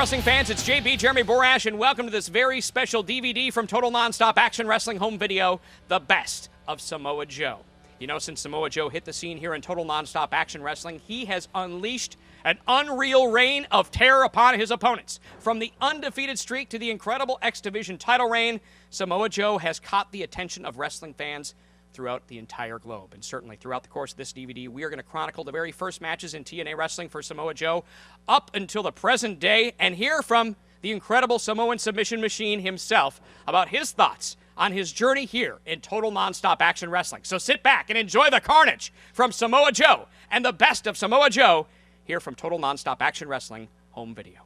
wrestling fans, it's JB, Jeremy Borash, and welcome to this very special DVD from Total Nonstop Action Wrestling home video, The Best of Samoa Joe. You know, since Samoa Joe hit the scene here in Total Nonstop Action Wrestling, he has unleashed an unreal reign of terror upon his opponents. From the undefeated streak to the incredible X Division title reign, Samoa Joe has caught the attention of wrestling fans throughout the entire globe. And certainly throughout the course of this DVD, we are going to chronicle the very first matches in TNA wrestling for Samoa Joe up until the present day and hear from the incredible Samoan submission machine himself about his thoughts on his journey here in Total Nonstop Action Wrestling. So sit back and enjoy the carnage from Samoa Joe and the best of Samoa Joe here from Total Nonstop Action Wrestling home video.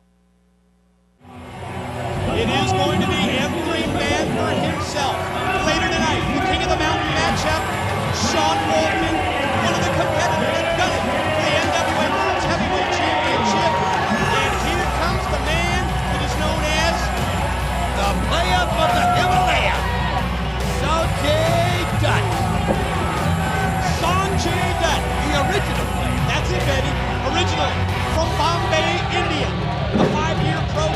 It is going to be every man for himself. Later tonight, the King of the Mountain matchup, Sean Waltman, one of the competitors that done it for the NWA World Heavyweight Championship. And here comes the man that is known as the player from the Himalaya, Sanjay Dutt. Sanjay Dutt, the original player. That's it, baby. Original from Bombay, India. A 5-year pro, 23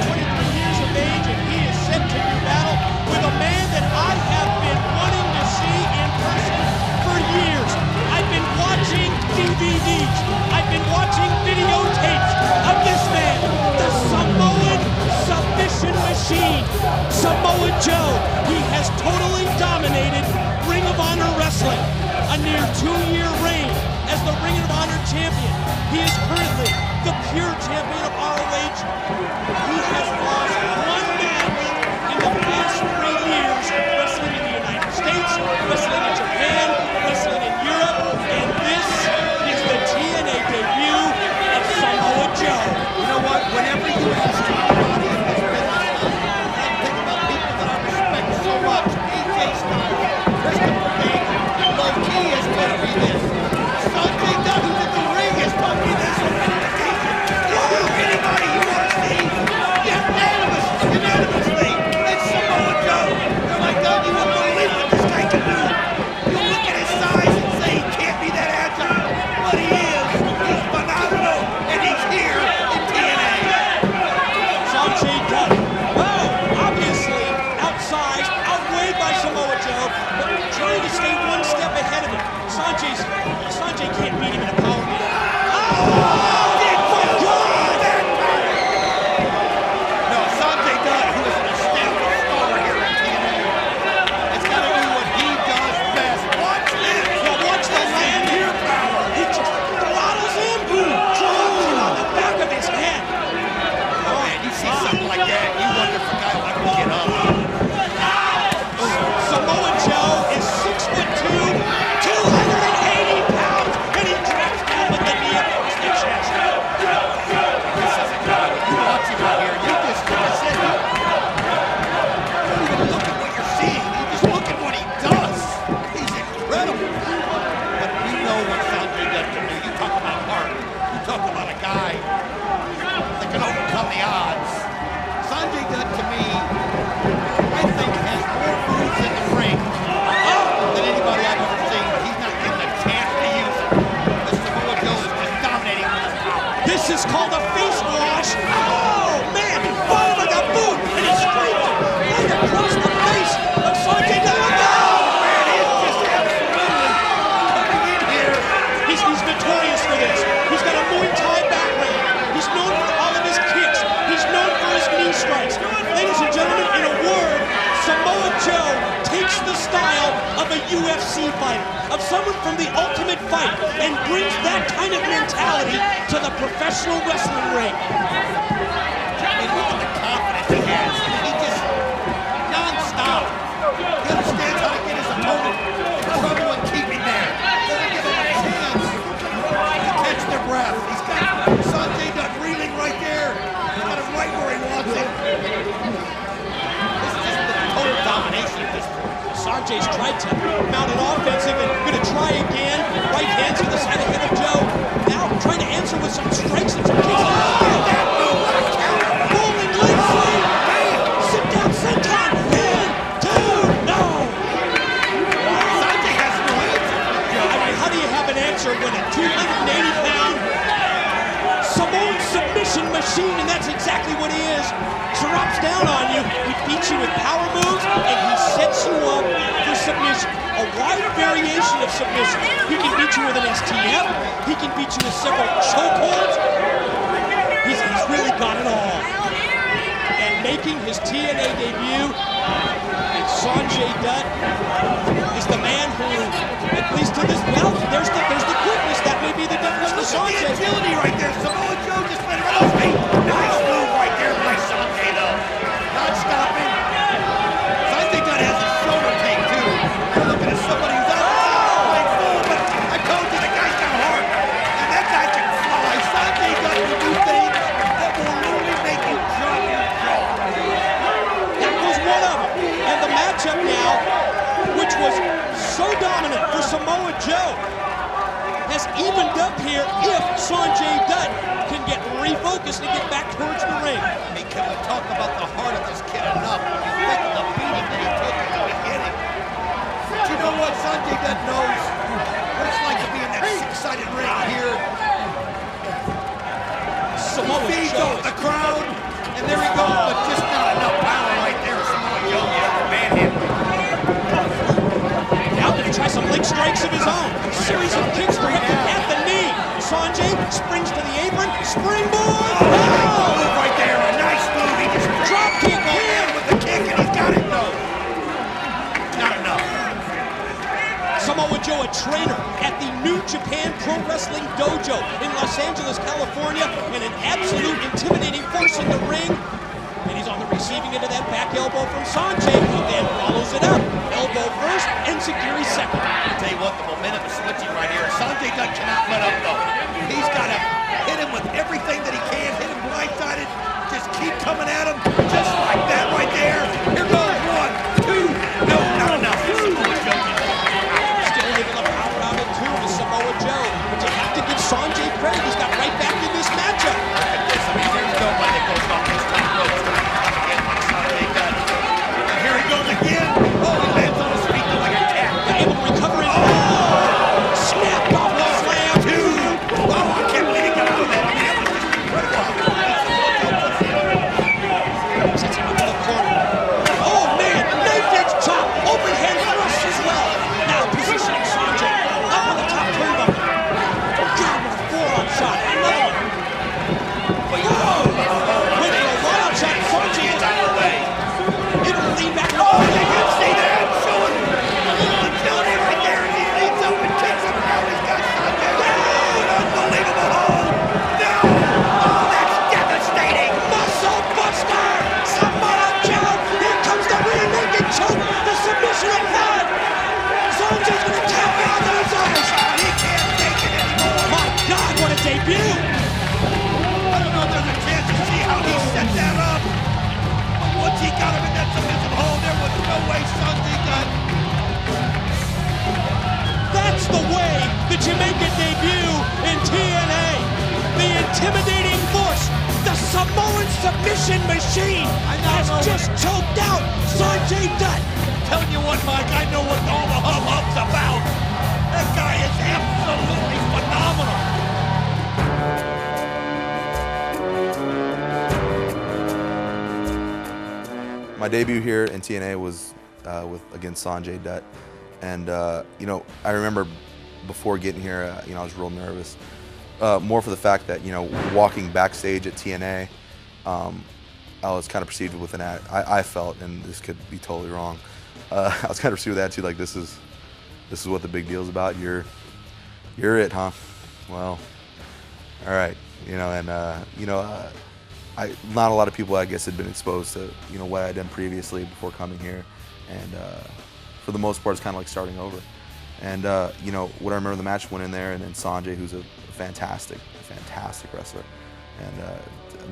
years of age, and he is set to do battle with a man that I have been wanting to see in person for years. I've been watching DVDs. I've been watching videotapes of this man, the Samoan submission machine, Samoa Joe. He has totally dominated Ring of Honor wrestling. A near 2-year reign as the Ring of Honor champion. He is currently the pure champion of ROH. He has lost one match in the past 3 years, wrestling in the United States, wrestling in Japan, wrestling in Europe, and this is the TNA debut of Samoa Joe. You know what? Whenever you ask anybody in this business, I think about people that I respect so much. AJ Styles, Christopher Daniels, Low Key is going to be this. Sanjay Dutt, who's in the ring, is going to be this. Anybody you want to see, unanimously, it's Samoa Joe. They're like, God, you won't believe what this guy can do. You look at his size and say he can't be that agile, but he is. He's phenomenal, and he's here in TNA. Sanjay Dutt, well, obviously outsized, outweighed by Samoa Joe, but trying to stay one step ahead of him. Sanjay can't beat him in a power meter. This is called a face wash. Oh, man, fall with a boot, and he scraped it right across the face of Sanjay Dutt. Oh, man, he's just absolutely coming in here. He's notorious for this. He's got a Muay Thai background. He's known for all of his kicks. He's known for his knee strikes. Ladies and gentlemen, in a word, Samoa Joe takes the style of a UFC fighter, of someone from the Ultimate Fight, and brings that kind of mentality to the professional wrestling ring. I mean, look at the confidence he has. He just, non-stop, he understands how to get his opponent in trouble and keep him there. Doesn't give him a chance to catch their breath. He's got Sanjay Dutt reeling right there. He's got him right where he wants him. This is just the total domination at this point. Sanjay's tried to mount an offensive and going to try again. Right hand to the side of the head of Joe. Now trying to answer with some strikes and some kicks. Rolling leg sweep. Sit down, senton. 1, 2, no. Sanjay has no answer. I mean, how do you have an answer when a 280-pound Samoan submission machine, and that's exactly what he is, wide variation of submissions. He can beat you with an STF. He can beat you with several chokeholds. He's really got it all. And making his TNA debut, and Sanjay Dutt is the man who, at least to this, well, there's the quickness. That may be the difference with Sanjay. The agility right there. Samoa Joe just let it right off. Nice move right there by Sanjay, though. Not stopping. Sanjay Dutt has his shoulder take, too. You're looking at somebody who's out playing full, but I told you the guy's got heart. And that guy can fly. Sanjay Dutt will do things that will literally make you drop your jaw. That was one of them. And the matchup now, which was so dominant for Samoa Joe, has evened up here if Sanjay Dutt can get refocused and get back towards the ring. I mean, can we talk about the heart of this kid enough? Think of the beating that he took at the beginning. But you know what? Sanjay Dutt knows what it's like to be in that six-sided ring here. Samoa Feeds Joe off the crowd, and there he goes, but just not enough power right there. Samoa Joe gets the manhandle. now going to try some leg strikes of his own. Series of kicks directed at the knee. Sanjay springs to the apron. Springboard. Oh, move right there. A nice move. He just Drop kick in with the kick, and he's got it. No. Not enough. Samoa Joe, a trainer at the New Japan Pro Wrestling Dojo in Los Angeles, California, and an absolute intimidating force in the ring. And he's on the receiving end of that back elbow from Sanjay, who then follows it up. Elbow first, enziguri second. I'll tell you what, the momentum is switching right here. Sanjay Dutt cannot let up, though. He's got to hit him with everything that he can, hit him blindsided, just keep coming at him, just like that right there. Here goes one, two, no, not enough. Samoa Joe Still able to power out at two to Samoa Joe. But you have to give Sanjay credit. He's got right back in this matchup. look at this. I mean, here we go, right? It goes off his top rope. Again by Sanjay Dutt. And here he goes again. Oh, he lands on his feet though like a cat. Able to recover his snapped off the slam. Two. Oh, I can't believe he got out of that. I mean, that was just incredible. Sets him up in the corner. Oh man, knife edge chop. Open hand thrust as well. Now positioning Sanjay up on the top turnbuckle. God, with a forearm shot. Another one. Whoa! With a wild shot, Sanjay is out of the way. Able to lean back. Oh, you can see that. Showing a little agility right there. He leads up and kicks him. Now he's got Sanjay down. Unbelievable hold. No. Oh, that's devastating. Muscle buster! Samoa Joe! Here comes the rear naked choke! The submission applied! Sanjay's gonna tap out those eyes! He can't take it anymore. My God, what a debut! I don't know if there's a chance to see how he set that up. But once he got him in that submissive hold, there was no way Sanjay got. That's the way that you make a debut in TNA! The intimidating force, the Samoan submission machine has just choked out Sanjay Dutt! Telling you what, Mike, I know what all the hubbub's about. That guy is absolutely phenomenal. My debut here in TNA was against Sanjay Dutt, and you know, I remember before getting here, you know, I was real nervous, more for the fact that, you know, walking backstage at TNA, I was kind of perceived with an I felt, and this could be totally wrong, I was kind of perceived with that attitude, like this is what the big deal is about. You're it, huh? Well, all right, you know, and you know. Not a lot of people, I guess, had been exposed to, you know, what I had done previously before coming here, and for the most part, it's kind of like starting over. And you know, what I remember, the match went in there, and then Sanjay, who's a fantastic wrestler and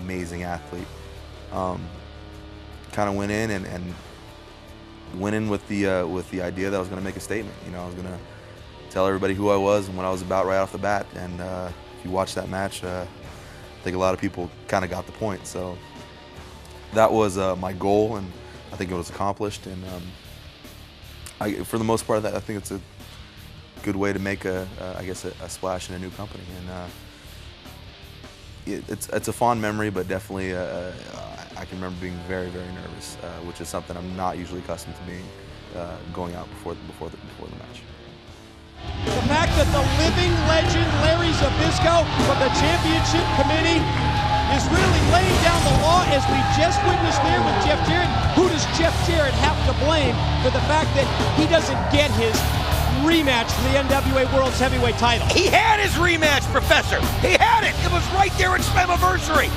amazing athlete, kind of went in and went in with the idea that I was going to make a statement. You know, I was going to tell everybody who I was and what I was about right off the bat. And if you watch that match, I think a lot of people kind of got the point. So that was my goal, and I think it was accomplished. And for the most part, I think it's a good way to make I guess a splash in a new company. And it's a fond memory, but definitely I can remember being very, very nervous, which is something I'm not usually accustomed to being, going out before the before the match. The fact that the living legend Larry Zbyszko from the championship committee is really laying down the law, as we just witnessed there with Jeff Jarrett. Who does Jeff Jarrett have to blame for the fact that he doesn't get his rematch for the NWA World's Heavyweight title? He had his rematch, Professor. He had it. It was right there at Slammiversary.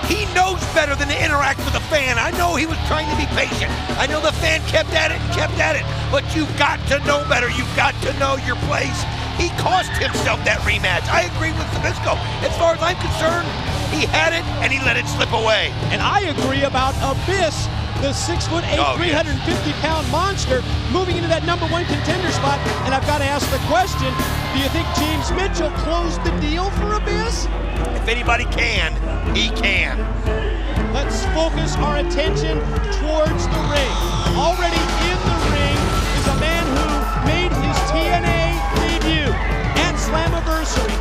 He knows better than to interact with the fan. I know he was trying to be patient. I know the fan kept at it and kept at it. But you've got to know better. You've got to know your place. He cost himself that rematch. I agree with Zbyszko. As far as I'm concerned, he had it and he let it slip away. And I agree about Abyss, the 6'8", 350-pound monster, moving into that #1 contender spot. And I've got to ask the question, do you think James Mitchell closed the deal for Abyss? If anybody can, he can. Let's focus our attention towards the ring. Already in the ring is a man who made his TNA debut at Slammiversary.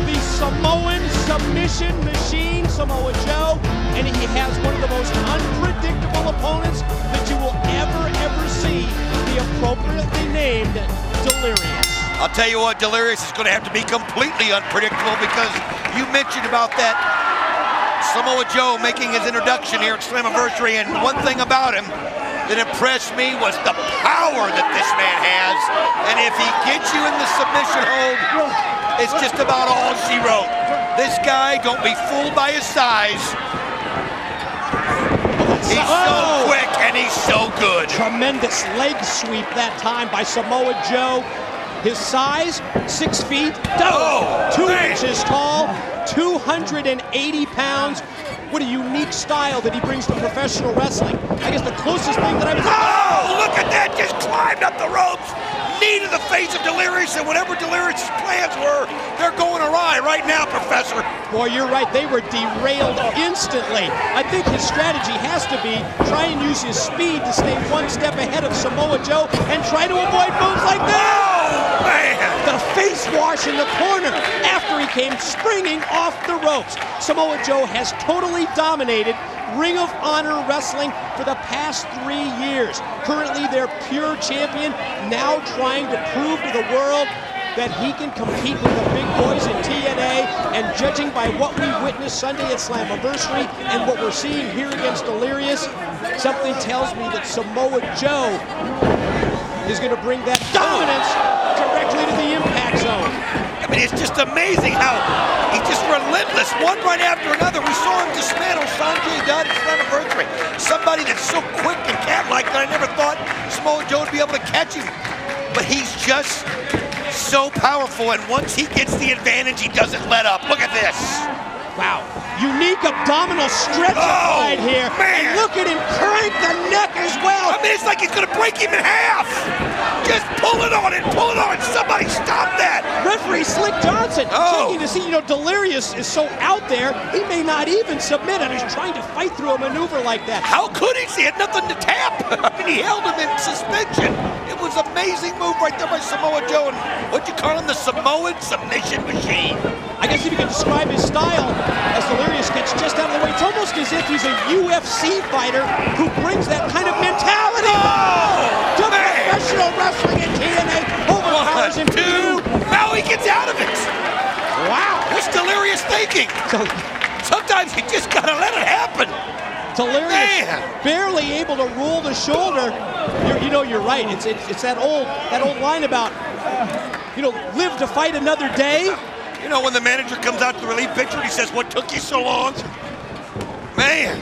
The Samoan submission machine, Samoa Joe, and he has one of the most unpredictable opponents that you will ever see, the appropriately named Delirious. I'll tell you what, Delirious is going to have to be completely unpredictable, because you mentioned about that Samoa Joe making his introduction here at Slammiversary, and one thing about him that impressed me was the power that this man has. And if he gets you in the submission hold, it's just about all she wrote. This guy, don't be fooled by his size. He's so quick and he's so good. Tremendous leg sweep that time by Samoa Joe. His size, 6 feet, 2 inches tall, 280 pounds. What a unique style that he brings to professional wrestling. I guess the closest thing that I've... Oh, look at that, just climbed up the ropes. Knee to the face of Delirious, and whatever Delirious' plans were, they're going awry right now, Professor. Boy, you're right, they were derailed instantly. I think his strategy has to be try and use his speed to stay one step ahead of Samoa Joe and try to avoid moves like that. Oh, man. The face wash in the corner after he came springing off the ropes. Samoa Joe has totally dominated Ring of Honor wrestling for the past 3 years. Currently their pure champion, now trying to prove to the world that he can compete with the big boys in TNA, and judging by what we witnessed Sunday at Slammiversary and what we're seeing here against Delirious, something tells me that Samoa Joe is going to bring that dominance directly to the impact zone. I mean, it's just amazing how he's just relentless, one right after another. We saw him dismantle Sanjay Dutt at Slammiversary. Somebody that's so quick and cat-like that I never thought Samoa Joe would be able to catch him. But he's just so powerful, and once he gets the advantage, he doesn't let up. Look at this. Wow. Unique abdominal stretch right here. Man. And look at him crank the neck as well. I mean, it's like he's going to break him in half. Just pull it on it, pull it on it. Somebody stop that. Referee Slick Johnson checking to see, Delirious is so out there, he may not even submit, and he's trying to fight through a maneuver like that. How could he? He had nothing to tap. I mean, he held him in suspension. It was an amazing move right there by Samoa Joe, and what'd you call him? The Samoan submission machine. I guess if you could describe his style, as Delirious gets just out of the way, it's almost as if he's a UFC fighter who brings that kind of mentality to professional wrestling in TNA. Overpowers him. 2. Now he gets out of it. Wow. What's Delirious thinking? Sometimes you just gotta let it happen. Delirious barely able to roll the shoulder. You're right. It's that old line about live to fight another day. You know, when the manager comes out to the relief picture and he says, "What took you so long?" Man.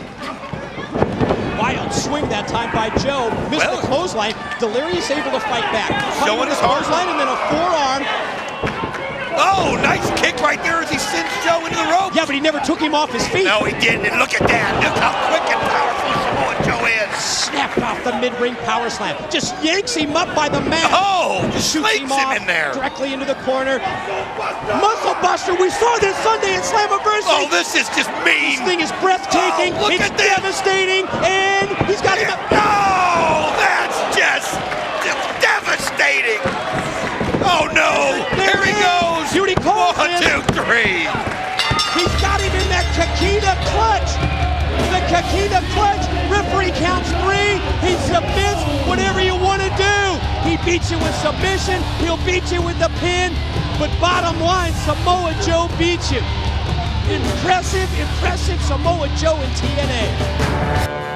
Wild swing that time by Joe. Missed the clothesline. Delirious able to fight back. Showing his heart. Clothesline and then a forearm. Oh, nice kick right there as he sends Joe into the ropes. Yeah, but he never took him off his feet. No, he didn't. And look at that. Look how quick and powerful Samoa Joe is. Snapped off the mid-ring power slam. Just yanks him up by the mat. Oh, just shoots slings him in there. Directly into the corner. Muscle Buster. We saw this Sunday at Slammiversary. Oh, this is just mean. This thing is breathtaking. Oh, look it's at this. devastating. And he's got him. No, that's just devastating. Oh, no. Here he goes. Beauty calls 1, 2, 3. He's got him in that Kakita clutch. The Kakita clutch. Referee counts 3. He submits. Whatever you want to do. He beats you with submission. He'll beat you with the pin. But bottom line, Samoa Joe beats you. Impressive, impressive Samoa Joe in TNA.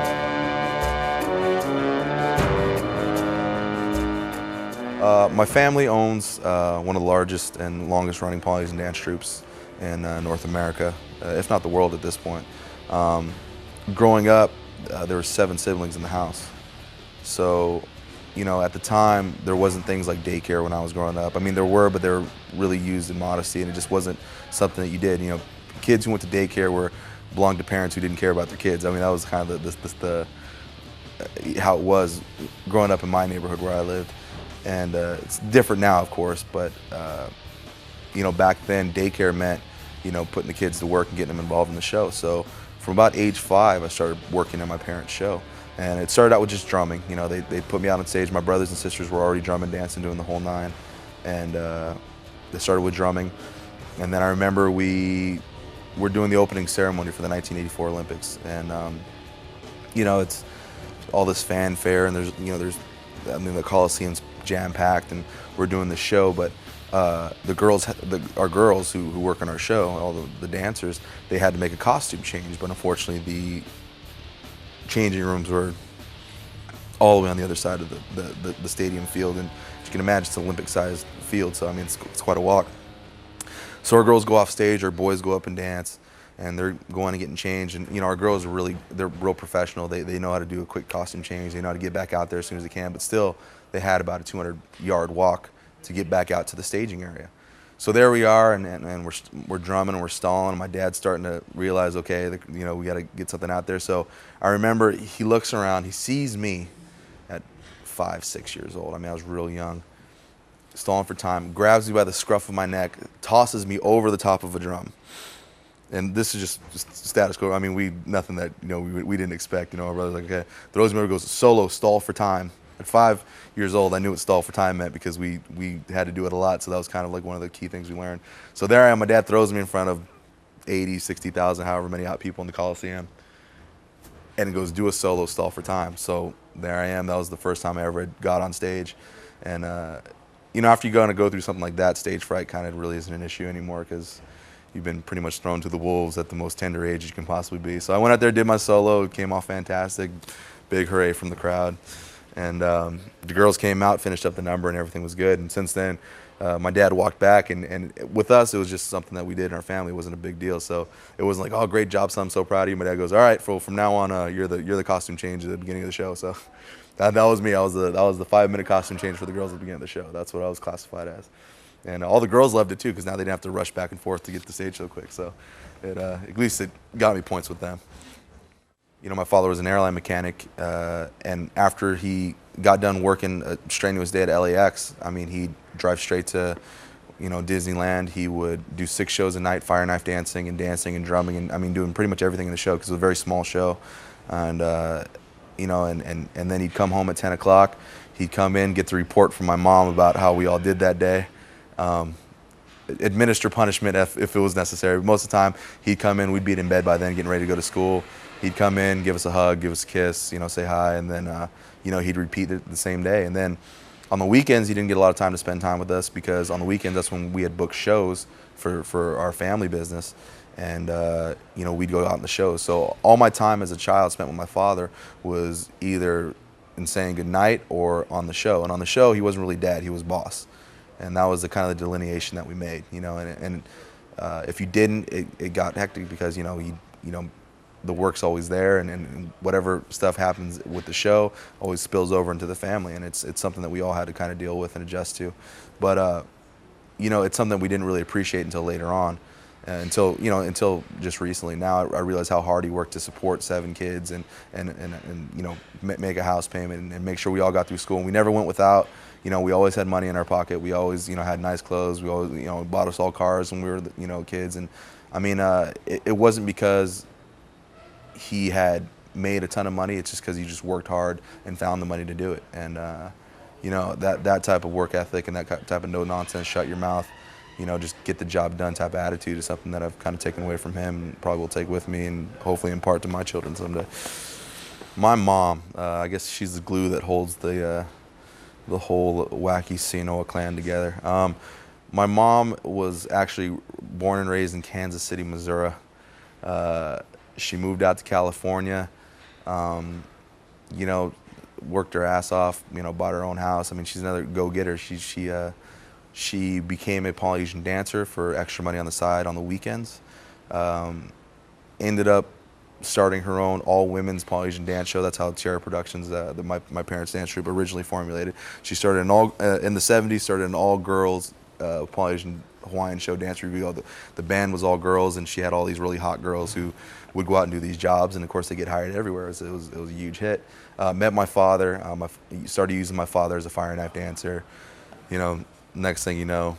My family owns one of the largest and longest running Polynesian dance troupes in North America, if not the world at this point. Growing up, there were 7 siblings in the house. So, you know, at the time, there wasn't things like daycare when I was growing up. I mean, there were, but they were really used in modesty, and it just wasn't something that you did. You know, kids who went to daycare belonged to parents who didn't care about their kids. I mean, that was kind of how it was growing up in my neighborhood where I lived. And it's different now, of course, but you know, back then daycare meant, you know, putting the kids to work and getting them involved in the show. So from about age 5, I started working at my parents' show. And it started out with just drumming. You know, they put me out on stage. My brothers and sisters were already drumming, dancing, doing the whole nine. And they started with drumming. And then I remember we were doing the opening ceremony for the 1984 Olympics. And, you know, it's all this fanfare, and I mean, the Coliseum's jam-packed, and we're doing the show, but our girls who work on our show, all the dancers, they had to make a costume change, but unfortunately the changing rooms were all the way on the other side of the stadium field, and as you can imagine, it's an Olympic-sized field, so I mean, it's quite a walk. So our girls go off stage, our boys go up and dance, and they're going and getting changed, and you know, our girls they're real professional. They know how to do a quick costume change, they know how to get back out there as soon as they can, but still, they had about a 200-yard walk to get back out to the staging area. So there we are, and we're drumming and we're stalling, and my dad's starting to realize, okay, you know, we got to get something out there. So I remember he looks around, he sees me at 5, 6 years old. I mean, I was real young, stalling for time, grabs me by the scruff of my neck, tosses me over the top of a drum. And this is just status quo. I mean, nothing that, you know, we didn't expect. You know, our brother's like, okay, throws me over, goes solo, stall for time. At 5 years old, I knew what stall for time meant because we had to do it a lot, so that was kind of like one of the key things we learned. So there I am, my dad throws me in front of 80, 60,000, however many people in the Coliseum, and he goes, do a solo, stall for time. So there I am, that was the first time I ever got on stage. And you know, after you're going to go through something like that, stage fright kind of really isn't an issue anymore because you've been pretty much thrown to the wolves at the most tender age you can possibly be. So I went out there, did my solo, it came off fantastic, big hooray from the crowd. And the girls came out, finished up the number, and everything was good. And since then, my dad walked back, and with us, it was just something that we did in our family. It wasn't a big deal. So it wasn't like, oh, great job, son, I'm so proud of you. My dad goes, all right, from now on, you're the costume change at the beginning of the show. So that was me. That was the 5-minute costume change for the girls at the beginning of the show. That's what I was classified as. And all the girls loved it too, because now they didn't have to rush back and forth to get to the stage so quick. So at least it got me points with them. You know, my father was an airline mechanic, and after he got done working a strenuous day at LAX, I mean, he'd drive straight to, you know, Disneyland. He would do 6 shows a night, fire knife dancing and drumming, and I mean, doing pretty much everything in the show because it was a very small show. And you know, and then he'd come home at 10 o'clock. He'd come in, get the report from my mom about how we all did that day. Administer punishment if it was necessary. But most of the time, he'd come in, we'd be in bed by then, getting ready to go to school. He'd come in, give us a hug, give us a kiss, you know, say hi, and then, you know, he'd repeat it the same day. And then on the weekends, he didn't get a lot of time to spend time with us because on the weekends, that's when we had booked shows for our family business. And, you know, we'd go out in the shows. So all my time as a child spent with my father was either in saying goodnight or on the show. And on the show, he wasn't really dad, he was boss. And that was the kind of the delineation that we made, you know. And if you didn't, it got hectic because, you know, the work's always there, and whatever stuff happens with the show always spills over into the family, and it's something that we all had to kind of deal with and adjust to. But you know, it's something we didn't really appreciate until later on, until just recently. Now I realize how hard he worked to support 7 kids and you know, make a house payment and make sure we all got through school. And we never went without. You know, we always had money in our pocket. We always, you know, had nice clothes. We always, you know, bought us all cars when we were, you know, kids. And I mean, it wasn't because he had made a ton of money. It's just because he just worked hard and found the money to do it. And you know, that type of work ethic and that type of no nonsense, shut your mouth, you know, just get the job done type of attitude is something that I've kind of taken away from him and probably will take with me and hopefully impart to my children someday. My mom, I guess she's the glue that holds the the whole wacky Samoa clan together. My mom was actually born and raised in Kansas City, Missouri. She moved out to California, you know, worked her ass off, you know, bought her own house. I mean, she's another go-getter. She became a Polynesian dancer for extra money on the side on the weekends. Ended up starting her own all-women's Polynesian dance show. That's how Tiara Productions, my parents' dance troupe, originally formulated. She started in the 70s, started an all-girls Polynesian Hawaiian show dance review. The band was all girls, and she had all these really hot girls who would go out and do these jobs, and of course they get hired everywhere. So it was a huge hit. Met my father. Started using my father as a fire knife dancer. You know, next thing you know,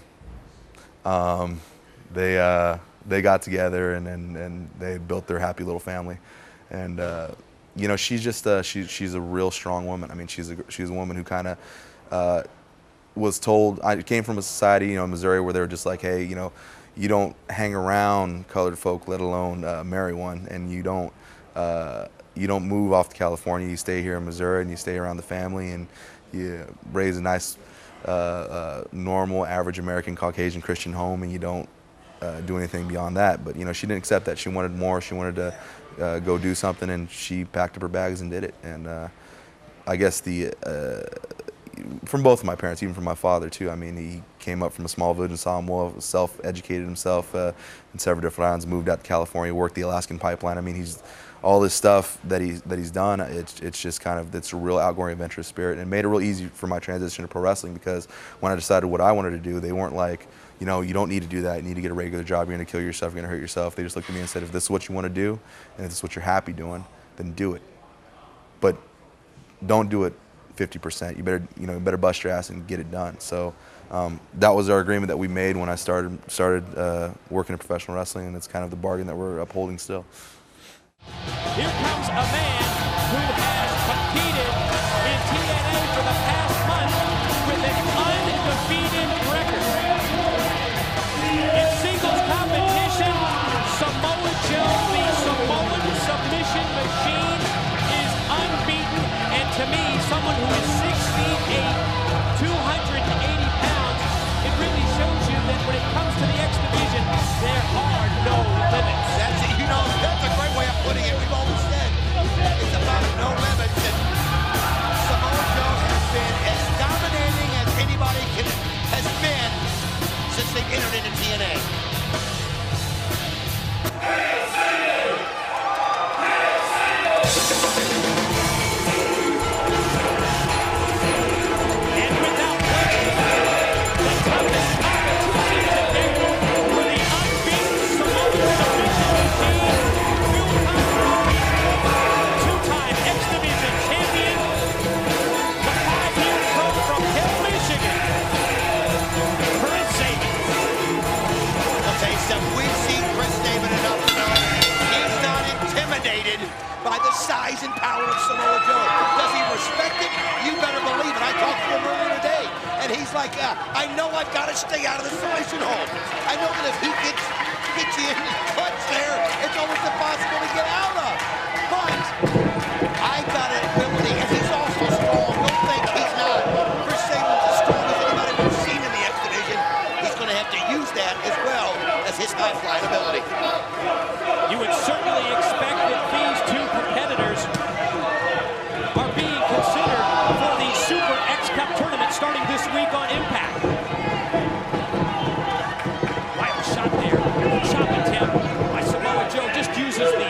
they got together and they built their happy little family. And you know, she's just she's a real strong woman. I mean, she's a woman who kind of was told. I came from a society, you know, in Missouri, where they were just like, hey, you know, you don't hang around colored folk, let alone marry one, and you don't move off to California. You stay here in Missouri and you stay around the family, and you raise a nice, normal, average American Caucasian Christian home, and you don't do anything beyond that. But you know, she didn't accept that. She wanted more. She wanted to go do something, and she packed up her bags and did it. And I guess from both of my parents, even from my father too. I mean, he came up from a small village in Samoa, self-educated himself in several different islands, moved out to California, worked the Alaskan pipeline. I mean, he's all this stuff that he's done. It's just kind of, it's a real outgoing adventurous spirit, and it made it real easy for my transition to pro wrestling, because when I decided what I wanted to do, they weren't like, you know, you don't need to do that. You need to get a regular job. You're going to kill yourself. You're going to hurt yourself. They just looked at me and said, if this is what you want to do, and if this is what you're happy doing, then do it. But don't do it 50%. You better bust your ass and get it done. So that was our agreement that we made when I started working in professional wrestling, and it's kind of the bargain that we're upholding still. Here comes a man who has competed in TNA for the past month with an undefeated record. In singles competition, Samoa Joe, the Samoan submission machine, is unbeaten. And to me, someone who is 6'8", 280 pounds, it really shows you that when it comes to the X Division, there are no limits. That's it. You know, that's a great way of putting it. We've always said it's about no limits. And Samoa Joe has been as dominating as anybody has been since they entered into TNA. And without question, the toughest competition today for the unbeaten Samoan submission machine will come from two-time X Division champion, the 5-year pro from Hill, Michigan, Chris Sabin. I'll tell you something, we've seen Chris Sabin enough to know he's not intimidated by the size and power of Samoa Joe. Does he respect it? You better believe it. I talked to him earlier today, and he's like, I know I've got to stay out of the submission hold. I know that if he gets you in the clutch there, it's almost impossible to get out of. But I've got an ability, and he's also strong. Don't think he's not. Chris Sabin's as strong as anybody we've seen in the X Division. He's going to have to use that as well as his high-flying ability. You would certainly expect that these two competitors are being considered for the Super X Cup tournament starting this week on Impact. Wild shot there. Chop attempt by Samoa Joe. Just uses the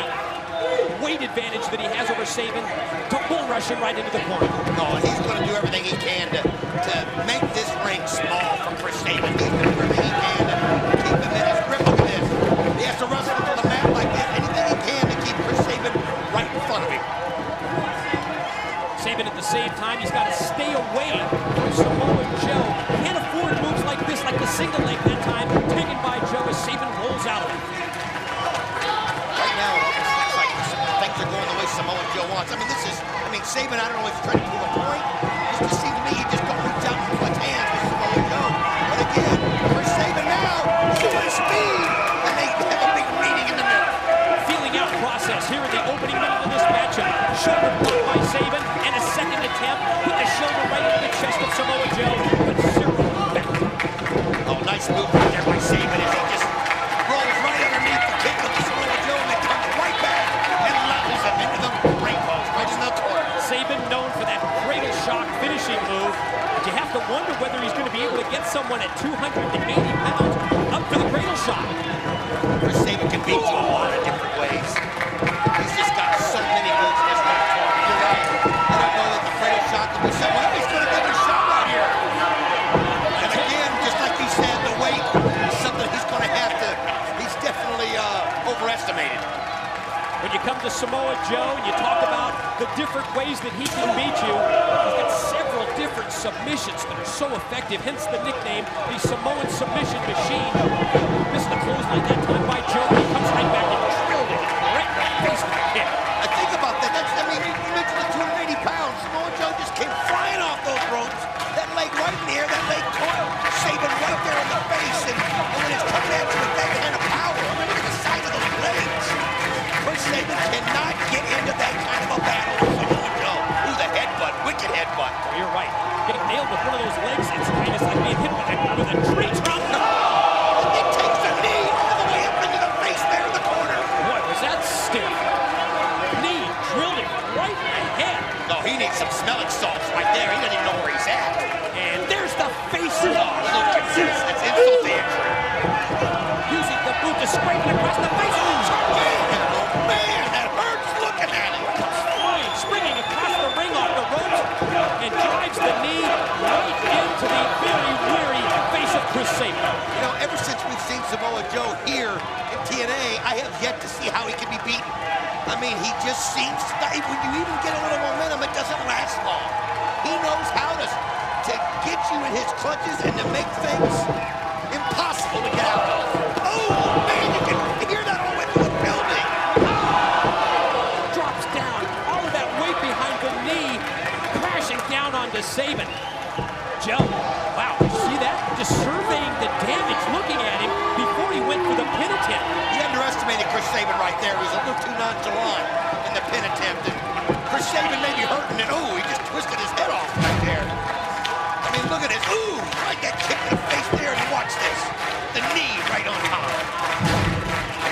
weight advantage that he has over Sabin to bull rush him right into the corner. Oh, and he's going to do everything he can to make this ring small for Chris Sabin. He's going to do everything he can to keep him in his grip with this. He has to wrestle to the mat like this. Anything he can to keep Chris Sabin right in front of him. Sabin at the same time, he's got to stay away from Samoa Joe. Can't afford moves like this, like the single leg that time, taken by Joe as Sabin rolls out of it. Right now, it almost looks like things are going the way Samoa Joe wants. Sabin, I don't know if he's trying to prove a point. It just seems to me he just don't reach out and put hands with Samoa Joe. But again, for Sabin now, showing speed, and they have a big meeting in the middle. Feeling out process here in the opening minute of this matchup. Shoulder blocked by Sabin, and a second attempt with the shoulder right into the chest of Samoa Joe, but zero effect. Oh, nice move right there by Saban as he just rolls right underneath the kick of Samoa Joe and then comes right back and levels him into the ring post, right in the corner. Saban known for that cradle shock finishing move. But you have to wonder whether he's going to be able to get someone at 280 pounds up for the cradle shock. Chris Saban can beat you a lot of different ways. He's just got so many moves in his repertoire. You're right. I don't know that the cradle shot can be something. Well, he's going to get a shot right here. And again, just like you said, the weight is something he's going to have to, he's definitely overestimated. When you come to Samoa Joe and you talk about the different ways that he can beat you, he's got several different submissions that are so effective, hence the nickname, the Samoan submission machine. Missed the clothesline that time by Joe, he comes right back and drilled it right in the face with a kick. I think about that. I mean, you mentioned the 280 pounds. Samoa Joe just came flying off those ropes. That leg right in the air, that leg caught Saban right there in the face. And when it's coming at you with that kind of power, I mean, look at the size of those legs. Chris Saban cannot get into that kind of a battle with Samoa Joe. Ooh, the headbutt, wicked headbutt. Oh, you're right. Getting nailed with one of those legs, it's kind of like being hit with a tree trunk. It takes the knee all the way up into the face there in the corner. Boy, was that stiff. Knee drilled him right in the head. No, he needs some smelling salts right there. He doesn't even know where he's at. And there's the face Oh, lock. look at this. That's insult to injury. Using the boot to scrape it across the face. Oh, man, that hurts looking at it. Flying, springing across the ring off the ropes and drives the knee right into the very weary face of Chris Saban. You know, ever since we've seen Samoa Joe here in TNA, I have yet to see how he can be beaten. I mean, he just seems to, when you even get a little momentum, it doesn't last long. He knows how to get you in his clutches and to make things impossible to get out of. Oh, man, you can hear that all the way through the building. Drops down, all of that weight behind the knee, crashing down onto Saban. Joe, wow, you see that? Just surveying the damage, looking at him before he went for the pin attempt. He underestimated Chris Saban right there. He was a little too nonchalant in the pin attempt. And Chris Saban may be hurting, and ooh, he just twisted his head off right there. I mean, look at this. Ooh, right that kick in the face there, and watch this. The knee right on top.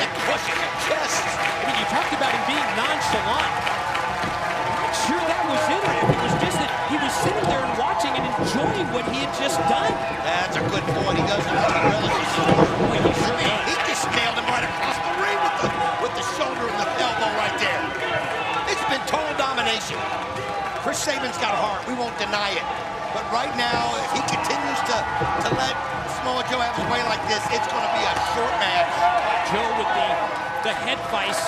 And crushing the chest. I mean, you talked about him being nonchalant. I'm not sure that was it, or if it was just that he was sitting there and watching and enjoying what he had just done. That's a good point. He doesn't know he relishes his work. Boy, he sure I mean, does. he just nailed him right across the ring with the shoulder and the elbow right there. It's been total domination. Chris Saban's got heart. We won't deny it. But right now, if he continues to let Samoa Joe have his way like this, it's going to be a short match. Joe with the head vice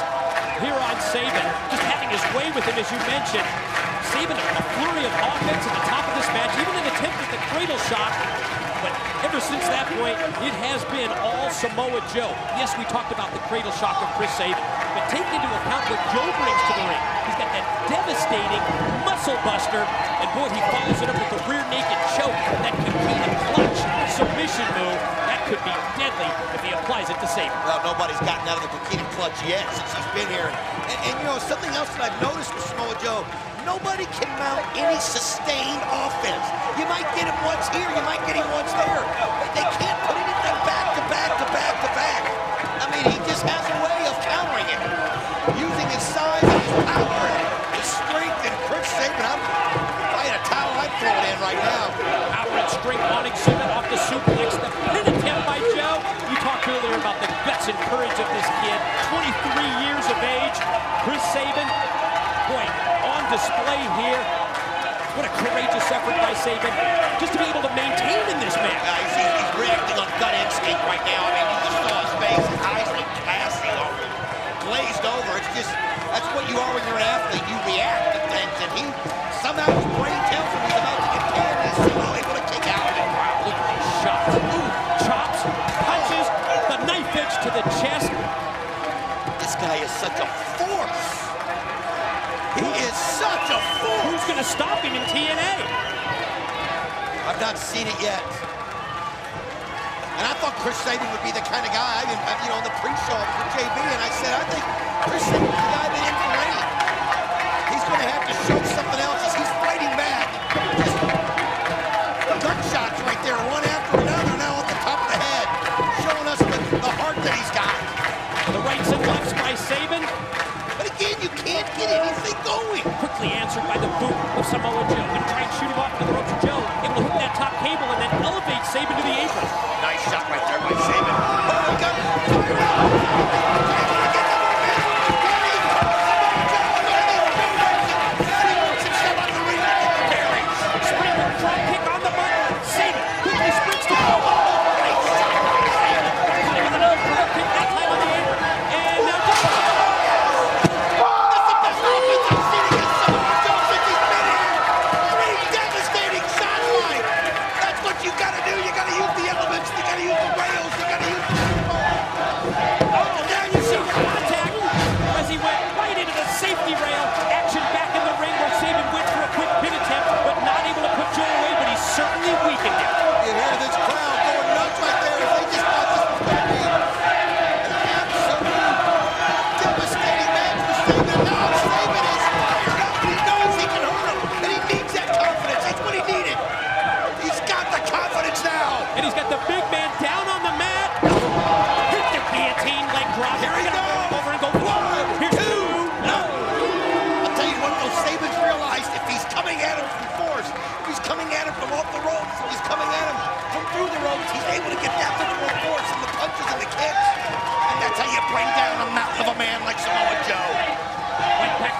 here on Saban, just having his way with him, as you mentioned. Saban, a flurry of offense at the top of this match, even an attempt at the cradle shot. But ever since that point, it has been all Samoa Joe. Yes, we talked about the cradle shock of Chris Saban, but take into account what Joe brings to the ring. He's got that devastating muscle buster, and boy, he follows it up with the rear naked choke, that Kakita clutch submission move. That could be deadly if he applies it to Saban. Well, nobody's gotten out of the Kakita clutch yet since he's been here. And you know, something else that I've noticed with Samoa Joe, nobody can mount any sustained offense. You might get him once here, you might get him once there. They can't put anything back to back to back to back. I mean, he just has a way of countering it. Using his size and his power and his strength. And Chris Saban, if I had a towel, I'd throw it in right now. Power and strength on exhibit off the suplex. The pin attempt by Joe. You talked earlier about the guts and courage of this kid. 23 years of age. Chris Saban, boy, on display here. What a courageous effort by Saban, just to be able to maintain in this match. He's reacting on gut instinct right now. I mean, you just saw his face. His eyes look glassy, glazed over. It's just, that's what you are when you're an athlete. You react to things, and he, somehow his brain tells him he's about to get pinned, and he's somehow able to kick out of it. Wow, look at these shots. Ooh, chops, punches, the knife edge to the chest. This guy is such a force. He is such a force. Who's going to stop him in TNA? I've not seen it yet. And I thought Chris Saban would be the kind of guy, you know, in the pre-show for JB, and I said, I think Chris Saban's the guy that in for any. He's going to have to show something else as he's fighting back. Just anything going. Quickly answered by the boot of Samoa Joe. Gonna try and shoot him off to the ropes of Joe. Able to hook that top cable and then elevate Saban to the apron. Nice shot right there by Saban. Oh, he got fire out.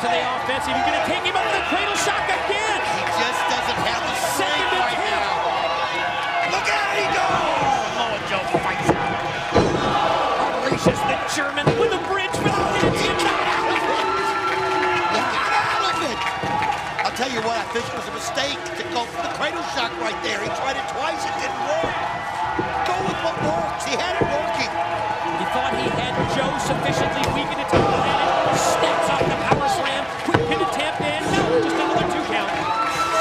To the offensive, he's going to take him up the cradle shock again. He just doesn't have the strength right now. Look out, he goes! Samoa Joe fights out. Unleashes the German with a bridge for the pin. He got out of it. He got out of it. I'll tell you what, I think it was a mistake to go for the cradle shock right there. He tried it twice, it didn't work. Go with what works. He had it working. He thought he had Joe sufficiently weakened to take the advantage. Steps off the power slam. Quick pin attempt and no, just another 2 count.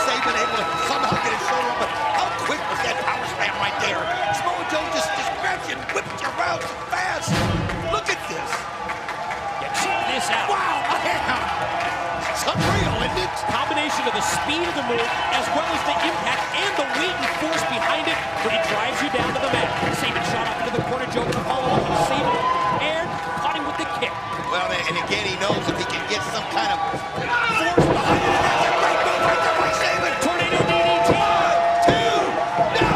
Saban able to somehow get his shoulder up, but how quick was that power slam right there? Samoa Joe just grabbed you and whipped you around so fast. Look at this. Yeah, check this out. Wow, man. It's unreal, isn't it? Combination of the speed of the move as well as the impact and the weight and force behind it when he drives you down to the mat. Saban shot up into the corner. Joe to follow up and Saban aired, caught him with the kick. Well, and again, he knows if he can get some kind of force behind it, that's a great move right there by Saban. Tornado DDT. 1, 2, no!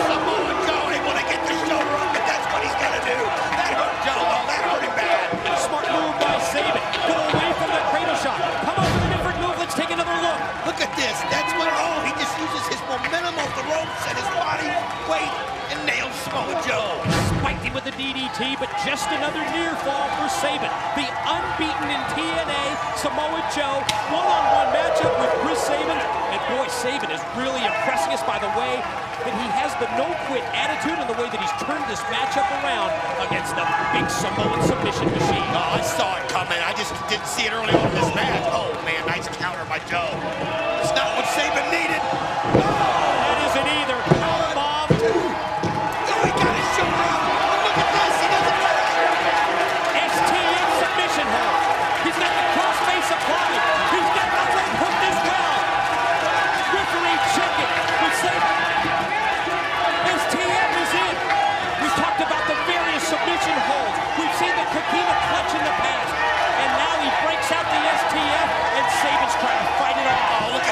Samoa Joe able to get the shoulder up, and that's what he's got to do. That hurt Joe, though. That hurt him bad. Smart move by Saban. Go away from that cradle shot. Come up with a different move. Let's take another look. Look at this. That's what, he just uses his momentum off the ropes and his body weight and nails Samoa Joe. Spiked him with the DDT, but just another near fall for Saban. The unbeaten in TNA, Samoa Joe, one-on-one matchup with Chris Saban. And boy, Saban is really impressing us by the way that he has the no-quit attitude and the way that he's turned this matchup around against the big Samoan submission machine. Oh, I saw it coming. I just didn't see it early on in this match. Oh, man, nice counter by Joe. It's not what Saban needed. Oh! That isn't either. Powerbomb. Oh, he got his shoulder up. Look at this. He doesn't let it. STM submission hold. He's got the crossface applied. He's got the leg hooked as well. Referee check it. We say STM is in. We've talked about the various submission holds. We've seen the Coquina clutch in the past. And now he breaks out the STM and Saban's trying to fight it off. Oh, look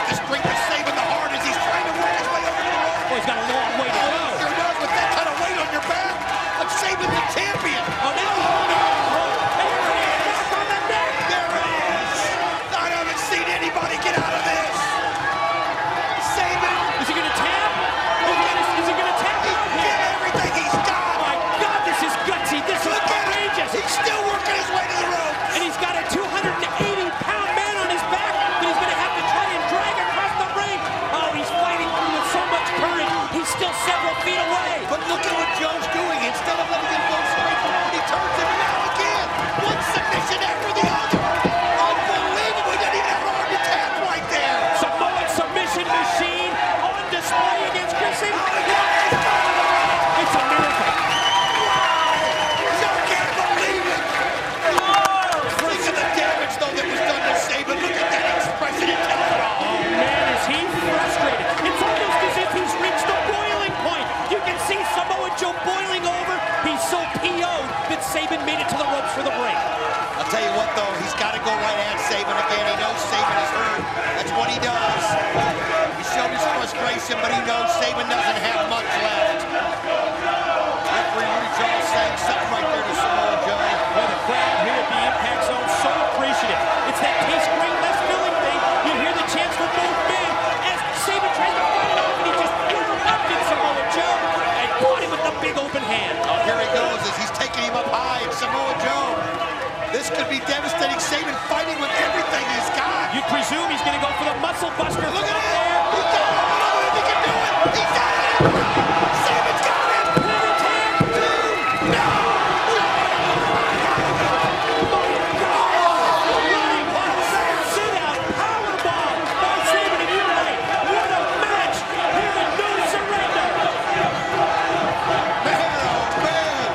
motivation, but he knows Saban doesn't have much left. Referee Rudy Charles saying something right there to Samoa Joe. Well, the crowd here at the Impact Zone so appreciative. It's that taste great, less filling thing. You hear the chants from both men as Saban tries to fight it off, and he just interrupted Samoa Joe and caught him with the big open hand. Oh, here he goes as he's taking him up high. Samoa Joe. This could be devastating. Saban fighting with everything he's got. You presume he's going to go for the muscle buster. Look at from it. there. He got it. I don't know if he can do it. He's got it. Saban's got it. No. Sit-out powerbomb by Saban, and you're right. What a match here at No Surrender. Man, oh man.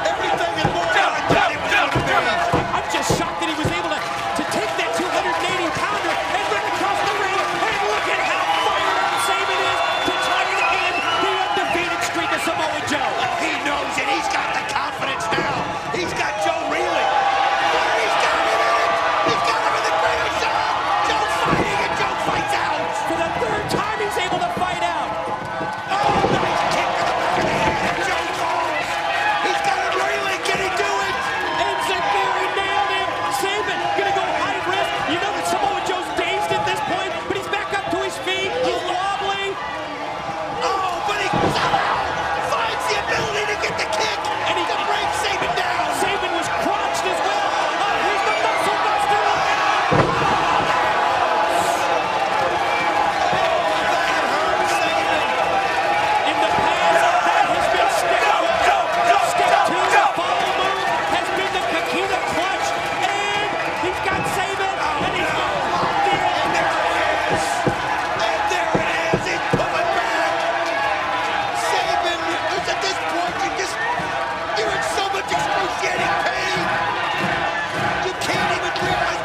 Everything and more than I thought it was going to be. I'm just shocked that he was able to take that 280-pounder and run across the ring. And look at how fired up Saban is to try to end the undefeated streak of Samoa Joe. He knows it. He's got the confidence now. He's got Joe reeling. He's got it in it. He's got him in the greater shot. Joe fighting and Joe fights out. For the third time, he's able to fight out. Oh, nice kick to the back of the head. And Joe falls. He's got him reeling. Can he do it? And Zaguri nailed him. Saban gonna go high risk. You know that Samoa Joe's dazed at this point, but he's back up to his feet. He's wobbling. Oh, but he somehow finds the ability to get the kick and he can break Saban down. Saban was crouched as well. Oh, here's the muscle buster. Look out. In the past, that has been step one. Step two, the follow move has been the Kakita clutch. And he's got Saban, and he's locked in. And there it is. And there it is. He's pulling back. Saban, because at this point you're in so much excruciating pain. You can't even realize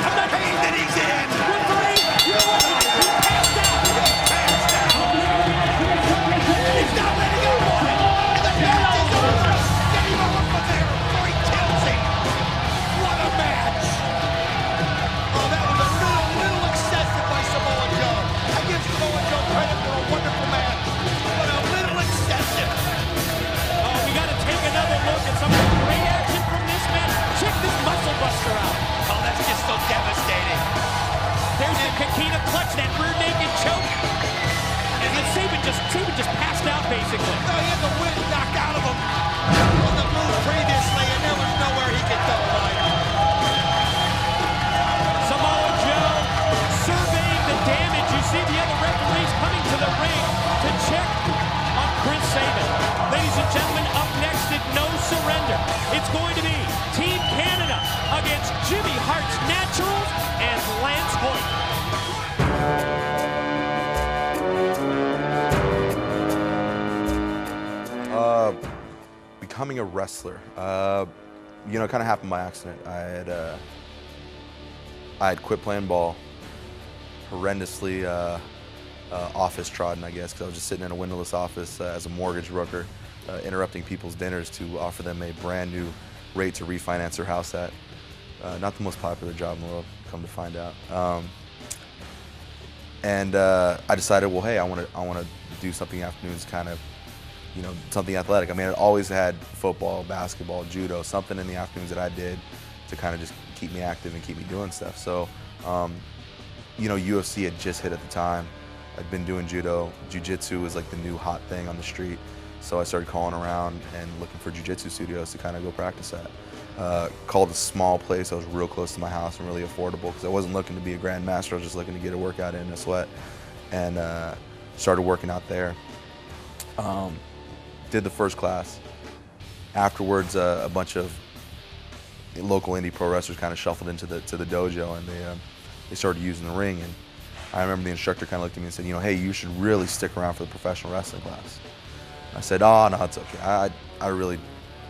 the pain that he's in. Referee, you're right. He passed out. He's not letting go of it. And the match is over. Game over there before he kills him. What a match. Oh, that was a little excessive by Samoa Joe. I give Samoa Joe credit for a wonderful match, but a little excessive. Oh, we got to take another look at some of the great action from this match. Check this muscle buster out. Oh, that's just so devastating. There's the Kakita clutch, that rear naked choke. And then Saban just passed out, basically. No, he had the wind knocked out of him on the move previously, and there was nowhere he could go. Right? Samoa Joe surveying the damage. You see the other referees coming to the ring to check on Chris Saban. Ladies and gentlemen, up next at No Surrender, it's going to be Team Canada against Jimmy Hart's Naturals and Lance Hoyt. Becoming a wrestler, you know, it kind of happened by accident. I had quit playing ball, horrendously office trodden, I guess, because I was just sitting in a windowless office as a mortgage broker, interrupting people's dinners to offer them a brand new rate to refinance their house at. Not the most popular job in the world, come to find out. I decided, well, hey, I want to do something afternoons, kind of, you know, something athletic. I mean, I always had football, basketball, judo, something in the afternoons that I did to kind of just keep me active and keep me doing stuff. So, you know, UFC had just hit at the time. I'd been doing judo. Jiu-jitsu was like the new hot thing on the street. So I started calling around and looking for jiu-jitsu studios to kind of go practice at. Called a small place that was real close to my house and really affordable because I wasn't looking to be a grandmaster. I was just looking to get a workout in a sweat, and started working out there. Did the first class. Afterwards, a bunch of local indie pro wrestlers kind of shuffled into the dojo, and they started using the ring. And I remember the instructor kind of looked at me and said, you know, hey, you should really stick around for the professional wrestling class. I said, oh, no, it's okay.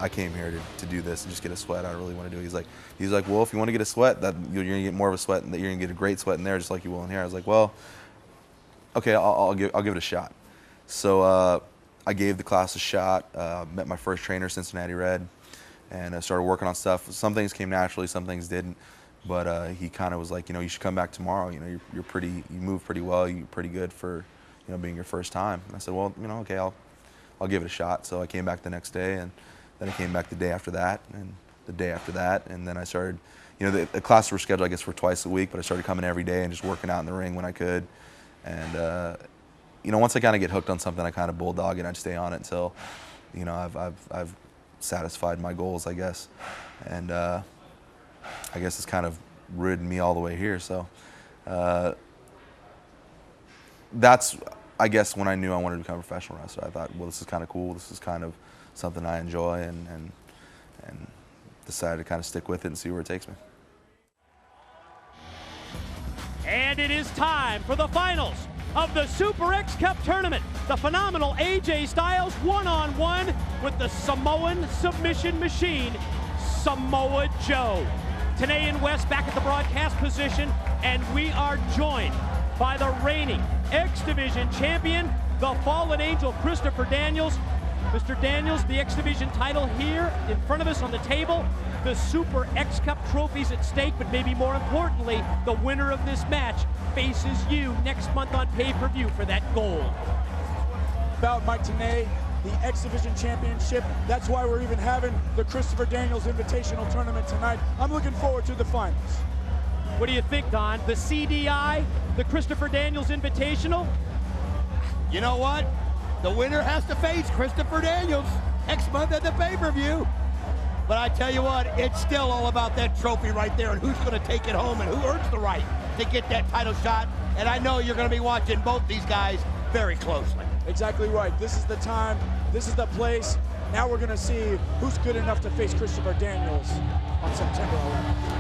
I came here to do this and just get a sweat. I really want to do it. He's like, well, if you want to get a sweat, you're gonna get more of a sweat, and you're gonna get a great sweat in there, just like you will in here. I was like, well, okay, I'll give it a shot. So I gave the class a shot. Met my first trainer, Cincinnati Red, and started working on stuff. Some things came naturally, some things didn't. but he kind of was like, you should come back tomorrow. You move pretty well. You're pretty good for, being your first time. And I said, well, okay, I'll give it a shot. So I came back the next day, and then I came back the day after that, and the day after that, and then I started, the classes were scheduled, I guess, for twice a week, but I started coming every day and just working out in the ring when I could. And, once I kind of get hooked on something, I kind of bulldog it. I'd stay on it until, I've satisfied my goals, I guess. And I guess it's kind of ridden me all the way here. So that's, I guess, when I knew I wanted to become a professional wrestler. I thought, well, this is kind of cool. This is kind of something I enjoy, and decided to kind of stick with it and see where it takes me. And it is time for the finals of the Super X Cup tournament. The phenomenal AJ Styles one-on-one with the Samoan submission machine, Samoa Joe. Tenay and West back at the broadcast position, and we are joined by the reigning X Division champion, the Fallen Angel, Christopher Daniels. Mr. Daniels, the X Division title here in front of us on the table. The Super X Cup trophies at stake, but maybe more importantly, the winner of this match faces you next month on pay-per-view for that gold. About Mike Tenay, the X Division Championship. That's why we're even having the Christopher Daniels Invitational Tournament tonight. I'm looking forward to the finals. What do you think, Don? The CDI, the Christopher Daniels Invitational? You know what? The winner has to face Christopher Daniels next month at the pay-per-view. But I tell you what, it's still all about that trophy right there and who's going to take it home and who earns the right to get that title shot. And I know you're going to be watching both these guys very closely. Exactly right. This is the time. This is the place. Now we're going to see who's good enough to face Christopher Daniels on September 11th.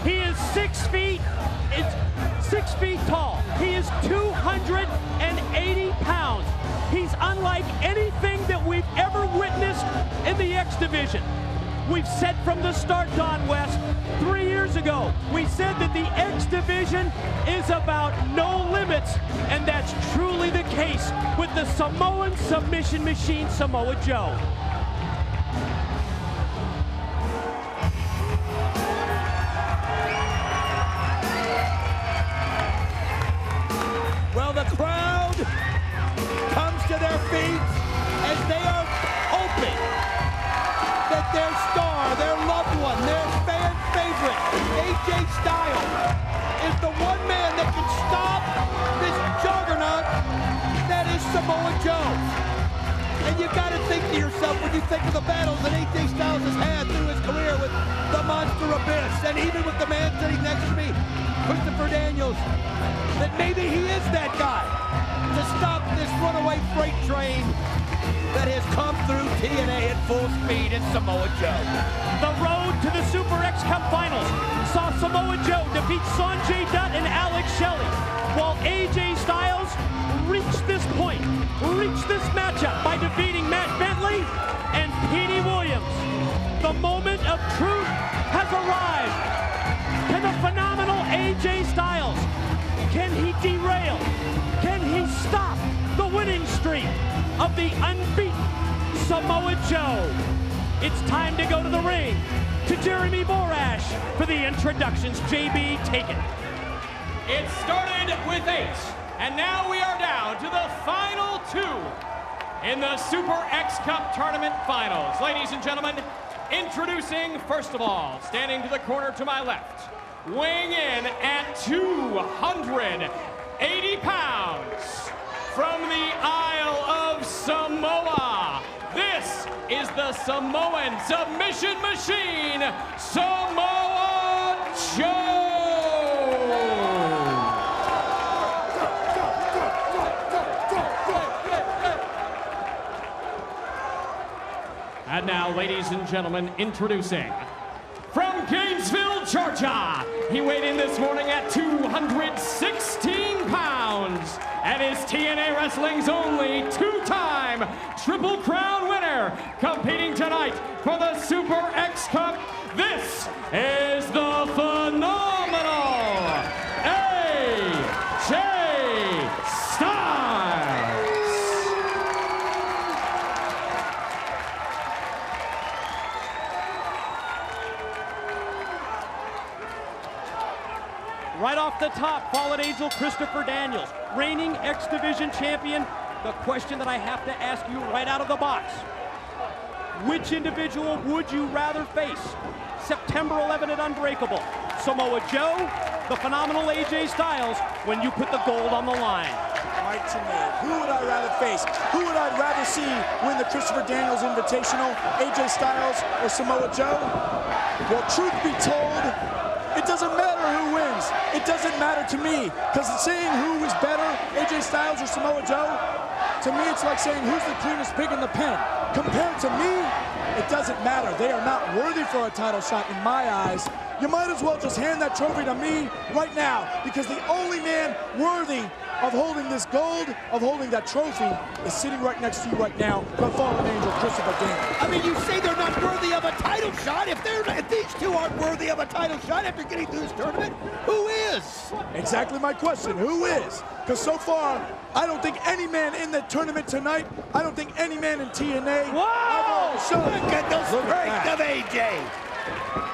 He is 6 feet, it's 6 feet tall. He is 280 pounds. He's unlike anything that we've ever witnessed in the X Division. We've said from the start, Don West, 3 years ago, we said that the X Division is about no limits, and that's truly the case with the Samoan submission machine, Samoa Joe. Well, the crowd comes to their feet as they are hoping that their star, their loved one, their fan favorite, AJ Styles, is the one man that can stop this juggernaut that is Samoa Joe. And you've got to think to yourself when you think of the battles that AJ Styles has had through his career with the Monster Abyss, and even with the man sitting next to me, Christopher Daniels, that maybe he is that guy to stop this runaway freight train that has come through TNA at full speed in Samoa Joe. The road to the Super X Cup Finals saw Samoa Joe defeat Sanjay Dutt and Alex Shelley, while AJ Styles reached this point, reached this matchup by defeating Matt Bentley and Petey Williams. The moment of truth has arrived. Can the phenomenal AJ Styles, can he derail? Can he stop the winning streak of the unbeaten Samoa Joe? It's time to go to the ring to Jeremy Borash for the introductions. JB, take it. It started with 8, and now we are down to the final 2 in the Super X Cup Tournament Finals. Ladies and gentlemen, introducing, first of all, standing to the corner to my left, weighing in at 280 pounds, from the Isle of Samoa, this is the Samoan submission machine, Samoa Joe! And now, ladies and gentlemen, introducing, from Gainesville, Georgia, he weighed in this morning at 216 pounds, Styles, and is TNA Wrestling's only two-time Triple Crown winner, competing tonight for the Super X Cup. This is the phenomenal AJ Styles. Right off the top, Fallen Angel Christopher Daniels, reigning X Division champion. The question that I have to ask you right out of the box: which individual would you rather face September 11 at Unbreakable? Samoa Joe, the phenomenal AJ Styles, when you put the gold on the line? Mike Tenay, who would I rather face? Who would I rather see win the Christopher Daniels Invitational? AJ Styles or Samoa Joe? Well, truth be told, it doesn't matter who wins. It doesn't matter to me, because saying who is better, AJ Styles or Samoa Joe, to me it's like saying who's the cleanest pig in the pen. Compared to me, it doesn't matter. They are not worthy for a title shot in my eyes. You might as well just hand that trophy to me right now, because the only man worthy of holding this gold, of holding that trophy, is sitting right next to you right now, the Fallen Angel Christopher Daniels. I mean, you say they're not worthy of a title shot. If these two aren't worthy of a title shot after getting through this tournament, who is? Exactly my question. Who is? Because so far, I don't think any man in the tournament tonight, I don't think any man in TNA. Whoa! Look at the Look strength at of AJ.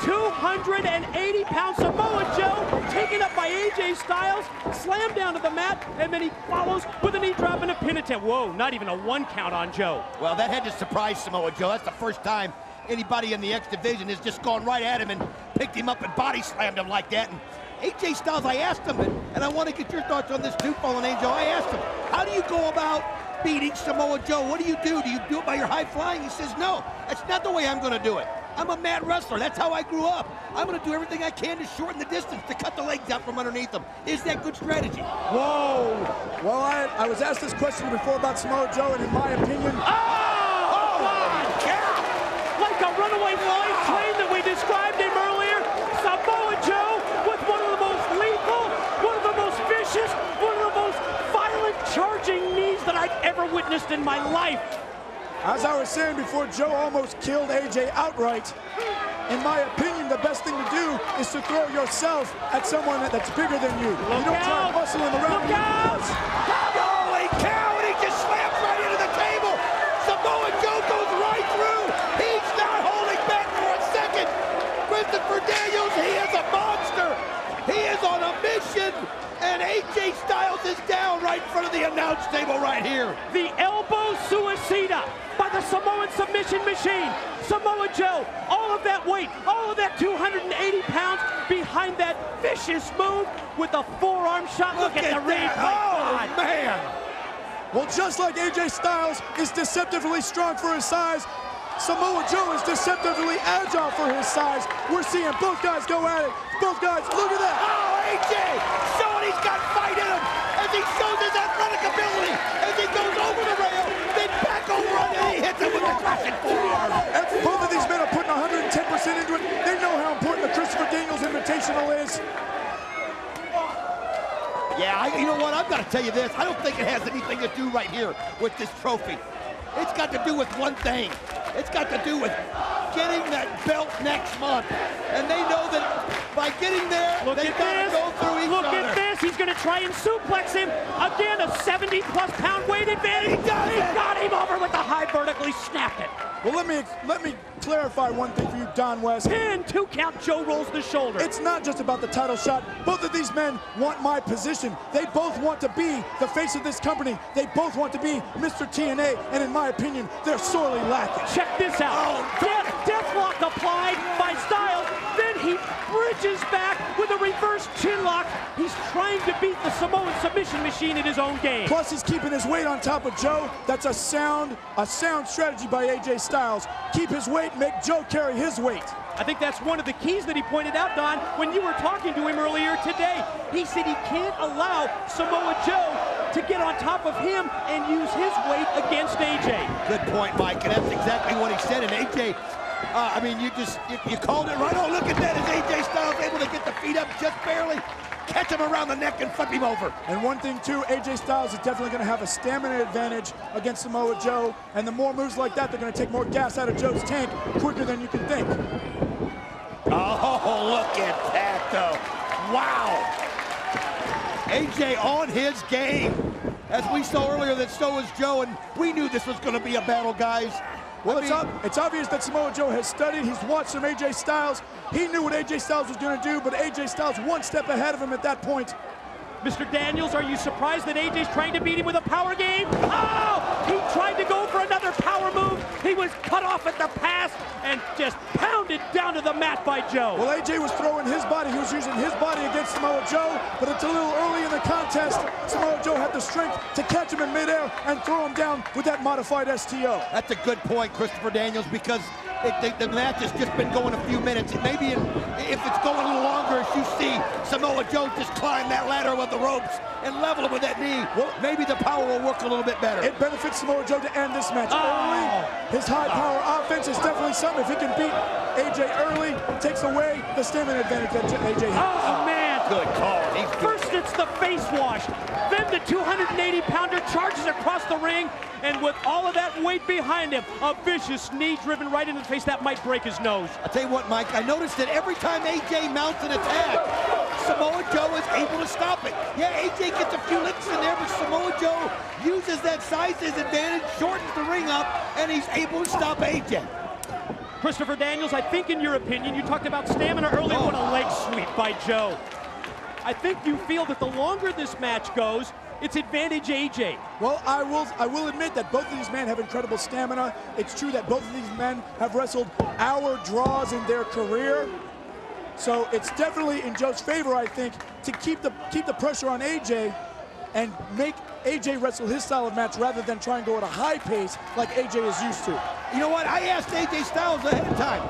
280-pound Samoa Joe taken up by AJ Styles, slammed down to the mat, and then he follows with a knee drop and a pin attempt. Whoa, not even a one count on Joe. Well, that had to surprise Samoa Joe. That's the first time anybody in the X Division has just gone right at him and picked him up and body slammed him like that. And AJ Styles, I asked him, and I want to get your thoughts on this too, Fallen Angel. I asked him, how do you go about beating Samoa Joe? What do you do? Do you do it by your high flying? He says, no, that's not the way I'm going to do it. I'm a mad wrestler. That's how I grew up. I'm going to do everything I can to shorten the distance, to cut the legs out from underneath them. Is that good strategy? Whoa! Well, I was asked this question before about Samoa Joe, and in my opinion... Oh my God! Like a runaway flying train that we described him earlier, Samoa Joe with one of the most lethal, one of the most vicious, one of the most violent charging knees that I've ever witnessed in my life. As I was saying before, Joe almost killed AJ outright. In my opinion, the best thing to do is to throw yourself at someone that's bigger than you. You don't try to muscle him around. Look out! Holy cow, and he just slams right into the table. Samoa Joe goes right through. He's not holding back for a second. Christopher Daniels, he is a monster. He is on a mission, and AJ Styles is down right in front of the announce table right here. The elbow suicida by the Samoan submission machine. Samoa Joe, all of that weight, all of that 280 pounds behind that vicious move with a forearm shot. Look at the replay. Oh, man. Well, just like AJ Styles is deceptively strong for his size, Samoa Joe is deceptively agile for his size. We're seeing both guys go at it. Both guys, look at that. Oh, AJ showing he's got fight in him as he shows his athletic ability as he goes over the rail, then back over on it, and he hits him with the crashing forearm. And both of these men are putting 110% into it. They know how important the Christopher Daniels Invitational is. Yeah, you know what? I've got to tell you this. I don't think it has anything to do right here with this trophy. It's got to do with one thing. It's got to do with getting that belt next month. And they know that by getting there, they've got to go through each other. Look at this. He's going to try and suplex him. Again, a 70-plus pound weight advantage. He got him over with the high vertical. He snapped it. Well, let me clarify one thing for you, Don West. 10, 2 count, Joe rolls the shoulder. It's not just about the title shot. Both of these men want my position. They both want to be the face of this company. They both want to be Mr. TNA, and in my opinion, they're sorely lacking. Check this out. Deathlock applied by Styles. Then he bridges back with a reverse chin lock. He's trying to beat the Samoan submission machine in his own game. Plus, he's keeping his weight on top of Joe. That's a sound strategy by AJ Styles. Keep his weight, make Joe carry his weight. I think that's one of the keys that he pointed out, Don, when you were talking to him earlier today. He said he can't allow Samoa Joe to get on top of him and use his weight against AJ. Good point, Mike, and that's exactly what he said. And AJ, I mean, you called it right on. Look at that, as AJ Styles able to get the feet up just barely. catch him around the neck and flip him over. And one thing too, AJ Styles is definitely going to have a stamina advantage against Samoa Joe, and the more moves like that, they're going to take more gas out of Joe's tank quicker than you can think. Oh, look at that, though. Wow. AJ on his game. As we saw earlier, that so is Joe, and we knew this was going to be a battle, guys. Well, it's obvious that Samoa Joe has studied. He's watched some AJ Styles. He knew what AJ Styles was going to do, but AJ Styles one step ahead of him at that point. Mr. Daniels, are you surprised that AJ's trying to beat him with a power game? Oh! He tried to go for another power move. He was cut off at the pass and just pounded down to the mat by Joe. Well, AJ was throwing his body. He was using his body against Samoa Joe, but it's a little early in the contest. Samoa Joe had the strength to catch him in midair and throw him down with that modified STO. That's a good point, Christopher Daniels, because the match has just been going a few minutes. Maybe if it's going a little longer, as you see Samoa Joe just climb that ladder with the ropes and level him with that knee, well, maybe the power will work a little bit better. It benefits Samoa Joe to end this match early. His high-power offense is definitely something. If he can beat AJ early, it takes away the stamina advantage that AJ has. Oh, man. Good call. First it's the face wash, then the 280-pounder charges across the ring, and with all of that weight behind him, a vicious knee driven right into the face that might break his nose. I'll tell you what, Mike, I noticed that every time AJ mounts an attack, Samoa Joe is able to stop it. Yeah, AJ gets a few licks in there, but Samoa Joe uses that size to his advantage, shortens the ring up, and he's able to stop AJ. Christopher Daniels, I think in your opinion, you talked about stamina earlier. What a leg sweep by Joe. I think you feel that the longer this match goes, it's advantage AJ. Well, I will admit that both of these men have incredible stamina. It's true that both of these men have wrestled hour draws in their career. So it's definitely in Joe's favor, I think, to keep the pressure on AJ and make AJ wrestle his style of match rather than try and go at a high pace like AJ is used to. You know what? I asked AJ Styles ahead of time,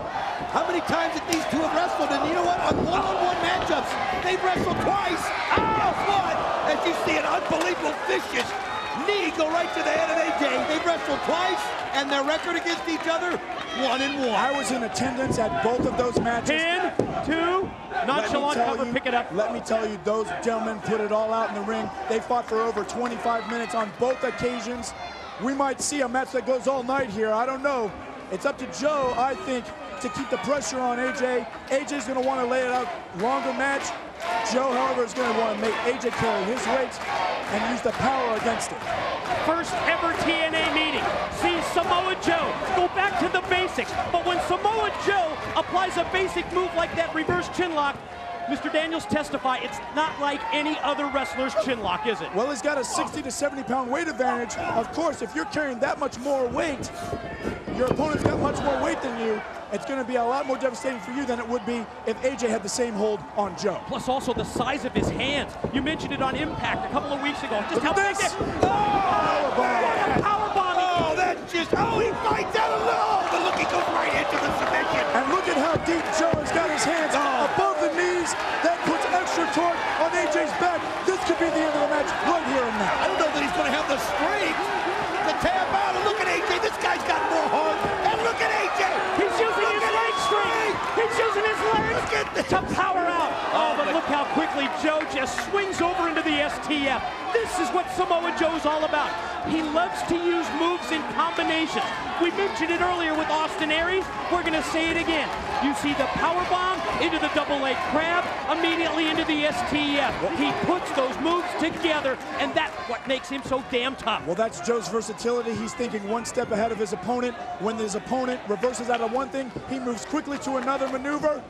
how many times that these two have wrestled? And you know what? On one-on-one matchups, they've wrestled twice. Guess what? As you see an unbelievable vicious knee go right to the head of AJ. They've wrestled twice, and their record against each other, 1-1. I was in attendance at both of those matches. 10, 2, nonchalant cover, pick it up. Let me tell you, those gentlemen put it all out in the ring. They fought for over 25 minutes on both occasions. We might see a match that goes all night here. I don't know. It's up to Joe, I think, to keep the pressure on AJ. AJ's going to want to lay it out longer match. Joe, however, is going to want to make AJ carry his weight and use the power against it. First ever TNA meeting. See Samoa Joe go back to the basics. But when Samoa Joe applies a basic move like that reverse chin lock, Mr. Daniels testify, it's not like any other wrestler's chin lock, is it? Well, he's got a 60 to 70 pound weight advantage. Of course, if you're carrying that much more weight, your opponent's got much more weight than you. It's going to be a lot more devastating for you than it would be if AJ had the same hold on Joe. Plus also the size of his hands. You mentioned it on Impact a couple of weeks ago. Just how big that... Powerbomb! Oh, that's just... Oh, he fights out of love! But look, he goes right into the submission. And look at how deep Joe has got his hands above the knees. That puts extra torque on AJ's back. This could be the end of the match right here and now. I don't know that he's going to have the strength to tap out. And look at AJ. This guy's got more heart. And look at AJ. He's using his leg strength. He's using his legs to power out. Oh, but look how quickly Joe just swings over into the STF. This is what Samoa Joe's all about. He loves to use moves in combinations. We mentioned it earlier with Austin Aries. We're going to say it again. You see the power bomb into the double leg crab, immediately into the STF. He puts those moves together, and that's what makes him so damn tough. Well, that's Joe's versatility. He's thinking one step ahead of his opponent. When his opponent reverses out of one thing, he moves quickly to another maneuver.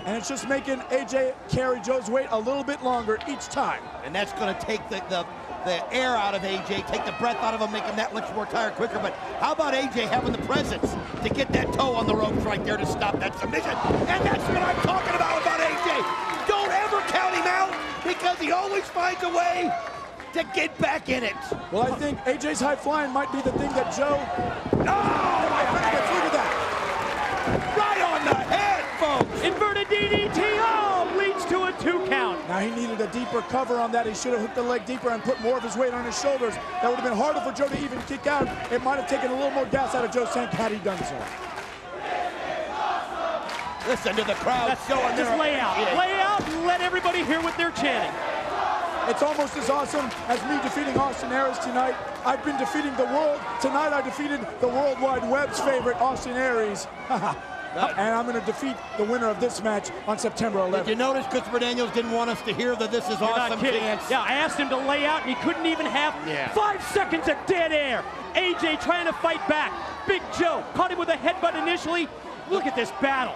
And it's just making AJ carry Joe's weight a little bit longer each time. And that's going to take the air out of AJ, take the breath out of him, make him that much more tired quicker. But how about AJ having the presence to get that toe on the ropes right there to stop that submission? And that's what I'm talking about AJ. Don't ever count him out, because he always finds a way to get back in it. Well, I think AJ's high flying might be the thing that Joe... Oh, my goodness, look at that. Right on the head, folks. Inverted DDT, oh, leads to a 2 count. Now he needed a deeper cover on that. He should have hooked the leg deeper and put more of his weight on his shoulders. That would have been harder for Joe to even kick out. It might have taken a little more gas out of Joe's tank had he done so. Listen to the crowd showing just lay out. Lay out, let everybody hear what they're chanting. It's almost as awesome as me defeating Austin Aries tonight. I've been defeating the world. Tonight I defeated the World Wide Web's favorite, Austin Aries. And I'm going to defeat the winner of this match on September 11th. Did you notice Christopher Daniels didn't want us to hear the "this is awesome" chants? Yeah, I asked him to lay out, and he couldn't even have 5 seconds of dead air. AJ trying to fight back. Big Joe caught him with a headbutt initially. Look at this battle.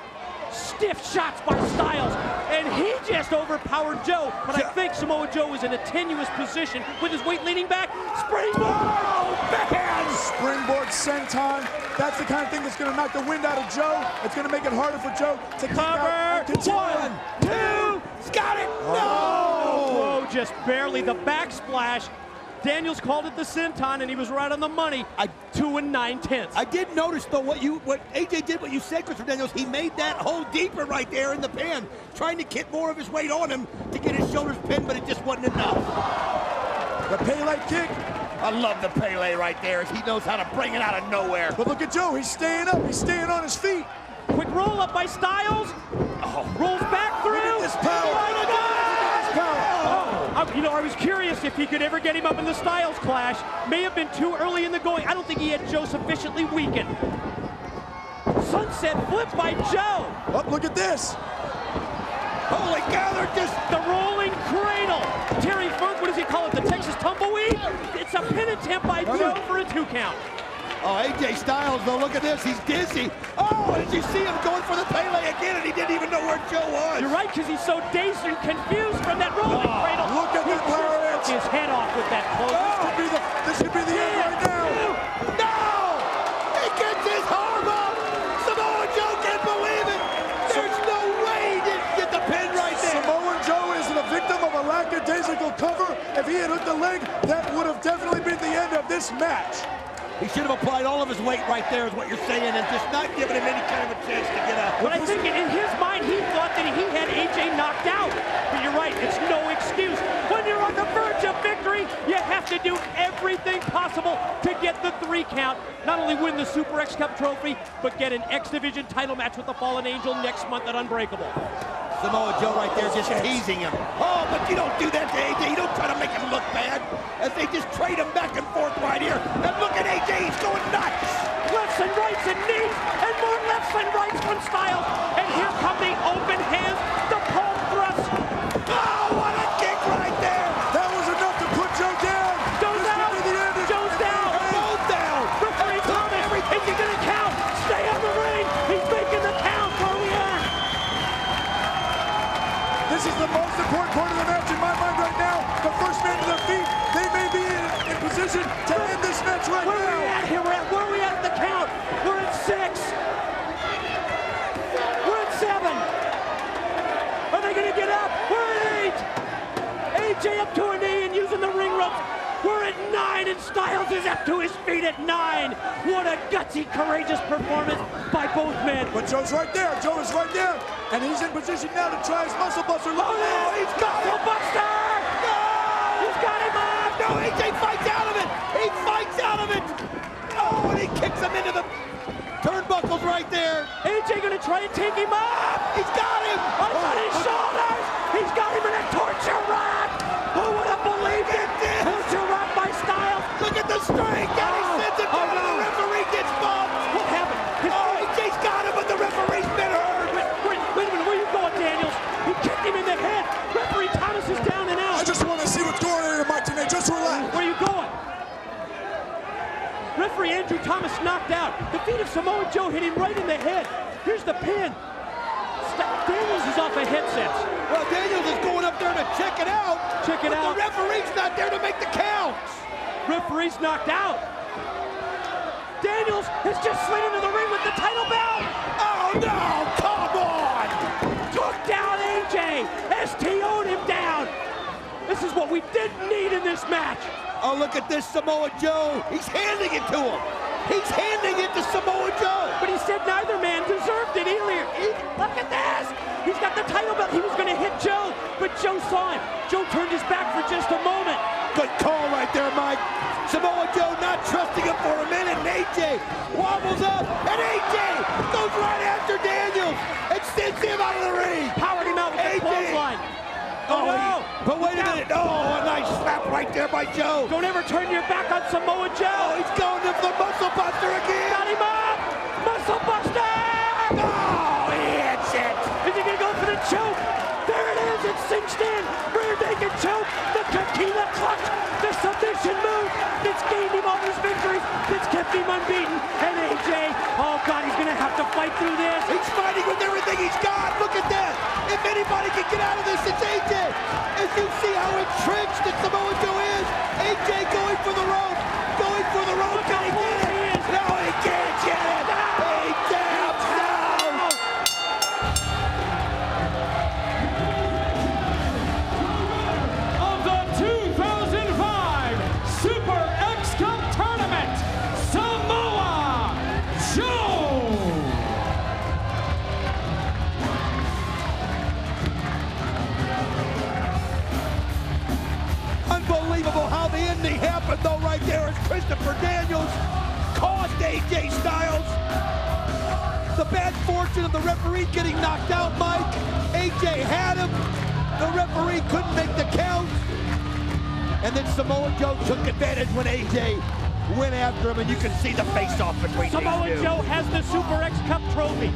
Stiff shots by Styles, and he just overpowered Joe. But I think Samoa Joe was in a tenuous position with his weight leaning back. Springboard! Oh, backhand! Springboard senton. That's the kind of thing that's going to knock the wind out of Joe. It's going to make it harder for Joe to kick out and continue. 1, 2, he's got it! No! Whoa, just barely. The backsplash. Daniels called it the senton, and he was right on the money. 2 9/10. I did notice though what AJ did, what you said, Christopher Daniels. He made that hole deeper right there in the pin, trying to get more of his weight on him to get his shoulders pinned, but it just wasn't enough. The Pele kick. I love the Pele right there, as he knows how to bring it out of nowhere. But look at Joe. He's staying up. He's staying on his feet. Quick roll up by Styles. Rolls back through. Look at this power. You know, I was curious if he could ever get him up in the Styles clash. May have been too early in the going. I don't think he had Joe sufficiently weakened. Sunset flip by Joe. Oh, look at this. Holy cow, they're just... The rolling cradle. Terry Funk, what does he call it? The Texas tumbleweed? It's a pin attempt by Joe for a 2 count. Oh, AJ Styles, though, look at this. He's dizzy. Oh, did you see him going for the Pele again, and he didn't even know where Joe was? You're right, because he's so dazed and confused from that rolling cradle. Look at the power edge. His head off with that close. This could be the end right now. No! He gets his arm up! Samoa Joe can't believe it! There's no way he didn't get the pin right there! Samoa Joe is the victim of a lackadaisical cover. If he had hooked the leg, that would have definitely been the end of this match. He should have applied all of his weight right there, is what you're saying, and just not giving him any kind of a chance to get up. But I think in his mind, he thought that he had AJ knocked out. But you're right, it's no excuse. When you're on the verge of victory, you have to do everything possible to get the 3 count. Not only win the Super X Cup trophy, but get an X Division title match with the Fallen Angel next month at Unbreakable. Samoa Joe right there just teasing him. Oh, but you don't do that to AJ. You don't try to make him look bad. As they just trade him back and forth right here. And look at AJ, he's going nuts. Lefts and rights and knees, and more lefts and rights from Styles. And here come the open hands, the palm thrust. Oh, what a kick right there. That was enough to put Joe down. Joe's down. Joe's down. Both down. Referee Thomas, is he going to count? Stay on the ring. He's making the count. Where we at? This is the most important part of the match in my mind right now. The first man to their feet. They may be in position to end this match right Where now. are we at here? Where are we at the count? We're at 6. We're at 7. Are they going to get up? We're at 8. AJ up to a knee and using the ring ropes. We're at 9, and Styles is up to his feet at 9. What a gutsy, courageous performance by both men. But Joe's right there. Joe is right there. And he's in position now to try his muscle buster. Look at this. He's got Muscle buster! No! He's got him up! No, AJ fights out of it. He fights out of it. Oh, and he kicks him into the turnbuckles right there. AJ going to try and take him up! He's got him. On his shoulders! He's got him in a torture rack! Who would have believed it? Torture rack by Styles! Look at the strength. And he sends it down, and the referee gets bumped. What happened? Oh, AJ's got him, but the referee's been hurt. Wait a minute, where are you going, Daniels? He kicked him in the head! Referee Thomas is down and I out! just want to see what's going on tonight, tonight. Just relax. Where are you going? Referee Andrew Thomas knocked out. The feet of Samoa Joe hit him right in the head. Here's the pin. Daniels is off of headsets. Well, Daniels is going up there to check it out. Check it but out. The referee's not there to make the counts. Referee's knocked out. Daniels has just slid into the ring with the title belt. Oh, no, come on. Took down AJ. STO'd him down. This is what we didn't need in this match. Oh, look at this Samoa Joe. He's handing it to him. He's handing it to Samoa Joe. But he said neither man deserved it either. Look at this. He's got the title belt. He was going to hit Joe, but Joe saw him. Joe turned his back for just a moment. Good call right there, Mike. Samoa Joe not trusting him for a minute, and AJ wobbles up, and AJ goes right after Daniels and sends him out of the ring. Powered him out with the AJ. clothesline. Oh, but wait a minute. Oh, a nice slap right there by Joe. Don't ever turn your back on Samoa Joe. Oh, he's going to the muscle buster again. Got him up. Muscle buster. Oh, he hits it. Is he going to go for the choke? There it is. It's cinched in. Rear naked choke. The tequila clutch. The submission move that's gained him all his victories. That's kept him unbeaten. And AJ, oh God, he's going to have to fight through this. He's fighting with everything he's got. Look at that. If anybody can get out of this, it's AJ. As you see how entrenched that Samoa Joe is. AJ going for the rope. Going for the rope. Can he get it? No, he can't get it. He taps out. Of the 2005 Super X Cup Tournament, Samoa Joe. Unbelievable how the ending happened though right there as Christopher Daniels caused AJ Styles. The bad fortune of the referee getting knocked out, Mike. AJ had him. The referee couldn't make the count. And then Samoa Joe took advantage when AJ went after him, and you can see the face-off between Samoa these two. Joe has the Super X Cup trophy.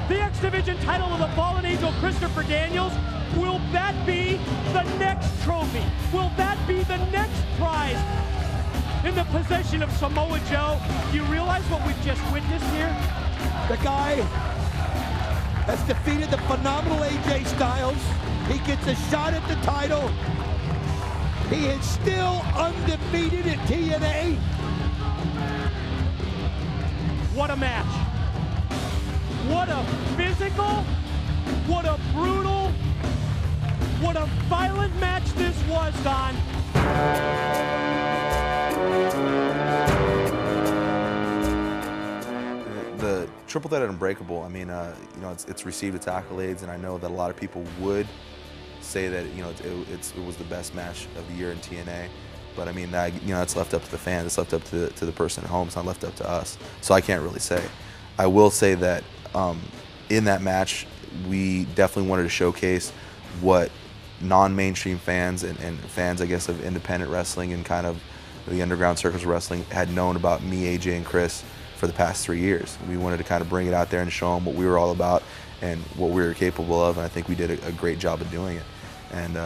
The X Division title of the Fallen Angel Christopher Daniels. Will that be the next trophy? Will that be the next prize in the possession of Samoa Joe? You realize what we've just witnessed here? The guy has defeated the phenomenal AJ Styles. He gets a shot at the title. He is still undefeated at TNA. What a match. What a physical, what a brutal, what a violent match this was, Don. The triple threat at Unbreakable, I mean, you know, it's received its accolades, and I know that a lot of people would say that, you know, it was the best match of the year in TNA. But I mean, that, you know, it's left up to the fans. It's left up to the person at home. It's not left up to us. So I can't really say. I will say that in that match, we definitely wanted to showcase what non-mainstream fans and fans, I guess, of independent wrestling and kind of the underground circles of wrestling had known about me, AJ, and Chris for the past 3 years. We wanted to kind of bring it out there and show them what we were all about and what we were capable of, and I think we did a great job of doing it. And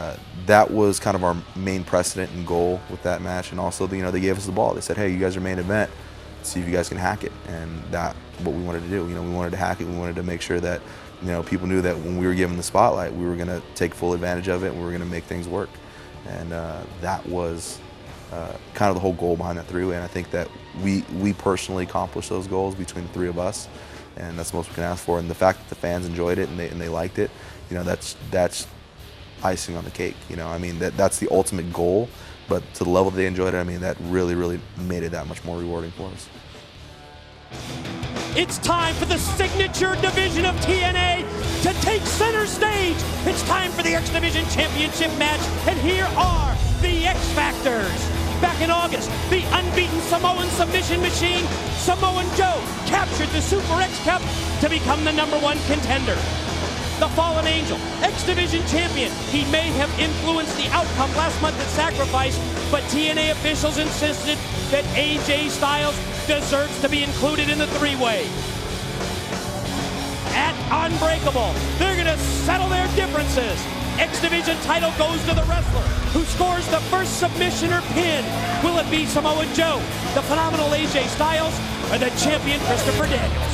that was kind of our main precedent and goal with that match. And also, you know, they gave us the ball. They said, hey, you guys are main event. See if you guys can hack it. And that's what we wanted to do. You know, we wanted to hack it. We wanted to make sure that, you know, people knew that when we were given the spotlight, we were going to take full advantage of it and we were going to make things work. And that was kind of the whole goal behind that three-way. And I think that we personally accomplished those goals between the three of us. And that's the most we can ask for. And the fact that the fans enjoyed it and they liked it, you know, that's icing on the cake. You know, I mean, that's the ultimate goal. But to the level they enjoyed it, I mean, that really, really made it that much more rewarding for us. It's time for the signature division of TNA to take center stage. It's time for the X Division Championship match, and here are the X Factors. Back in August, the unbeaten Samoan submission machine, Samoan Joe, captured the Super X Cup to become the #1 contender. The Fallen Angel, X Division champion. He may have influenced the outcome last month at Sacrifice, but TNA officials insisted that AJ Styles deserves to be included in the three-way. At Unbreakable, they're gonna settle their differences. X Division title goes to the wrestler who scores the first submission or pin. Will it be Samoa Joe, the phenomenal AJ Styles, or the champion Christopher Daniels?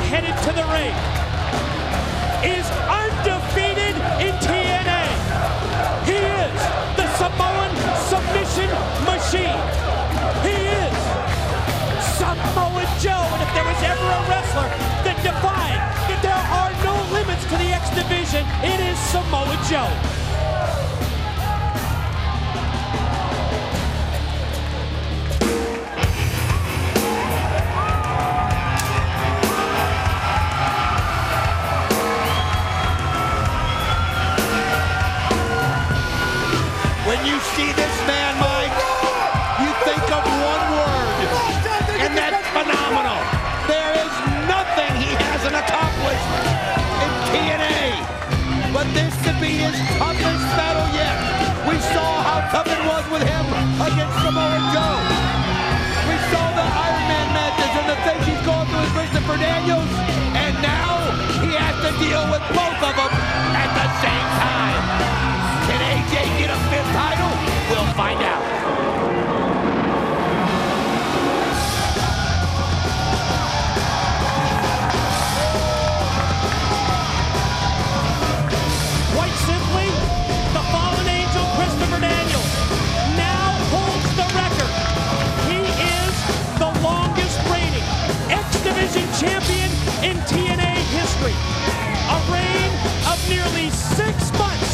Headed to the ring is undefeated in TNA. He is the Samoan submission machine. He is Samoa Joe. And if there was ever a wrestler that defied that there are no limits to the X Division, it is Samoa Joe. When you see this man, Mike, you think of one with him against Samoa Joe. We saw the Iron Man matches and the things he's going through with Christopher Daniels, and now he has to deal with both of them at the same time. Can AJ get a 5th title? We'll find out. Quite simply, the fallen angel Christopher Daniels now holds the record. He is the longest reigning X Division champion in TNA history. A reign of nearly 6 months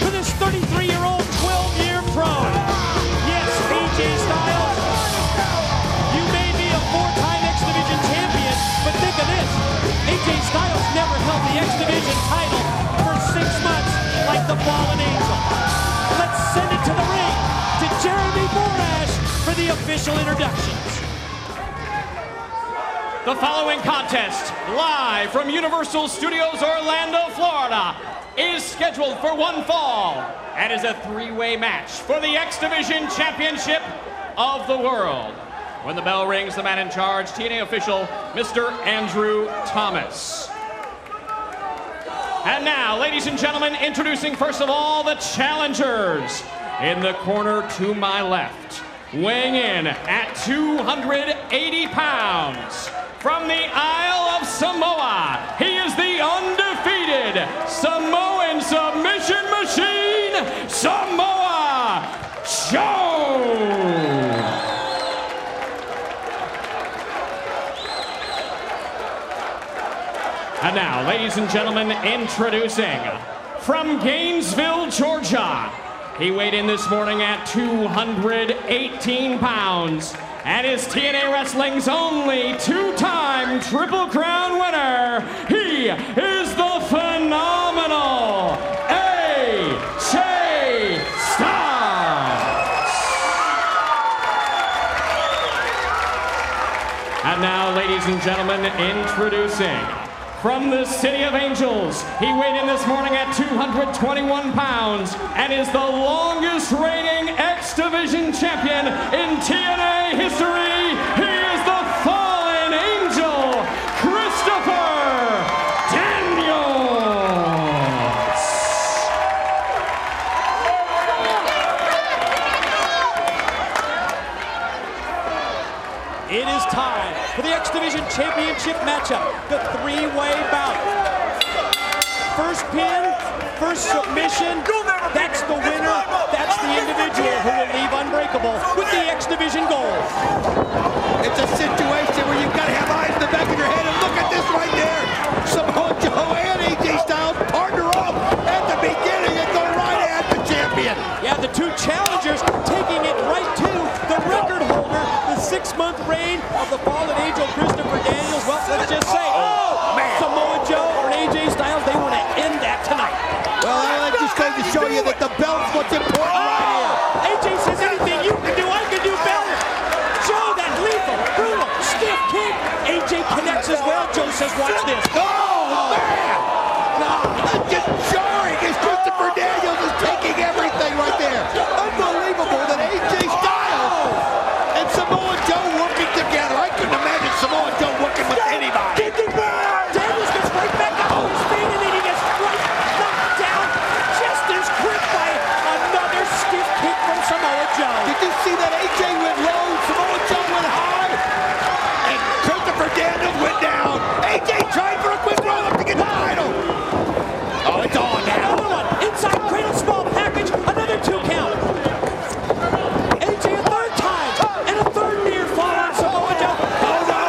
for this 33-year-old 12-year pro. Yes, AJ Styles, you may be a 4-time X Division champion, but think of this. AJ Styles never held the X Division title for 6 months like the fallen angel. Let's send it to the ring to Jeremy Borash for the official introductions. The following contest, live from Universal Studios Orlando, Florida, is scheduled for one fall and is a 3-way match for the X Division Championship of the World. When the bell rings, the man in charge, TNA official, Mr. Andrew Thomas. And now, ladies and gentlemen, introducing first of all the challengers. In the corner to my left, weighing in at 280 pounds, from the Isle of Samoa, he is the undefeated Samoan submission machine, Samoa Joe. And now, ladies and gentlemen, introducing from Gainesville, Georgia. He weighed in this morning at 218 pounds and is TNA Wrestling's only 2-time Triple Crown winner. He is the phenomenal AJ Styles. And now, ladies and gentlemen, introducing from the City of Angels, he weighed in this morning at 221 pounds and is the longest reigning X Division champion in TNA history. He is the fallen angel, Christopher Daniels. It is time for the X Division Championship matchup, the 3-way bout. First pin, first submission, that's the winner. That's the individual who will leave unbreakable with the X Division gold. It's a situation where you've got to have eyes in the back of your head, and look at this right there. Samoa Joe and AJ Styles partner off at the beginning and go right at the champion. Yeah, the two challengers taking it right to the record holder, the 6-month reign of the fallen angel Christopher Daniels. Well, let's just say, Samoa Joe or AJ Styles, they want to end that tonight. Well, that just goes to show you that the belt's what's important right here. AJ says anything you can do, I can do better. Joe, that lethal, brutal, stiff kick. AJ connects as well. Joe says, watch this. Oh, man! That's just jarring as Christopher Daniels is taking everything right there. Unbelievable that AJ Styles and Samoa Joe working together. I couldn't imagine Samoa Joe working with anybody. Daniels gets right back up on his feet, and then he gets right knocked down just as quick by another stiff kick from Samoa Joe. Did you see that AJ went low, Samoa Joe went high, and Christopher Daniels went down. AJ tried for a quick roll-up to get the title. Oh, it's on now. Another one, inside cradle small package, another 2 count. AJ a 3rd time, and a 3rd near fall on Samoa Joe. Oh, no.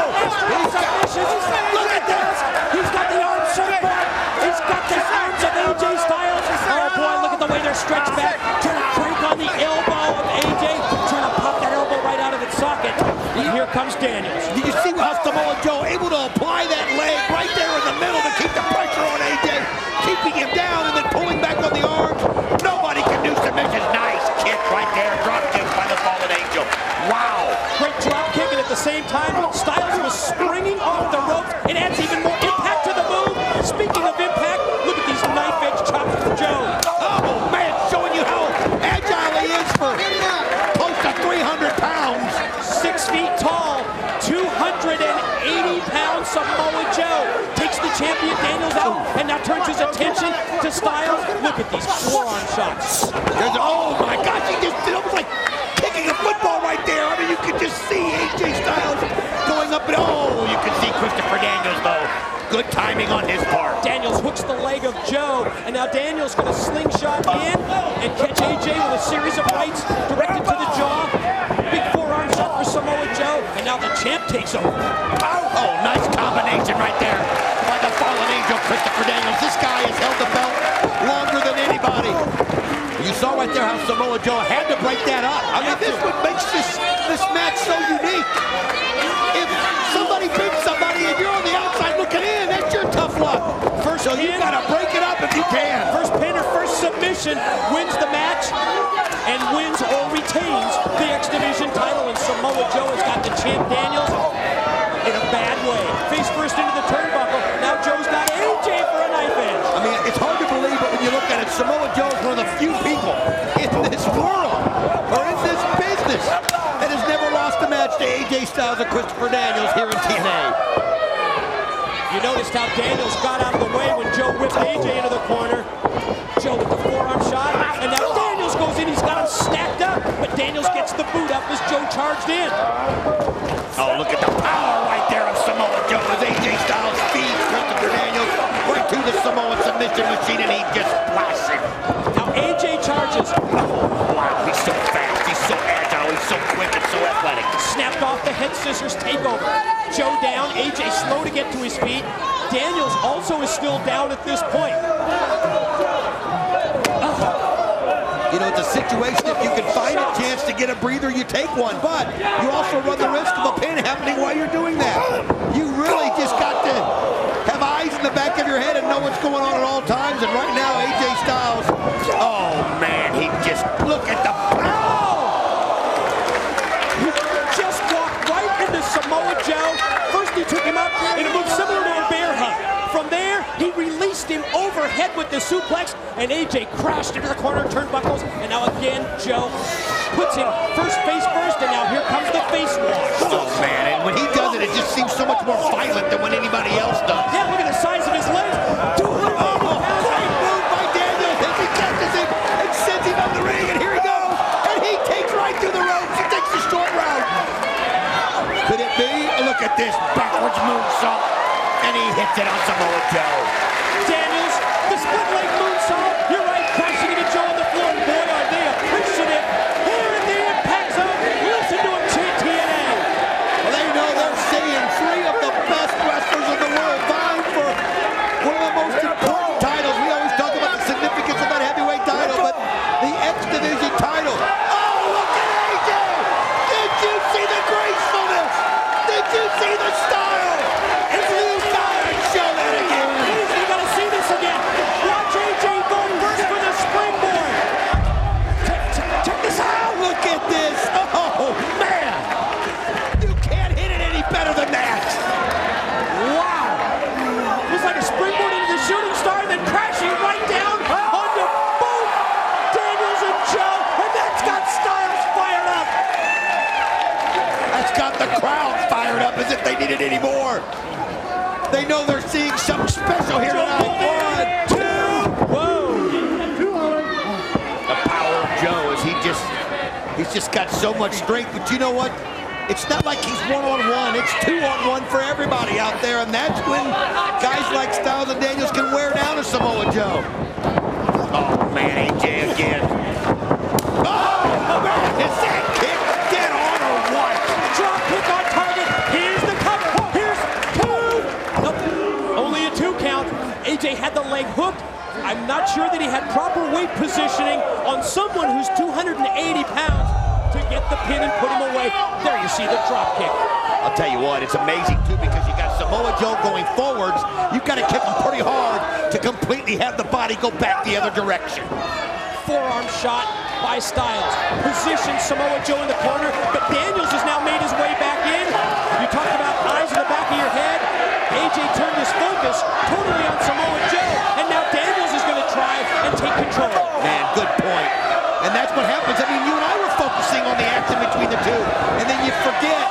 Look at this. He's got the arm surfboard. He's got the arms of AJ Styles. Oh boy, look at the way they're stretched back. Trying to crank on the elbow of AJ. Trying to pop that elbow right out of its socket. And here comes Daniels. Did you see how Samoa Joe able to apply that leg right there in the middle to keep the pressure on AJ, keeping him down and then pulling back on the arms? Nobody can do submission. Nice kick right there. Drop kick by the fallen angel. Wow. Great drop kick, and at the same time, Styles was springing off the ropes. It adds even more impact to the move. Speaking of impact, look at these knife-edge chops from Joe. Oh, man, showing you how agile he is for tall, 280-pound Samoa Joe takes the champion Daniels out and now turns his attention to Styles. Look at these forearm shots. Oh my gosh, he just did almost like kicking a football right there. I mean, you could just see AJ Styles going up and oh, you can see Christopher Daniels though. Good timing on his part. Daniels hooks the leg of Joe, and now Daniels going to slingshot in and catch AJ with a series of rights directed to the jaw. Big forearm shot for Samoa Joe, and now the champ takes over. Oh, nice combination right there by the fallen angel Christopher Daniels. This guy has held the belt longer than anybody. You saw right there how Samoa Joe had to break that up. I mean, this what makes this match so unique. If somebody beats somebody and you're on the outside looking in, that's your tough luck. So you gotta break it up if you can. First pin or first submission wins the match and wins or retains the X Division title. And Samoa Joe has got the champ Daniels in a bad way. Face first into the turnbuckle. Now Joe's got AJ for a knife edge. I mean, it's hard to believe, but when you look at it, Samoa Joe is one of the few people in this world or in this business that has never lost a match to AJ Styles and Christopher Daniels here in TNA. You noticed how Daniels got out of the way when Joe whipped AJ into the corner. Joe with the forearm shot, and now Daniels goes in. He's got him stacked up, but Daniels gets the boot up as Joe charged in. Oh, look at the power right there of Samoa Joe as AJ Styles feeds Christopher Daniels right to the Samoan submission machine, and he just blasts him. Now AJ charges. Oh, wow, he's so fast, he's so agile, he's so quick and so athletic. Snapped off the head scissors takeover. Joe down, AJ slow to get to his feet. Daniels also is still down at this point. You know, it's a situation, if you can find a chance to get a breather, you take one. But you also run the risk of a pin happening while you're doing that. You really just got to have eyes in the back of your head and know what's going on at all times. And right now, AJ Styles, oh man, he just, look at the power. He just walked right into Samoa Joe. First he took him up in a move similar to a bear hug. From there, he released him overhead with the suplex, and AJ crashed into the corner turnbuckles, and now again, Joe puts him face first, and now here comes the face wash. Oh man, and when he does it, it just seems so much more violent than when anybody else does. Yeah, look at the size of his legs. 280 pounds. Great move by Daniels as he catches him and sends him on the ring, and here he goes, and he takes right through the ropes. He takes the short route. Could it be? Look at this backwards moonsault, and he hits it on Samoa Joe. Daniels, the split leg moonsault. You're right, crashing into Joe on the floor. Boy, are they appreciative. Here in the Impact Zone, listen to him chant TNA. Well, they know they're seeing three of the best wrestlers in the world vying for one of the most important titles. We always talk about the significance of that heavyweight title, but the X Division title. Oh, look at AJ! Did you see the gracefulness? Did you see the style? If you gotta show that again. You gotta see this again. Watch AJ go first for the springboard. Check this out. Look at this. Oh, man. You can't hit it any better than that. Wow. It was like a springboard into the shooting star, then crashing right down onto both Daniels and Joe, and that's got Styles fired up. That's got the crowd fired up as if they needed any more. They know they're seeing something special here tonight. 1, 2. Whoa. The power of Joe is he's just got so much strength. But you know what? It's not like he's one-on-one. It's two-on-one for everybody out there. And that's when guys like Styles and Daniels can wear down a Samoa Joe. Oh, man, AJ again. Oh, man, is that kick dead on or what? Drop kick on target. Here's the cover. Here's 2. Nope. Only a 2 count. AJ had the leg hooked. I'm not sure that he had proper weight positioning on someone who's 280 pounds to get the pin and put him away. There you see the drop kick. I'll tell you what, it's amazing too because you got Samoa Joe going forwards. You've got to kick him pretty hard to completely have the body go back the other direction. Forearm shot by Styles. Position Samoa Joe in the corner, but Daniels has now made his way back in. You talked about eyes in the back of your head. AJ turned his focus totally on Samoa Joe, and now Daniels is going to try and take control. Man, good point. And that's what happens. I mean, you and I were focusing on the action between the two, and then you forget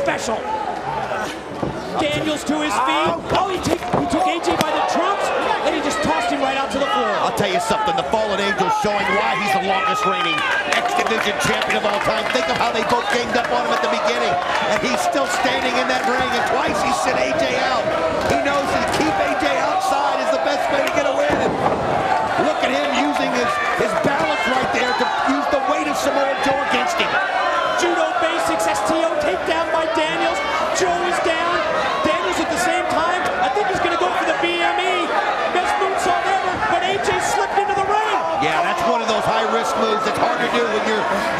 special. Daniels to his feet. Oh, he took AJ by the trunks, and he just tossed him right out to the floor. I'll tell you something, the Fallen Angel's showing why he's the longest reigning X Division champion of all time. Think of how they both ganged up on him at the beginning, and he's still standing in that ring, and twice he sent AJ out. He knows that to keep AJ outside is the best way to get a win. Look at him using his balance right there to use the weight of Samoa Joe against him. Judo basics, STO takedown by Daniels. Joe is down. Daniels at the same time, I think he's going to go for the BME. Best moonsault ever, but AJ slipped into the ring. Yeah, that's one of those high-risk moves that's hard to do when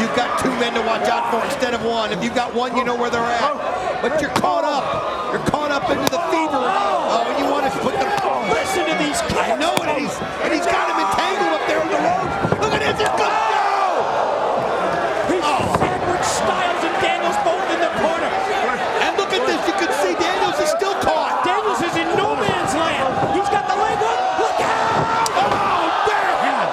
you've got two men to watch out for instead of one. If you've got one, you know where they're at. But you're caught up. You're caught up into the fever. Oh, and you want to put the... Listen to these kicks. I know it, and he's got him entangled up there on the rope. Look at this, it's good. He's sandwich Styles and Daniels both in the corner. And look at this, you can see Daniels is still caught. Daniels is in no man's land. He's got the leg hook. Look out! Oh, man!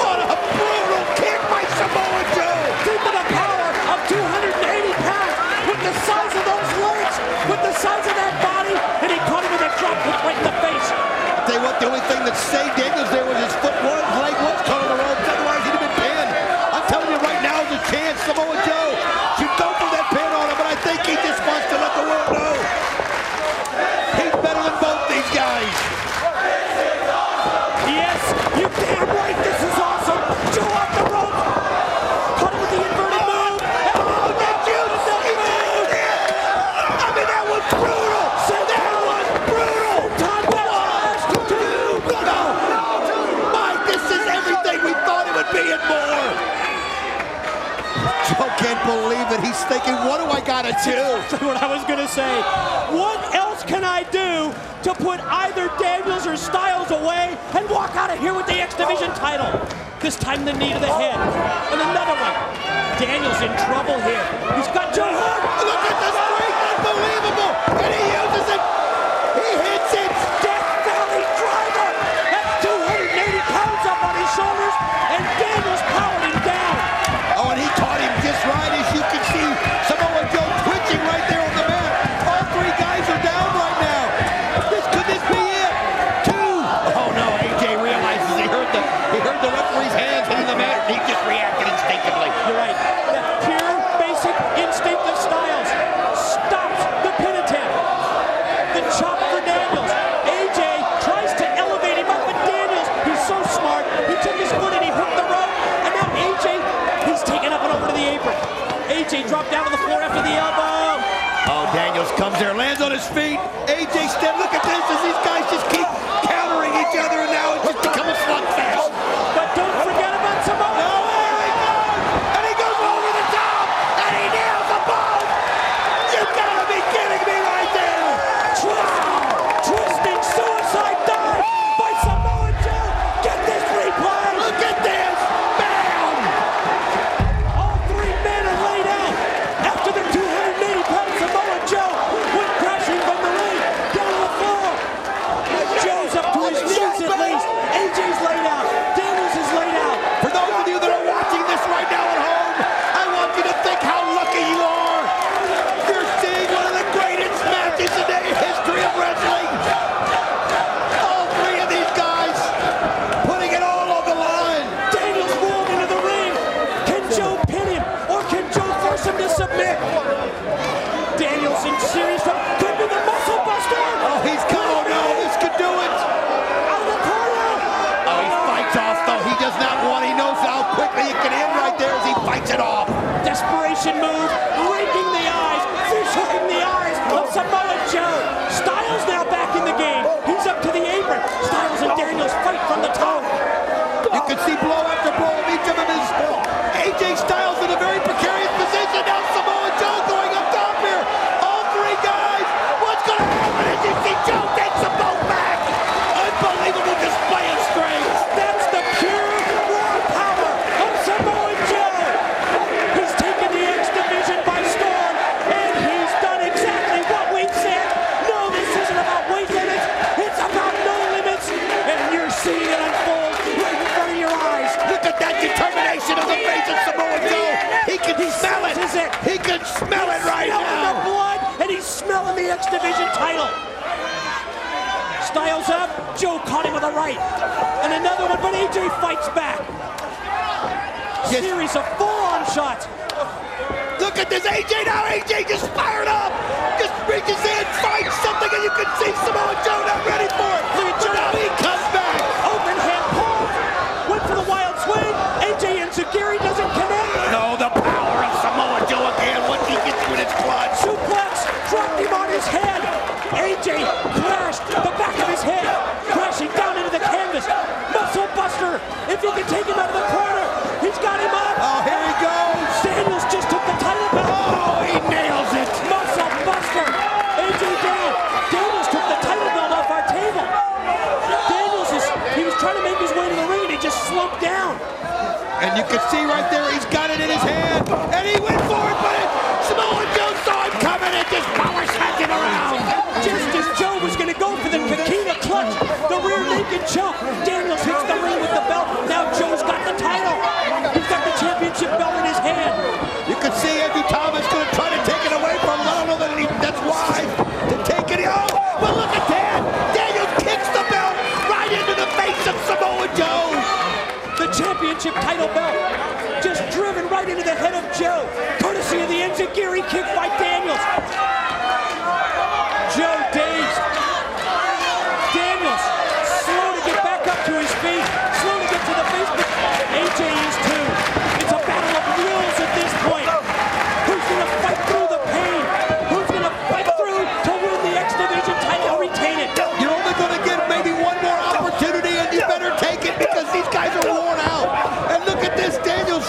What a brutal kick by Samoa Joe! Think of the power of 280 pounds with the size of those legs, with the size of that body, and he caught him with a drop kick right in the face. I'll tell you what, the only thing that saved Daniels there was his foot, his leg was caught on the ropes, otherwise he'd have been pinned. I'm telling you right now is a chance Samoa Joe should go for that pin on him, but I think he just wants to let the world know he's better than both these guys. Yes, you damn right, this is awesome. Joe off the rope. Caught him with the inverted move. Oh, did you see that? I mean, that was brutal. That was brutal. Mike, this is everything we thought it would be and more. Joe can't believe it. He's thinking, what do I gotta do? That's what I was gonna say. What else can I do to put either Daniels or Styles away and walk out of here with the X Division title? This time the knee to the head. And another one. Daniels in trouble here. He's got Joe hurt. Look at the strength, unbelievable. And he uses it. He hits it. Death Valley driver. That's 280 pounds up on his shoulders. And Daniels powered him down. Oh, and he caught him just right. As you can see, Samoa Joe twitching right there on the mat. All three guys are down right now. Could this be it? Two. Oh no, AJ realizes he heard the referee's hands hitting the mat, and he just reacted instinctively. You're right. That pure, basic instinct of Styles stops the pin attempt. The chop for Daniels. AJ tries to elevate him up, but Daniels, he's so smart. He took his foot and he hooked the rope, and now AJ, he's taken up and over to the apron. AJ dropped down to the floor after the elbow. Oh, Daniels comes there, lands on his feet. AJ step. Look at this as these guys just keep countering each other, and now it's just become a slugfest. But don't forget about Samoa. No, there he goes! And he goes over the top! And he nails the bone! You gotta be kidding me right there! Twisting suicide dive by Samoa Joe. Get this replay. Look at this! Bam! All three men are laid out after the 280-pound Samoa Joe went crashing from the ring down to the floor. Joe's up to his knees at least. AJ's laid out. Daniels is laid out. For those of you that are watching this right now at home, I want you to think how lucky you are. You're seeing one of the greatest matches in the history of wrestling. All three of these guys putting it all on the line. Daniels rolled into the ring. Can Joe pin him, or can Joe force him to submit? Daniels in serious trouble. Could be the muscle buster. Oh, he's come. Oh no, this could do it. Out of the corner. Oh, he fights off though. He does not want. He knows how quickly it can end right there as he fights it off. Desperation move, raking the eyes, fishing the eyes of Samoa Joe. Styles now back in the game. He's up to the apron. Styles and Daniels fight from the top. You can see blow after blow of each of them is AJ Styles in a very precarious position. Now Samoa Joe going up top here. All three guys. What's going to happen as you see Joe takes them both back? Unbelievable display of strength. That's the pure raw power of Samoa Joe. He's taken the X Division by Joe caught him with a right. And another one, but AJ fights back. Series of forearm shots. Look at this, AJ now. AJ just fired up. Just reaches in, fights something, and you can see Samoa Joe not ready for it. Look at Joe. Now he comes back. Open hand pull. Went for the wild swing. AJ Enziguri doesn't connect. No, the power of Samoa Joe again once he gets you in his clutch. Suplex. Dropped him on his head. AJ crashed the back of his head. Crashing down into the canvas. Muscle buster. If he can take him out of the corner. He's got him up. Oh, here he goes. Daniels just took the title belt. Oh, he nails it. Muscle buster. AJ down. Daniels took the title belt off our table. He was trying to make his way to the ring and he just slumped down. And you can see right there, he's got it in his hand. And he went for it, but Samoa Joe saw him coming and just power smacked him around. Just as Joe was going to go for the Kakina clutch, the rear naked choke, Daniels hits the ring with the belt. Now Joe's got the title. He's got the championship belt in his hand. You can see Andrew Thomas going to try to take it away from him. I don't know that that's wise to take it. Oh, but look at that. Daniels kicks the belt right into the face of Samoa Joe. The championship title belt just driven right into the head of Joe, courtesy of the Enziguri kick by Daniels. Joe dazed. Daniels slow to get back up to his feet, slow to get to the face, but AJ is too. It's a battle of wills at this point. Who's going to fight through the pain? Who's going to fight through to win the X Division title or retain it? You're only going to get maybe one more opportunity, and you better take it because these guys are worn out. And look at this, Daniels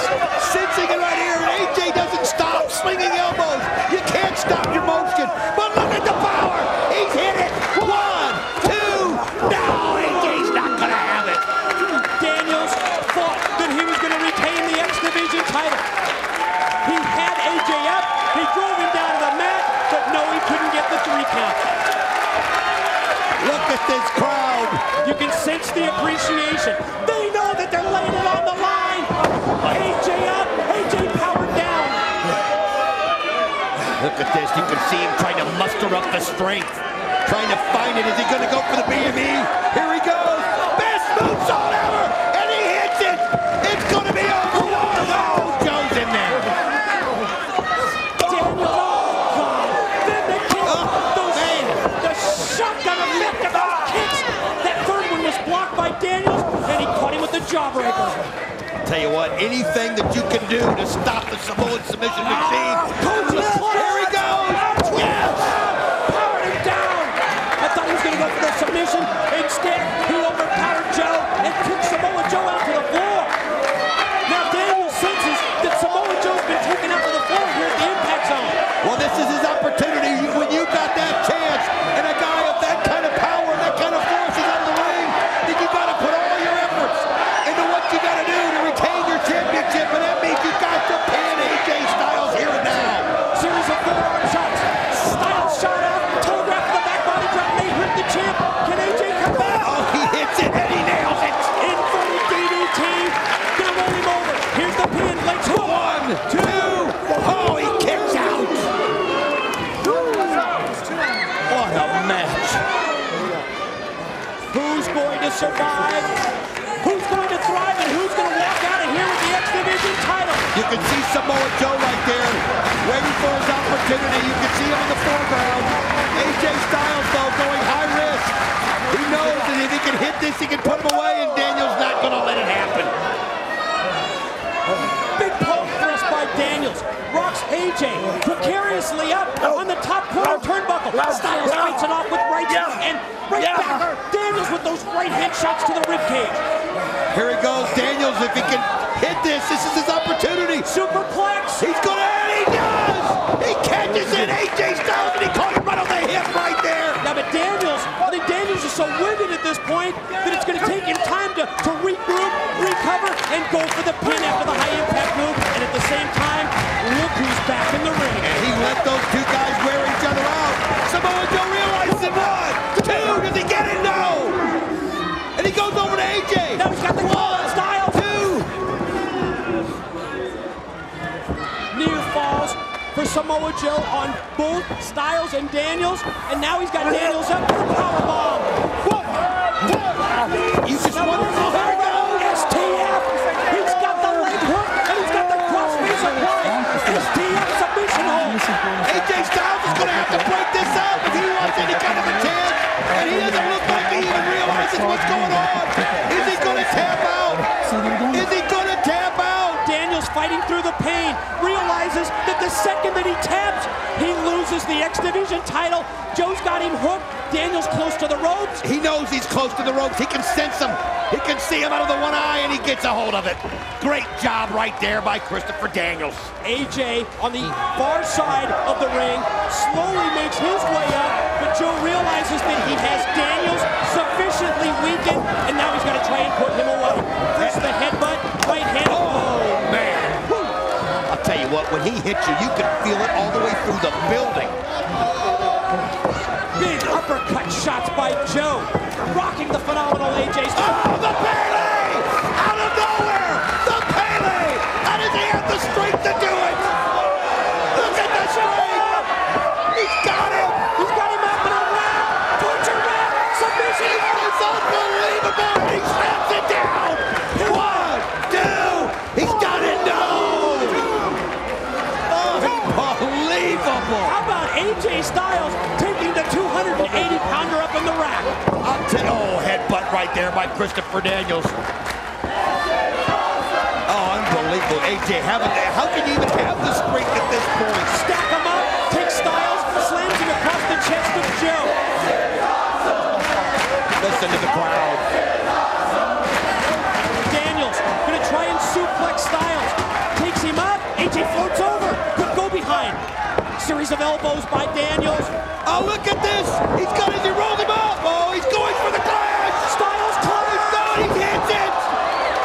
sensing it right here, and AJ doesn't stop slinging elbows. You can't stop your motion, but look at the power. He's hit it. 1, 2. No, AJ's not going to have it. Daniels thought that he was going to retain the X Division title. He had AJ up, he drove him down to the mat, but no, he couldn't get the 3 count. Look at this crowd. You can sense the appreciation. They know that they're laying it on the line. AJ up, AJ powered down. Look at this. You can see him trying to muster up the strength. Trying to find it. Is he going to go for the BME? Here he goes. Best moonsault ever. And he hits it. It's going to be over. Oh, Joe's in there. Daniels, oh God. Then the kick, the shotgun effect of those kicks. That third one was blocked by Daniels, and he caught him with the jawbreaker. Tell you what, anything that you can do to stop the Samoan submission machine. Here he goes. Yes. Powered him down. I thought he was going to go for the submission. Instead, he overpowered Joe and took Samoa Joe out to the floor. Now Daniel senses that Samoa Joe's been taken out to the floor here at the Impact Zone. Well, this is his opportunity. When you got that chance and a guy of that kind of power, that kind of force is out of the ring, then you got to put all your efforts into what you got to do to retain your championship, and that means you got to pin AJ Styles here and now. Series of forearm shots. Styles shot out, toe grab to the back body drop, and they hurt the champ. Can AJ come back? Oh, he hits it and he nails it. Inverted DDT. Gonna roll him over. Here's the pin. Legs hook. 1, 2. Oh, he kicks out. What a match. Who's going to survive? Who's going to thrive? And who's going to walk out of here with the X Division title? You can see Samoa Joe right there, waiting for his opportunity. You can see him in the foreground. AJ Styles, though, going high risk. He knows that if he can hit this, he can put him away, and Daniel's not going to let it happen. Big poke thrust by Daniels. Rocks AJ precariously up on the top corner turnbuckle. Styles fights it off with right and right back. Daniels with those right hand shots to the ribcage. Here he goes, Daniels. If he can hit this, this is his opportunity. Superplex. He's going to, and he does! He catches it, AJ Styles, and he caught him right on the hip right there. Now, but Daniels, I think Daniels is so winded at this point that it's going to take him time to regroup, recover, and go for the pin after the high impact move. And at the same time, look who's back in the ring. And he let those two guys wear each other out. Samoa Joe realizes it. 1, 2, does he get it? No! And he goes over to AJ. Now he's got the Styles. 2. Near falls for Samoa Joe on both Styles and Daniels. And now he's got Daniels up for the powerbomb. 1, 2, You just wonder, oh, here we go. STF. He's got the leg hook and he's got the crossface applied. STF submission hold. AJ Styles is going to have to break this up if he wants any kind of a chance. And he doesn't look like he even realizes what's going on. Is he going to tap out? Is he going to tap out? Daniels fighting through the pain, realizes that the second that he taps, he loses the X Division title. Joe's got him hooked. Daniels close to the ropes. He knows he's close to the ropes. He can sense him. He can see him out of the one eye, and he gets a hold of it. Great job right there by Christopher Daniels. AJ on the far side of the ring slowly makes his way up, but Joe realizes that he has Daniels sufficiently weakened, and now he's got to try and put him away. First the headbutt, right hand. Oh, man. I'll tell you what, when he hits you, you can feel it all the way through the building. Big uppercut shots by Joe, rocking the phenomenal AJ Styles. Oh, the Pele! Out of nowhere! The Pele! How does he have the strength to do it? Look at the strength! He's got him! He's got him up in a rack, butcher rack, submission. It's unbelievable! He slaps it down! 1, 2! He's got it! No! Unbelievable! How about AJ Styles taking the 280-pounder up in the rack? Oh, headbutt right there by Christopher Daniels. Oh, unbelievable. AJ, how can you even have the strength at this point? Stack him up, takes Styles, slams him across the chest of Joe. Listen to the crowd. Daniels gonna try and suplex Styles. Takes him up, AJ floats over, could go behind. Series of elbows by Daniels. Oh, look at this! He's got it, he rolled him up! Oh, he's going for the clash! Styles climbs. No, he hits it!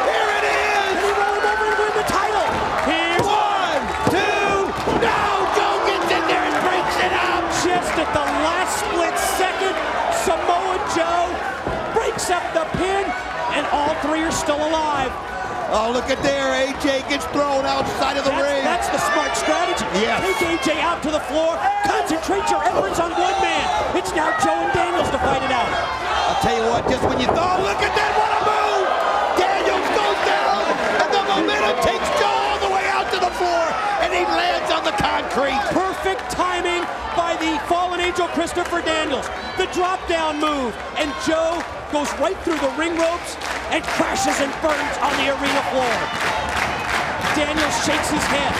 Here it is! Can he roll him over and win the title? Here's 1, 2, no! Joe gets in there and breaks it up! just at the last split second. Samoa Joe breaks up the pin, and all three are still alive. Oh, look at there. AJ gets thrown outside of the ring. That's the smart strategy. Yes. Take AJ out to the floor. Concentrate your efforts on one man. It's now Joe and Daniels to fight it out. I'll tell you what, just when you thought, oh, look at that, what a move! Daniels goes down, and the momentum takes Joe all the way out to the floor, and he lands on the concrete. Perfect timing by the fallen angel Christopher Daniels. The drop down move, and Joe goes right through the ring ropes and crashes and burns on the arena floor. Daniels shakes his head.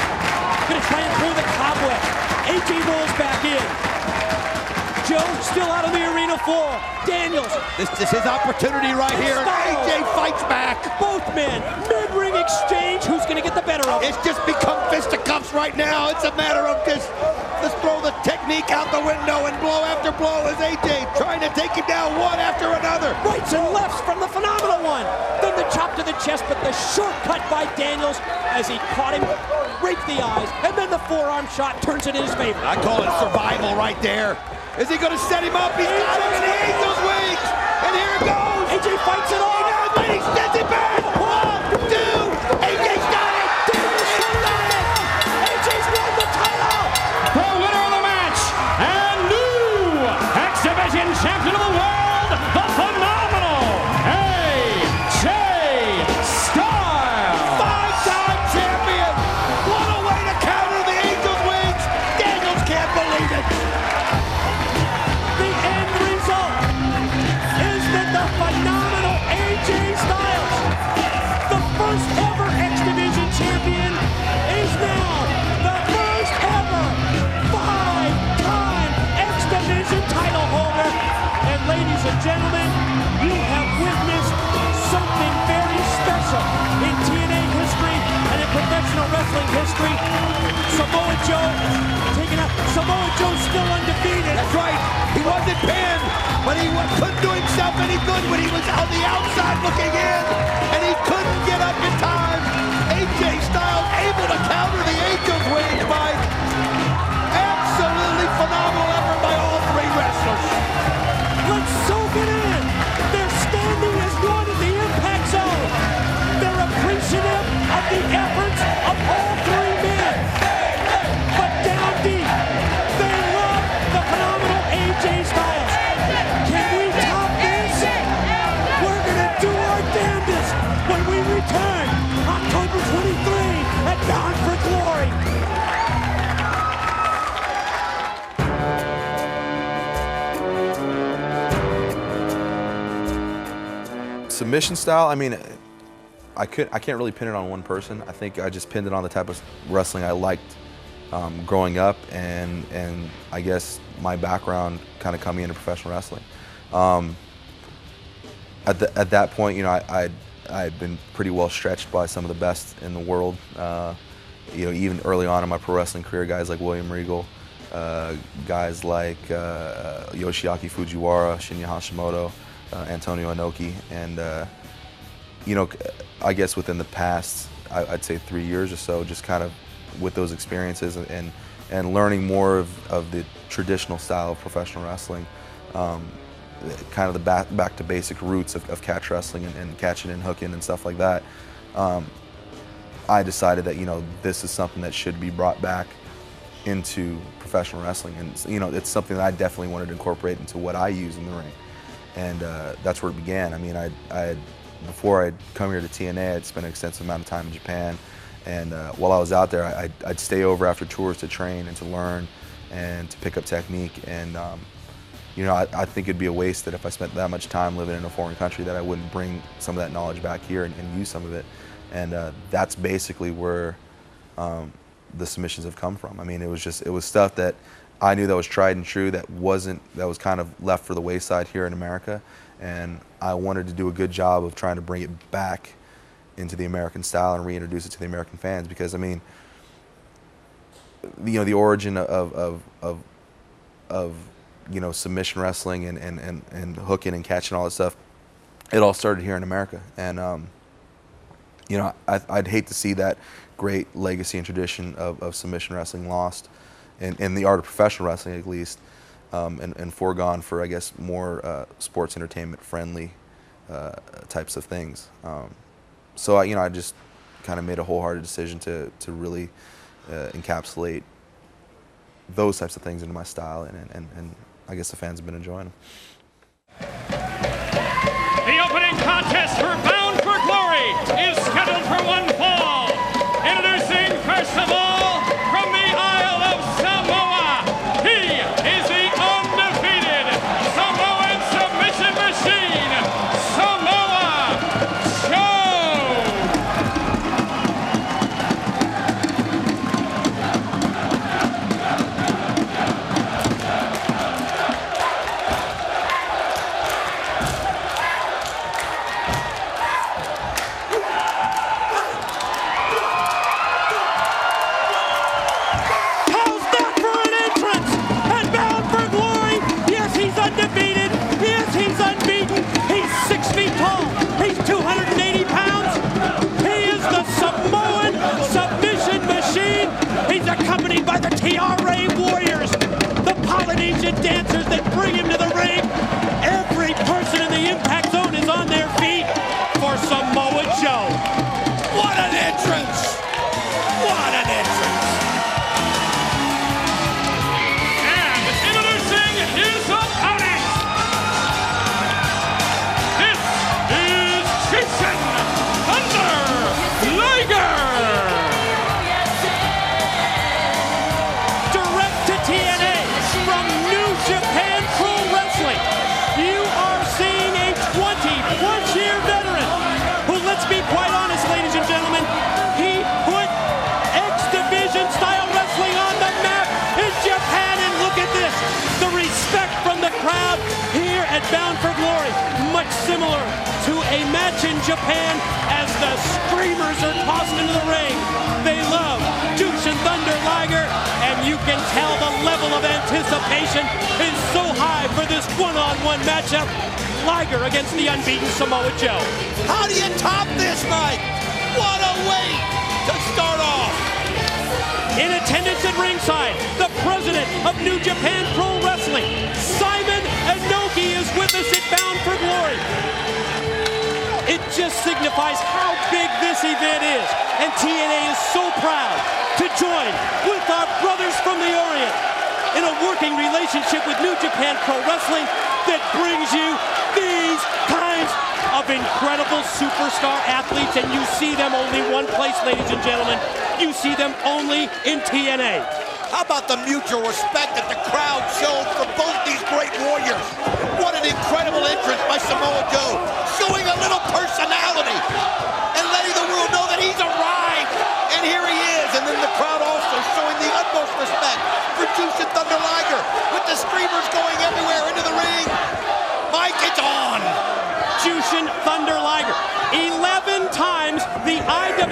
Gonna try and pull the cobweb. AJ rolls back in. Joe still out on the arena floor. Daniels. This is his opportunity right here, and AJ fights back. Both men, mid-ring exchange. Who's gonna get the better of it? It's just become fisticuffs right now. It's a matter of just, let's throw the technique out the window and blow after blow as AJ trying to take him down one after another. Rights and lefts from the phenomenal one. Then the chop to the chest, but the shortcut by Daniels as he caught him, raked the eyes, and then the forearm shot turns it in his favor. I call it survival right there. Is he going to set him up? He's got him in the Angel's wings. And here it goes. AJ fights it off. He sends it back. 1, 2. AJ's got it. Daniels got it. AJ's won the title. The winner of the match and new X Division champion of the world, the phenomenal AJ Styles. 5-time champion. What a way to counter the Angel's wings. Daniels can't believe it. The end result is that the phenomenal AJ Styles, the first ever X Division champion, is now the first ever 5-time X Division title holder. And ladies and gentlemen, you have witnessed something very special in TNA history and in professional wrestling history. Samoa Joe taking out. Samoa Joe's still undefeated. That's right. He wasn't pinned, but he couldn't do himself any good when he was on the outside looking in, and he couldn't get up in time. AJ Styles able to counter the Angel's wings, Mike. Absolutely phenomenal effort by all three wrestlers. Let's soak it in. They're standing as one in the impact zone. They're appreciative of the efforts of all three men. But down deep, they love the phenomenal AJ Styles. Can we top this? We're going Submission style, I mean, I can't really pin it on one person. I think I just pinned it on the type of wrestling I liked growing up, and I guess my background kind of coming into professional wrestling. At that point, you know, I'd been pretty well stretched by some of the best in the world. You know, even early on in my pro wrestling career, guys like William Regal, guys like Yoshiaki Fujiwara, Shinya Hashimoto, Antonio Inoki, and you know, I guess within the past, I'd say 3 years or so, just kind of with those experiences and learning more of the traditional style of professional wrestling, kind of the back to basic roots of catch wrestling and catching and hooking and stuff like that. I decided that, you know, this is something that should be brought back into professional wrestling, and you know, it's something that I definitely wanted to incorporate into what I use in the ring, and that's where it began. I mean, before I'd come here to TNA, I'd spent an extensive amount of time in Japan, and while I was out there, I'd stay over after tours to train and to learn and to pick up technique, and you know, I think it'd be a waste that if I spent that much time living in a foreign country that I wouldn't bring some of that knowledge back here and use some of it. And that's basically where the submissions have come from. I mean, it was stuff that I knew that was tried and true, that was kind of left for the wayside here in America, and I wanted to do a good job of trying to bring it back into the American style and reintroduce it to the American fans, because I mean, you know, the origin of you know, submission wrestling and hooking and catching, all that stuff, it all started here in America, and you know, I'd hate to see that great legacy and tradition of submission wrestling lost, in the art of professional wrestling at least, and foregone for, I guess, more sports entertainment friendly types of things. So you know, I just kind of made a wholehearted decision to really encapsulate those types of things into my style, and I guess the fans have been enjoying them. The opening contest for Bound for Glory is scheduled for one fall. Introducing, first of all, from the Isle of Samoa, he is the undefeated Samoan submission machine, Samoa Joe. How's that for an entrance? And Bound for Glory, yes, he's undefeated. Yes, he's unbeaten. He's 6 feet tall. He's 280 pounds. He is the Samoan submission machine. He's accompanied by the TRA Warriors, the Polynesian dancers that bring him to the ring. Every person in the Impact Zone is on their feet for Samoa Joe. What an entrance! What an entrance! And introducing his opponent, this is Jason Thunder Liger. Direct to TNA from New Japan Pro Wrestling. You are seeing a 20-plus-year veteran who, let's be quite honest, ladies and gentlemen, he put X-Division style wrestling on the map in Japan, and look at this. The respect from the crowd here at Bound for Glory, much similar to a match in Japan as the screamers are tossed into the ring. They love Jushin Thunder Liger, and you can tell the level of anticipation is so high for this one-on-one matchup. Liger against the unbeaten Samoa Joe. How do you top this, Mike? What a way to start off! In attendance at ringside, the president of New Japan Pro Wrestling, Simon Inoki, is with us at Bound for Glory. It just signifies how big this event is, and TNA is so proud to join with our brothers from the Orient in a working relationship with New Japan Pro Wrestling that brings you these kinds of incredible superstar athletes, and you see them only one place, ladies and gentlemen. You see them only in TNA. How about the mutual respect that the crowd showed for both these great warriors? What an incredible entrance by Samoa Joe, showing a little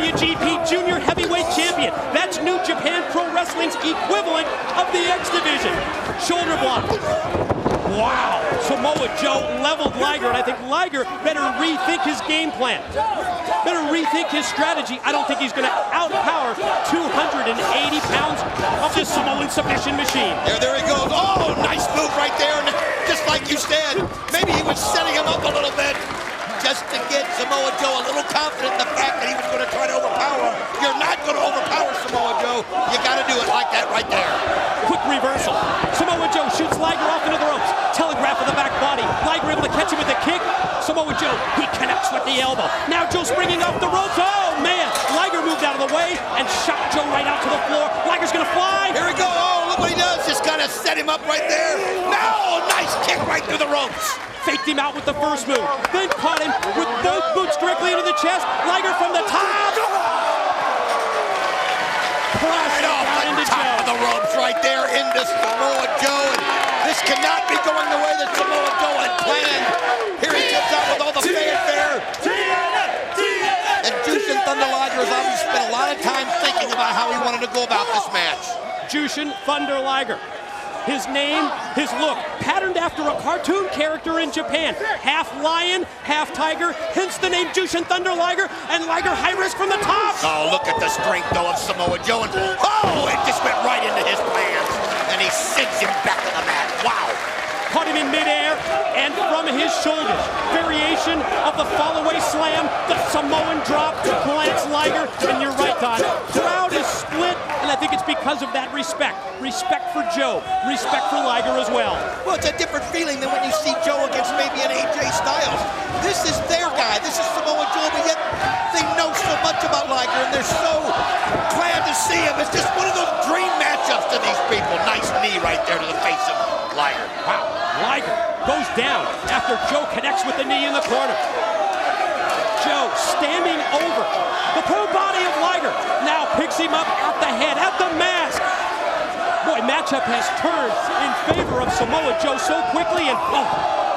IWGP Junior Heavyweight Champion. That's New Japan Pro Wrestling's equivalent of the X Division. Shoulder block. Wow, Samoa Joe leveled Liger, and I think Liger better rethink his game plan. Better rethink his strategy. I don't think he's going to outpower 280 pounds of this Samoan submission machine. There he goes. Oh, nice move right there. And just like you said, maybe he was setting him up a little bit just to get Samoa Joe a little confident in the fact that he was going to try to overpower. You're not going to overpower Samoa Joe. You got to do it like that right there. Quick reversal. Samoa Joe shoots Liger off into the ropes. Telegraph with the back body. Liger able to catch him with the kick. Samoa Joe, he connects with the elbow. Now Joe springing off the ropes. Oh, man. Liger moved out of the way and shot Joe right out to the floor. Liger's going to fly. Here we go. Oh, look what he does. Just kind of set him up right there. Now, nice kick right through the ropes. Faked him out with the first move. Then caught him with both boots directly into the chest. Liger from the top. Right off the top of the ropes right there into Samoa Joe. And this cannot be going the way that Samoa Joe had planned. Here he comes out with all the fanfare. And Jushin Thunder Liger has obviously spent a lot of time thinking about how he wanted to go about this match. Jushin Thunder Liger. His name, his look, patterned after a cartoon character in Japan. Half lion, half tiger, hence the name Jushin Thunder Liger, and Liger high risk from the top. Oh, look at the strength, though, of Samoa Joe. And, oh, it just went right into his plans. And he sinks him back to the mat. Wow. Caught him in midair and from his shoulders. Variation of the fall-away slam, the Samoan drop to glance Liger. And you're right, Don. Crowd is split, and I think it's because of that respect. Respect for Joe, respect for Liger as well. Well, it's a different feeling than when you see Joe against maybe an AJ Styles. This is their guy. This is Samoa Joe, but yet they know so much about Liger, and they're so glad to see him. It's just one of those dream matchups to these people. Nice knee right there to the face of Liger. Wow. Liger goes down after Joe connects with the knee in the corner. Joe standing over the pro body of Liger. Now picks him up at the head, at the mask. Boy, matchup has turned in favor of Samoa Joe so quickly, and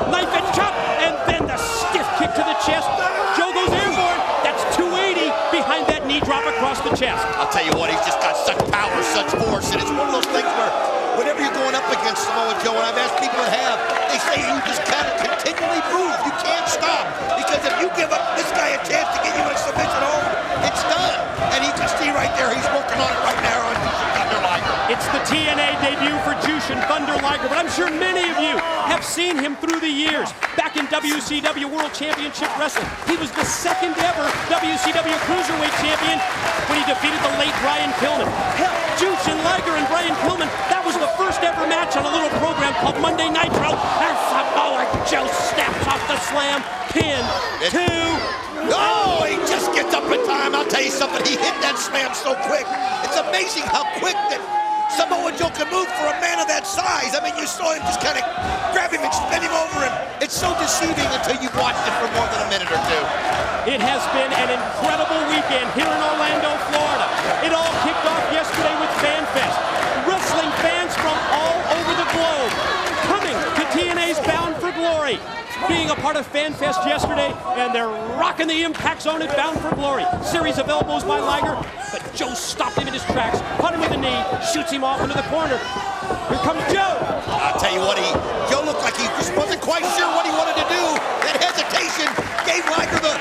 knife edge chop, and then the stiff kick to the chest. Joe goes airborne. That's 280 behind that knee drop across the chest. I'll tell you what, he's just got such power, such force, and it's one of those things where whenever you're going up against Samoa Joe, and I've asked people that have, they say you just gotta continually move. You can't stop, because if you give up this guy a chance to get you in a submission home, it's done. And you can see right there, he's working on it right now on Jushin Thunder Liger. It's the TNA debut for Jushin Thunder Liger, but I'm sure many of you have seen him through the years. Back in WCW World Championship Wrestling, he was the second ever WCW Cruiserweight Champion when he defeated the late Brian Pillman. Hell, Jushin Liger and Brian Pillman, that was the first ever match on a little program called Monday Nitro. And Samoa Joe snaps off the slam, pin, Oh, he just gets up in time. I'll tell you something, he hit that slam so quick. It's amazing how quick that Samoa Joe can move for a man of that size. I mean, you saw him just kind of grab him and spin him over, and it's so deceiving until you've watched it for more than a minute or two. It has been an incredible weekend here in Orlando, Florida. It all kicked off yesterday with FanFest. Wrestling fans from all over the globe coming to TNA's Bound for Glory. Being a part of FanFest yesterday, and they're rocking the Impact Zone at Bound for Glory. Series of elbows by Liger, but Joe stopped him in his tracks, caught him with a knee, shoots him off into the corner. Here comes Joe. I'll tell you what, Joe looked like he just wasn't quite sure what he wanted to do. That hesitation gave Liger the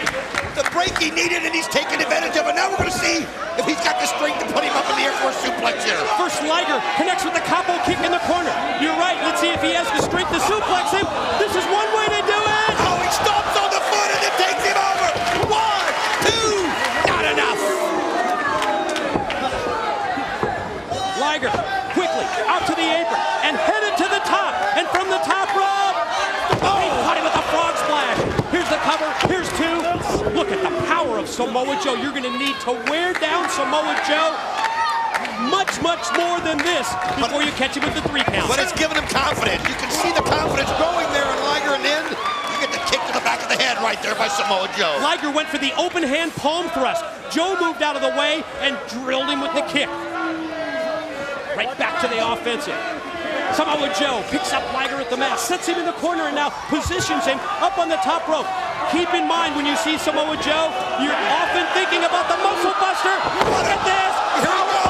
break he needed, and he's taking advantage of it. Now we're going to see if he's got the strength to put him up in the Air Force suplex here. First, Liger connects with the capo kick in the corner. You're right, let's see if he has the strength to suplex him. This is one way to do it. Oh, he stomps on the foot and it takes him over. 1, 2, not enough. Liger quickly out to the apron and headed to the top. And from the top rope, he caught him with a frog splash. Here's the cover, here's 2. Look at the power of Samoa Joe. You're going to need to wear down Samoa Joe much more than this before you catch him with the 3 count. But it's giving him confidence. You can see the confidence growing there in Liger, and then you get the kick to the back of the head right there by Samoa Joe. Liger went for the open hand palm thrust. Joe moved out of the way and drilled him with the kick. Right back to the offensive. Samoa Joe picks up Liger at the mat, sets him in the corner, and now positions him up on the top rope. Keep in mind when you see Samoa Joe, you're often thinking about the muscle buster. Look at this. Here we go.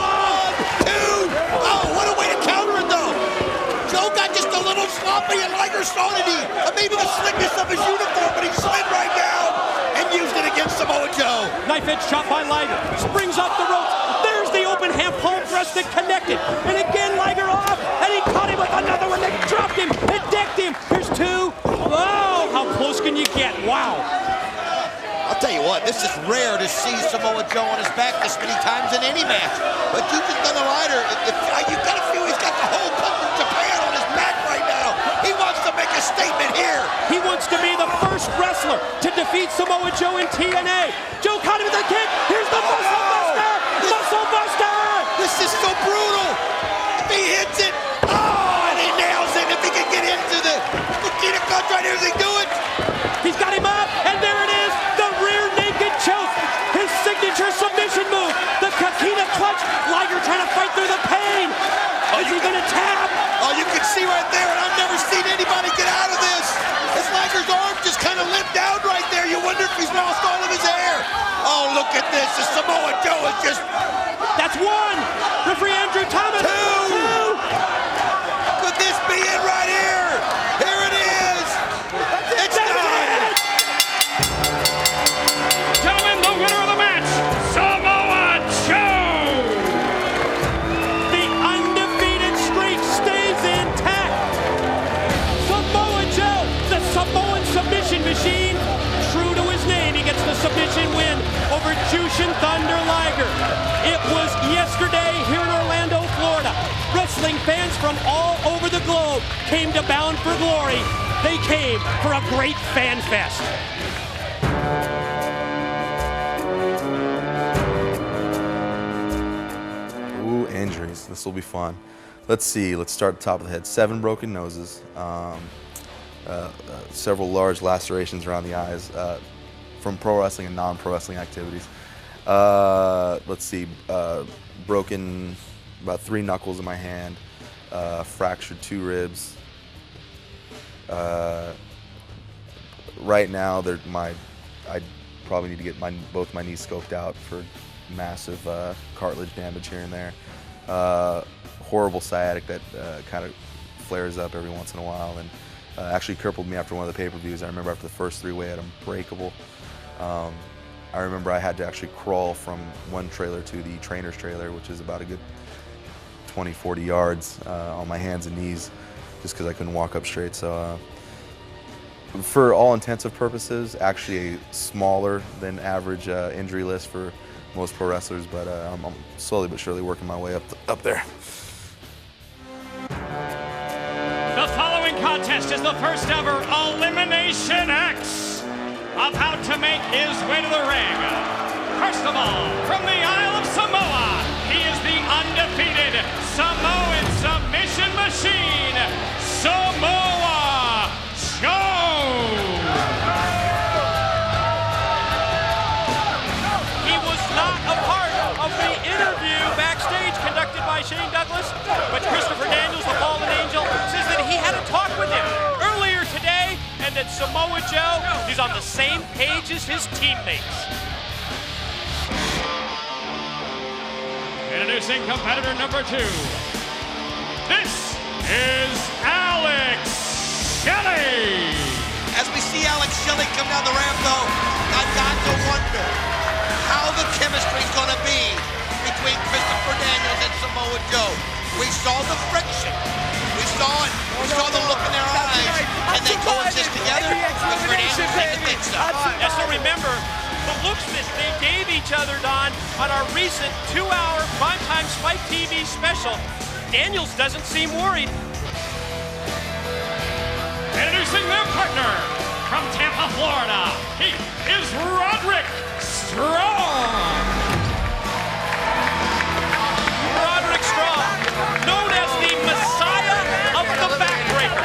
1, 2. Oh, what a way to counter it, though. Joe got just a little sloppy, and Liger saw it. Maybe the slickness of his uniform, but he slid right down and used it against Samoa Joe. Knife edge shot by Liger. Springs off the ropes. There's the open hand palm thrust that connected. And again, Liger off. And he caught him with another one that dropped him. It decked him. Here's 2. Oh, how close can you get? Wow. I'll tell you what, this is rare to see Samoa Joe on his back this many times in any match. But you just done a Liger. You've got to feel he's got the whole country of Japan on his back right now. He wants to make a statement here. He wants to be the first wrestler to defeat Samoa Joe in TNA. Joe caught him with a kick. Here's the Muscle Buster. Muscle Buster. This is so brutal. If he hits it, oh, and he nails it. If he can get into the Bukita Clutch right here, does he do it? He's got him up, and there it is. The rear naked choke. His signature submission move. The Kakita Clutch. Liger trying to fight through the pain. Is he going to tap? Oh, you can see right there, and I've never seen anybody get out of this. His Liger's arm just kind of limped down right there. You wonder if he's lost all of his hair. Oh, look at this. The Samoa Joe is just... That's 1. Referee Andrew Thomas. 2. Could this be it right here? Here it is. It's done. Gentlemen, the winner of the match, Samoa Joe! The undefeated streak stays intact. Samoa Joe, the Samoan submission machine. True to his name, he gets the submission win over Jushin Thunder Liger. It was yesterday here in Orlando, Florida. Wrestling fans from all over the globe came to Bound for Glory. They came for a great fan fest. Ooh, injuries. This will be fun. Let's see. Let's start at the top of the head. 7 broken noses. Several large lacerations around the eyes from pro wrestling and non-pro wrestling activities. Let's see. Broken about 3 knuckles in my hand. Fractured 2 ribs. Right now, I probably need to get both my knees scoped out for massive cartilage damage here and there. Horrible sciatic that kind of flares up every once in a while, and actually crippled me after one of the pay-per-views. I remember after the first 3-way, I had Unbreakable. I remember I had to actually crawl from one trailer to the trainer's trailer, which is about a good 20-40 yards on my hands and knees, just because I couldn't walk up straight. So for all intensive purposes, actually a smaller than average injury list for most pro wrestlers, but I'm slowly but surely working my way up there. The following contest is the first ever Elimination X, about to make his way to the ring. First of all, from the Isle of Samoa, he is the undefeated Samoan submission machine, Samoa Joe. He was not a part of the interview backstage conducted by Shane Douglas, but Christopher Daniels, the fallen angel, says that he had a talk with him earlier today, and that Samoa Joe is on the same page as his teammates. Introducing competitor number 2. This is Alex Shelley. As we see Alex Shelley come down the ramp, though, I've got to wonder how the chemistry is going to be between Christopher Daniels and Samoa Joe. We saw the friction. We saw it. We saw the look in their eyes. Can they coexist together? Christopher Daniels didn't think so. Yeah, so remember, the looks that they gave each other, Don, on our recent 2-hour Primetime Spike TV special, Daniels doesn't seem worried. Introducing their partner from Tampa, Florida, he is Roderick Strong. Roderick Strong, known as the Messiah of the Backbreaker.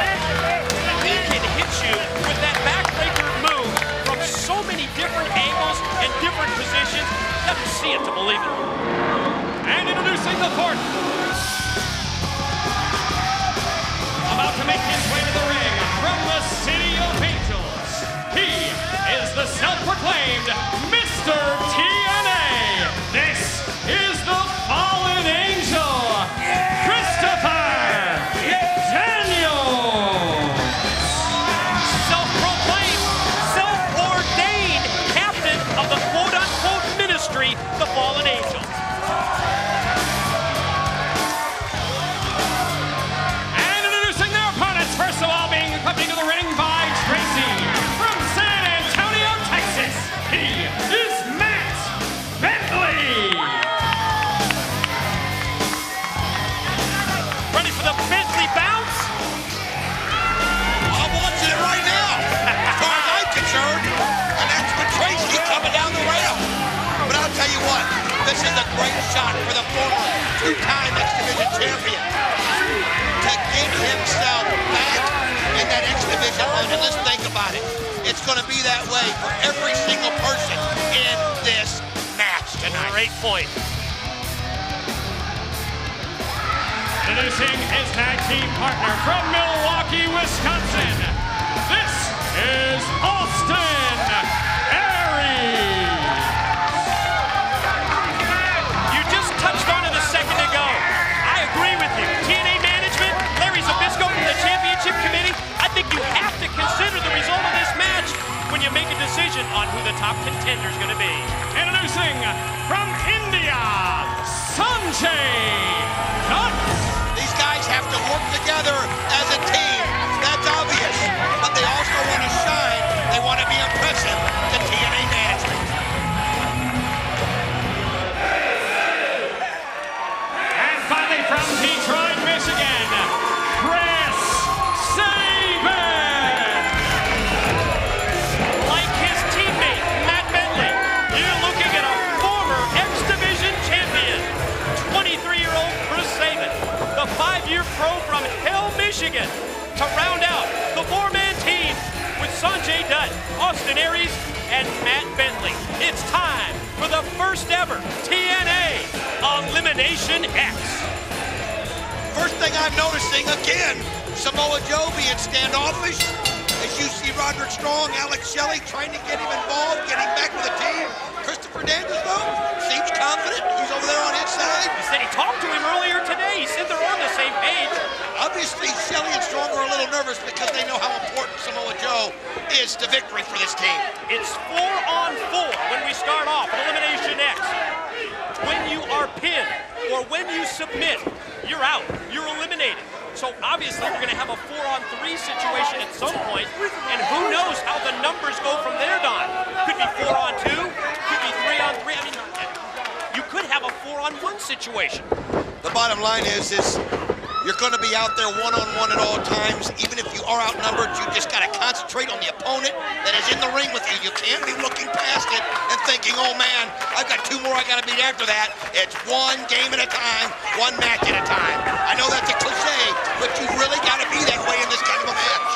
He can hit you with that Backbreaker move from so many different angles and different positions. You have to see it to believe it. And introducing the fourth, about to make his way to the ring from the City of Angels, he is great shot for the former two-time X Division champion to get himself back in that X Division line. And let's think about it. It's going to be that way for every single person in this match tonight. Great point. Introducing his tag team partner from Milwaukee, Wisconsin. This is Austin Aries. You just touched on it a second ago. I agree with you. TNA management, Larry Zbyszko from the championship committee, I think you have to consider the result of this match when you make a decision on who the top contender is going to be. Introducing from India, Sanjay Dutt. These guys have to work together as a team. That's obvious. But they also want to shine. They want to be impressive to TNA management. And finally from Detroit, Michigan, Chris Sabin. Like his teammate, Matt Bentley, you're looking at a former X Division champion, 23-year-old Chris Sabin, the 5-year pro from Hell, Michigan, to round out the 4-man team with Sanjay Dutt, Austin Aries, and Matt Bentley. It's time for the first ever TNA Elimination X. First thing I'm noticing, again, Samoa Joe being standoffish. As you see Roderick Strong, Alex Shelley trying to get him involved, getting back with the team. Christopher Daniels, though, seems confident. He's over there on his side. He said he talked to him earlier today. He said they're on the same page. Obviously, Shelley and Strong are a little nervous because they know how important Samoa Joe is to victory for this team. It's 4-on-4 when we start off with Elimination X. When you are pinned or when you submit, you're out. You're eliminated. So obviously we're going to have a 4-on-3 situation at some point, and who knows how the numbers go from there, Don. Could be 4-on-2, could be 3-on-3. I mean, you could have a 4-on-1 situation. The bottom line is you're going to be out there one-on-one at all times. Even if you are outnumbered, you just got to concentrate on the opponent that is in the ring with you. You can't be looking past it and thinking, oh man, I've got 2 more I got to beat after that. It's one game at a time, one match at a time. I know that's a cliche, but you really got to be that way in this kind of a match.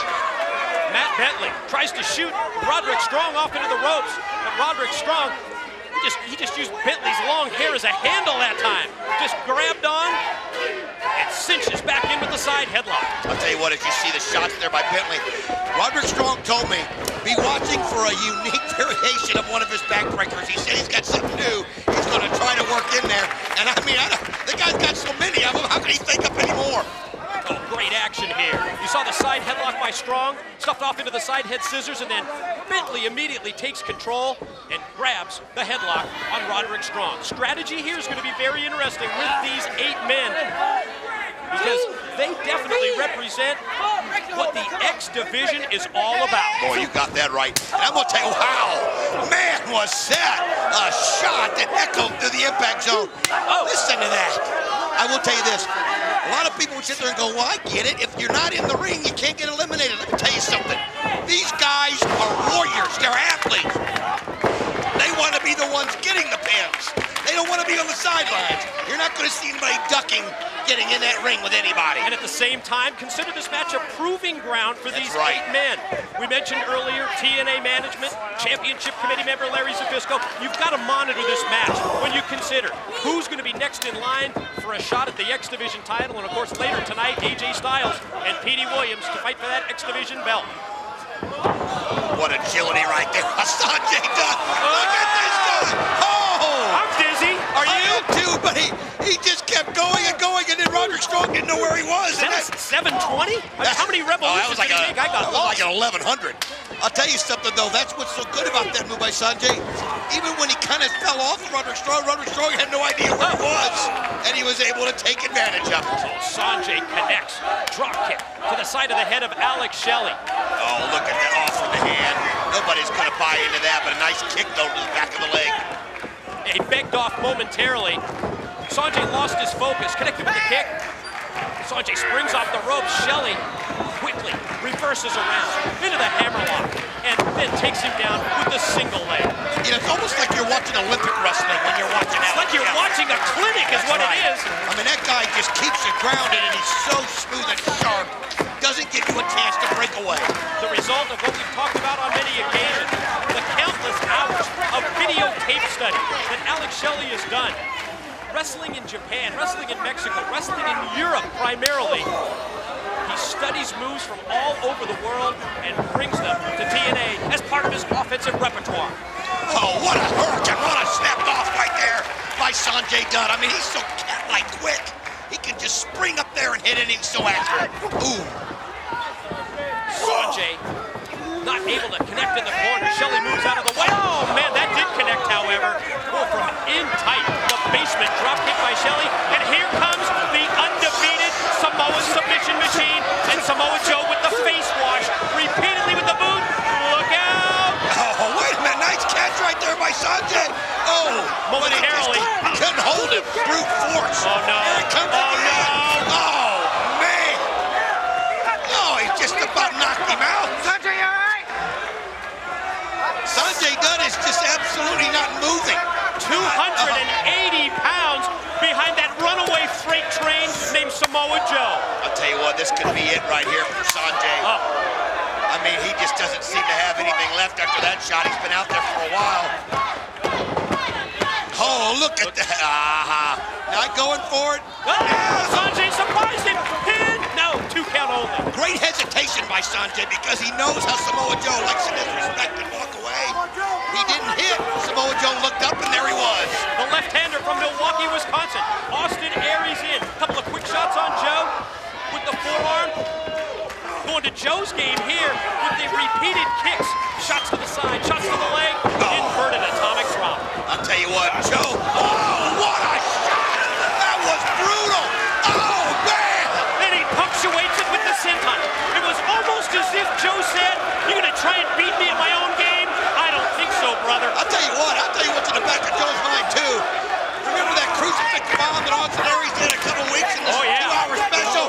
Matt Bentley tries to shoot Roderick Strong off into the ropes, but Roderick Strong, he just used Bentley's long hair as a handle that time. Just grabbed on and cinches back in with the side headlock. I'll tell you what, as you see the shots there by Bentley, Roderick Strong told me, be watching for a unique variation of one of his backbreakers. He said he's got something new. He's going to try to work in there. And I mean, the guy's got so many of them, how can he think up any more? Oh, great action here. You saw the side headlock by Strong, stuffed off into the side head scissors, and then Bentley immediately takes control and grabs the headlock on Roderick Strong. Strategy here is going to be very interesting with these 8 men because they definitely represent what the X Division is all about. Boy, you got that right. And I'm going to tell you, wow, man, was that a shot that echoed through the impact zone. Oh, listen to that. I will tell you this. A lot of people would sit there and go, well, I get it. If you're not in the ring, you can't get eliminated. Let me tell you something. These guys are warriors. They're athletes. They want to be the ones getting the pins. They don't want to be on the sidelines. You're not going to see anybody ducking getting in that ring with anybody. And at the same time, consider this match a proving ground for these 8 men. We mentioned earlier TNA management, championship committee member Larry Zbyszko. You've got to monitor this match when you consider who's going to be next in line for a shot at the X Division title. And of course, later tonight, AJ Styles and Petey Williams to fight for that X Division belt. What agility right there. Sanjay Dutt. Look at this guy. Oh! I'm dizzy. Are I you? am too, but he just kept going, and then Roderick Strong didn't know where he was. Is that a 720? How many revolutions did he make? I got lost. Like an 1100. I'll tell you something, though. That's what's so good about that move by Sanjay. Even when he kind of fell off Roderick Strong had no idea where he was, and he was able to take advantage of it. So Sanjay connects. Drop kick to the side of the head of Alex Shelley. Oh, look at that off from the hand. Nobody's going to buy into that, but a nice kick, though, to the back of the leg. He begged off momentarily. Sanjay lost his focus, connected with the kick. Sanjay springs off the ropes. Shelley quickly reverses reverses around into the hammerlock and then takes him down with the single leg. You know, it's almost like you're watching Olympic wrestling when you're watching It's like you're watching a clinic is what it is. I mean, that guy just keeps you grounded, and he's so smooth and sharp. Doesn't give you a chance to break away. The result of what we've talked about on many occasions, the countless hours of videotape study that Alex Shelley has done. Wrestling in Japan, wrestling in Mexico, wrestling in Europe primarily. He studies moves from all over the world and brings them to TNA as part of his offensive repertoire. Oh, what a hurricane run! Snapped off right there by Sanjay Dutt. I mean, he's so cat-like quick. He can just spring up there and hit anything so accurate. Ooh. Sanjay not able to connect in the corner. Shelley moves out of the way. Oh, man, that did connect, however. Oh, from in tight, the basement drop kick by Shelley. And here comes the undefeated Samoa submission machine. And Samoa Joe with the face wash. Repeatedly with the boot. Look out! Oh, wait a minute. Nice catch right there by Sanjay. Oh, momentarily. Couldn't hold him. Brute force. Oh, no. Here it comes again. Oh, man. Oh, he just about knocked him out. Sanjay, all right? Sanjay Dutt is just absolutely not moving. 280 pounds behind that runaway freight train named Samoa Joe. I'll tell you what, this could be it right here for Sanjay. Oh. I mean, he just doesn't seem to have anything left after that shot. He's been out there for a while. Oh, look at that. Not going for it. Sanjay surprised him. Pin. No, 2 count only. Great hesitation by Sanjay because he knows how Samoa Joe likes to disrespect and walk away. He didn't hit. Samoa Joe looked up and there he was. The left-hander from Milwaukee, Wisconsin. Austin Aries in. Couple of quick shots on Joe with the forearm. Going to Joe's game here with the repeated kicks. Shots to the side, shots to the leg. Inverted atomic drop. I'll tell you what, Joe. Oh, what a shot! That was brutal. Oh, man! And he punctuates it with the senton. It was almost as if Joe said, "You're going to try and beat me at my own game? I don't think so, brother." I'll tell you what's in the back of Joe's mind, too. Remember that crucifix bomb that Austin Aries did a couple weeks in this 2-hour special?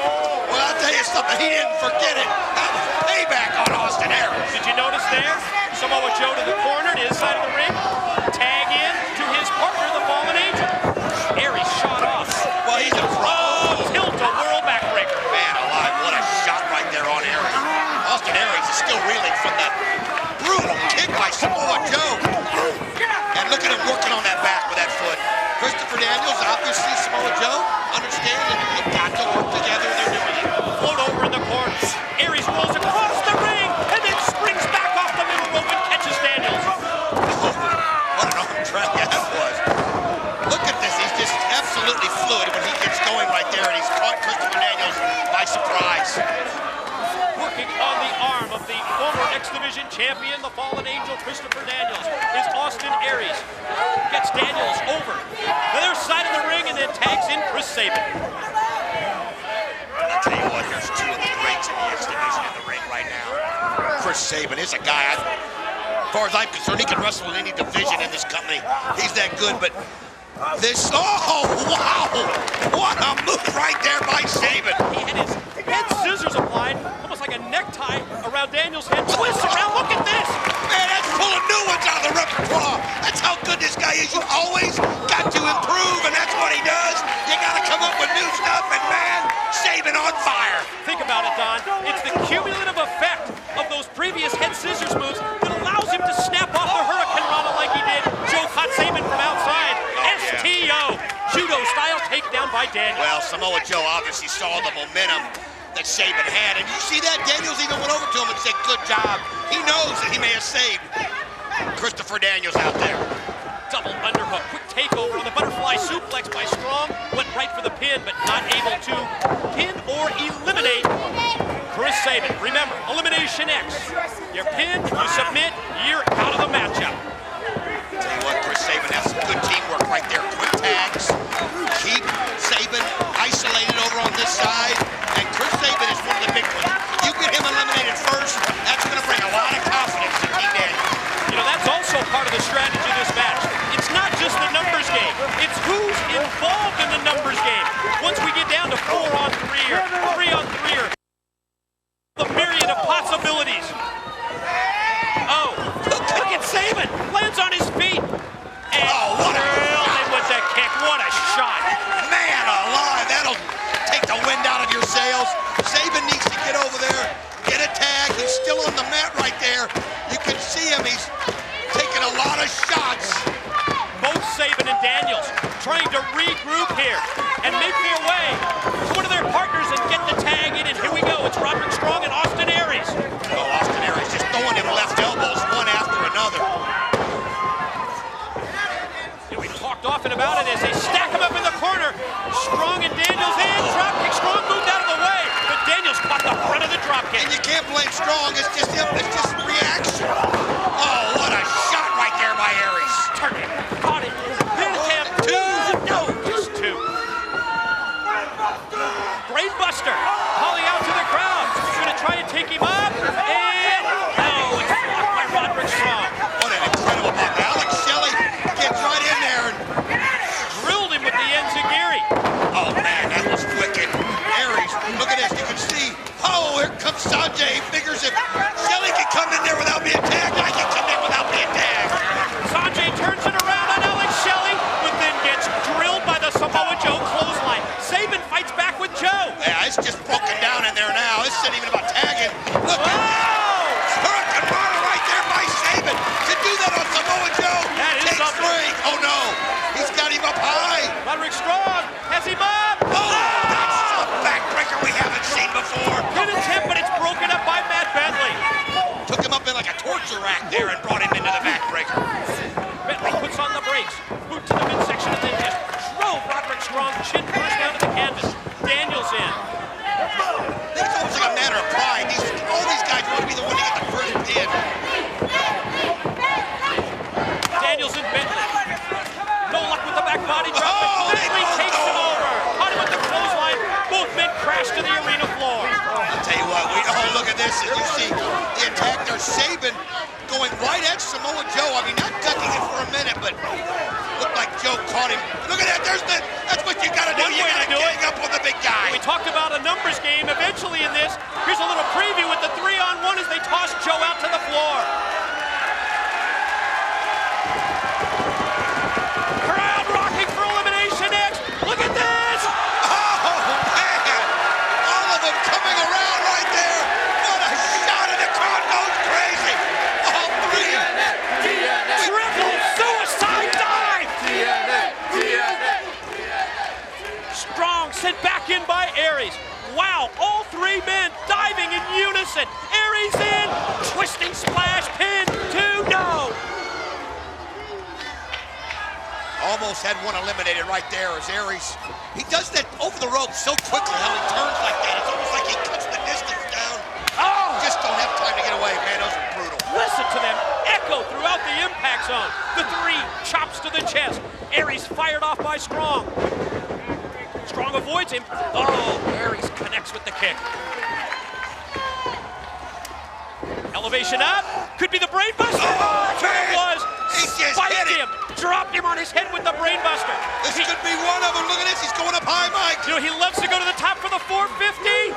Well, I'll tell you something. He didn't forget it. That was payback on Austin Aries. Did you notice there? Samoa Joe to the corner, to his side of the ring. Tag in to his partner, the Fallen Angel. Aries shot off. Well, he's a pro. Oh, tilt-a-whirl backbreaker. Man alive, what a shot right there on Aries. Austin Aries is still reeling from that brutal kick by Samoa Joe. And look at him working on that back with that foot. Christopher Daniels, obviously Samoa Joe, understands that they've got to work together, and they're doing it. Float over in the corner. Aries rolls across the ring and then springs back off the middle rope and catches Daniels. Oh, what an arm drag that was. Look at this. He's just absolutely fluid when he gets going right there, and he's caught Christopher Daniels by surprise. Working on the arm of the former X Division champion, the Fallen Angel, Christopher Daniels, is Austin Aries. Gets Daniels over the other side of the ring and then tags in Chris Sabin. I'll tell you what, there's 2 of the greats in the X Division in the ring right now. Chris Sabin is a guy, as far as I'm concerned, he can wrestle in any division in this company. He's that good, but this, oh, wow! What a move right there by Sabin. He had his head scissors applied, almost like a necktie around Daniels' head. Twist around, look at this! Man, that's pulling new ones out of the repertoire. That's how good this guy is. You always got to improve, and that's what he does. You got to come up with new stuff, and man, Sabin on fire. Think about it, Don. It's the cumulative effect of those previous head scissors moves that allows him to snap off the Hurricane Rana like he did. Joe caught Sabin from outside. STO, judo-style takedown by Daniels. Well, Samoa Joe obviously saw the momentum that Sabin had, and you see that? Daniels even went over to him and said, "Good job." He knows that he may have saved Christopher Daniels out there. Double underhook, quick takeover on the butterfly suplex by Strong. Went right for the pin, but not able to pin or eliminate Chris Sabin. Remember, Elimination X. You're pinned, you submit, you're out of the matchup. Tell you what, Chris Sabin has some good teamwork right there. Quick tags, keep Sabin isolated over on this side, and Chris Sabin is one of the big ones. You get him eliminated first, that's going to bring a lot of confidence to Team Daniels. You know, that's also part of the strategy of this match. It's not just the numbers game. It's who's involved in the numbers game. Once we get down to 4-on-3 or 3-on-3 or the myriad of pots still on the mat right there. You can see him. He's taking a lot of shots. Both Sabin and Daniels trying to regroup here and make their way to one of their partners and get the tag in. And here we go. It's Roderick Strong and Austin Aries. Oh, Austin Aries just throwing him left elbows one after another. And we talked often about it as they stack him up in the corner. Strong and Daniels in. Dropkick. Strong moved out of the way, but Daniels caught the front of the dropkick. And you can't blame Strong. It's just him. It's just reaction. Oh, what a shot right there by Aries. Turning. Caught it. Pin attempt. Two. No, just two. Brain buster. Calling out to the crowd. He's going to try and take him up. And no, it's blocked by Roderick Strong. What an incredible bump. Alex Shelley gets right in there and Drilled him with the enziguri. oh man, that was wicked. Aries, look at this. You can see. Oh, here comes Sanjay. He figures if Shelley can come in there without being tagged, I can come in without being tagged. Sanjay turns it around on Alex Shelley, but then gets drilled by the Samoa Joe clothesline. Sabin fights back with Joe. Yeah, it's just broken down in there now. This isn't even about tagging. Look at that. Oh! Hurricane Rana right there by Sabin. To do that on Samoa Joe That is takes something. three. Oh no, he's got him up high. Roderick Strong has him up. Oh, that's a backbreaker we haven't seen before. Good attempt, but it's broken up by Matt Bentley. Took him up in like a torture rack there and brought him into the backbreaker. Bentley puts on the brakes, moved to the midsection, and then just drove Roderick Strong chin first down to the canvas. Daniels in. I think it's almost like a matter of pride. All these guys want to be the one to get the first pin. Daniels and Bentley. No luck with the back body drop. Oh, but they Bentley both takes go. him over. Caught him with the clothesline. Both men crash to the arena floor. I'll tell you what, look at this. As you see the attack there, Sabin going right at Samoa Joe. I mean, not ducking it for a minute, but looked like Joe caught him. Look at that. That's what you got to do. One You way got to to do it. gang up on the big guy. We talked about a numbers game eventually in this. Here's a little preview with the 3-on-1 as they toss Joe out to the floor. Crowd rocking for Elimination X. Look at this. Oh, man. All of them coming around right there. What a shot, and the crowd goes crazy. All three. Triple suicide dive. Strong sent back in by Aries. Wow, all three men diving in unison. Aries in, twisting splash, pin, 2, no. Almost had one eliminated right there as Aries. He does that over the rope so quickly, how he turns like that. It's almost like he cuts the distance down. Oh, Just don't have time to get away, man. Those are brutal. listen to them echo throughout the impact zone. The 3 chops to the chest. Aries fired off by Strong. Strong avoids him. Oh, Aries connects with the kick. Elevation up. Could be the brain buster. Oh, That's what it man. was. He just Spiked hit it. him. Dropped him on his head with the brain buster. This could be one of them. Look at this. He's going up high, Mike. You know, he loves to go to the top for the 450.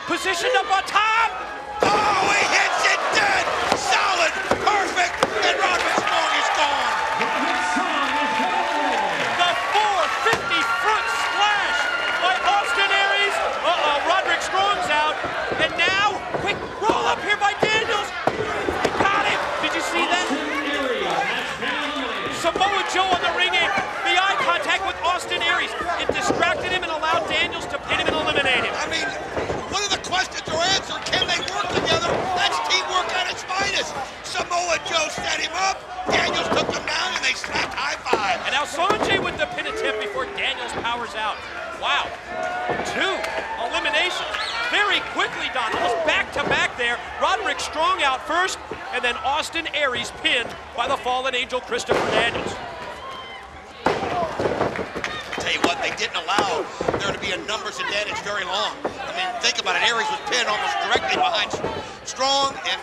Positioned up on top. Oh, he hits it dead. Solid. Perfect. And Roderick Strong is gone. The 450 front splash by Austin Aries. Uh-oh, Roderick Strong's out. And now, quick roll up here by Daniels. Got him. Did you see that? Samoa Joe on the ring apron. The eye contact with Austin Aries. It distracted him and allowed Daniels to pin him and eliminate him. I mean, one of the questions are answered. Can they work together? That's teamwork at its finest. Samoa Joe set him up. Daniels took him down, and they slapped high five. And now Sanjay with the pin attempt before Daniels powers out. Wow. 2 eliminations. Very quickly, Don. Almost back-to-back there. Roderick Strong out first, and then Austin Aries pinned by the fallen angel Christopher Daniels. Tell you what, they didn't allow there to be a numbers advantage very long. I mean, think about it. Aries was pinned almost directly behind Strong, and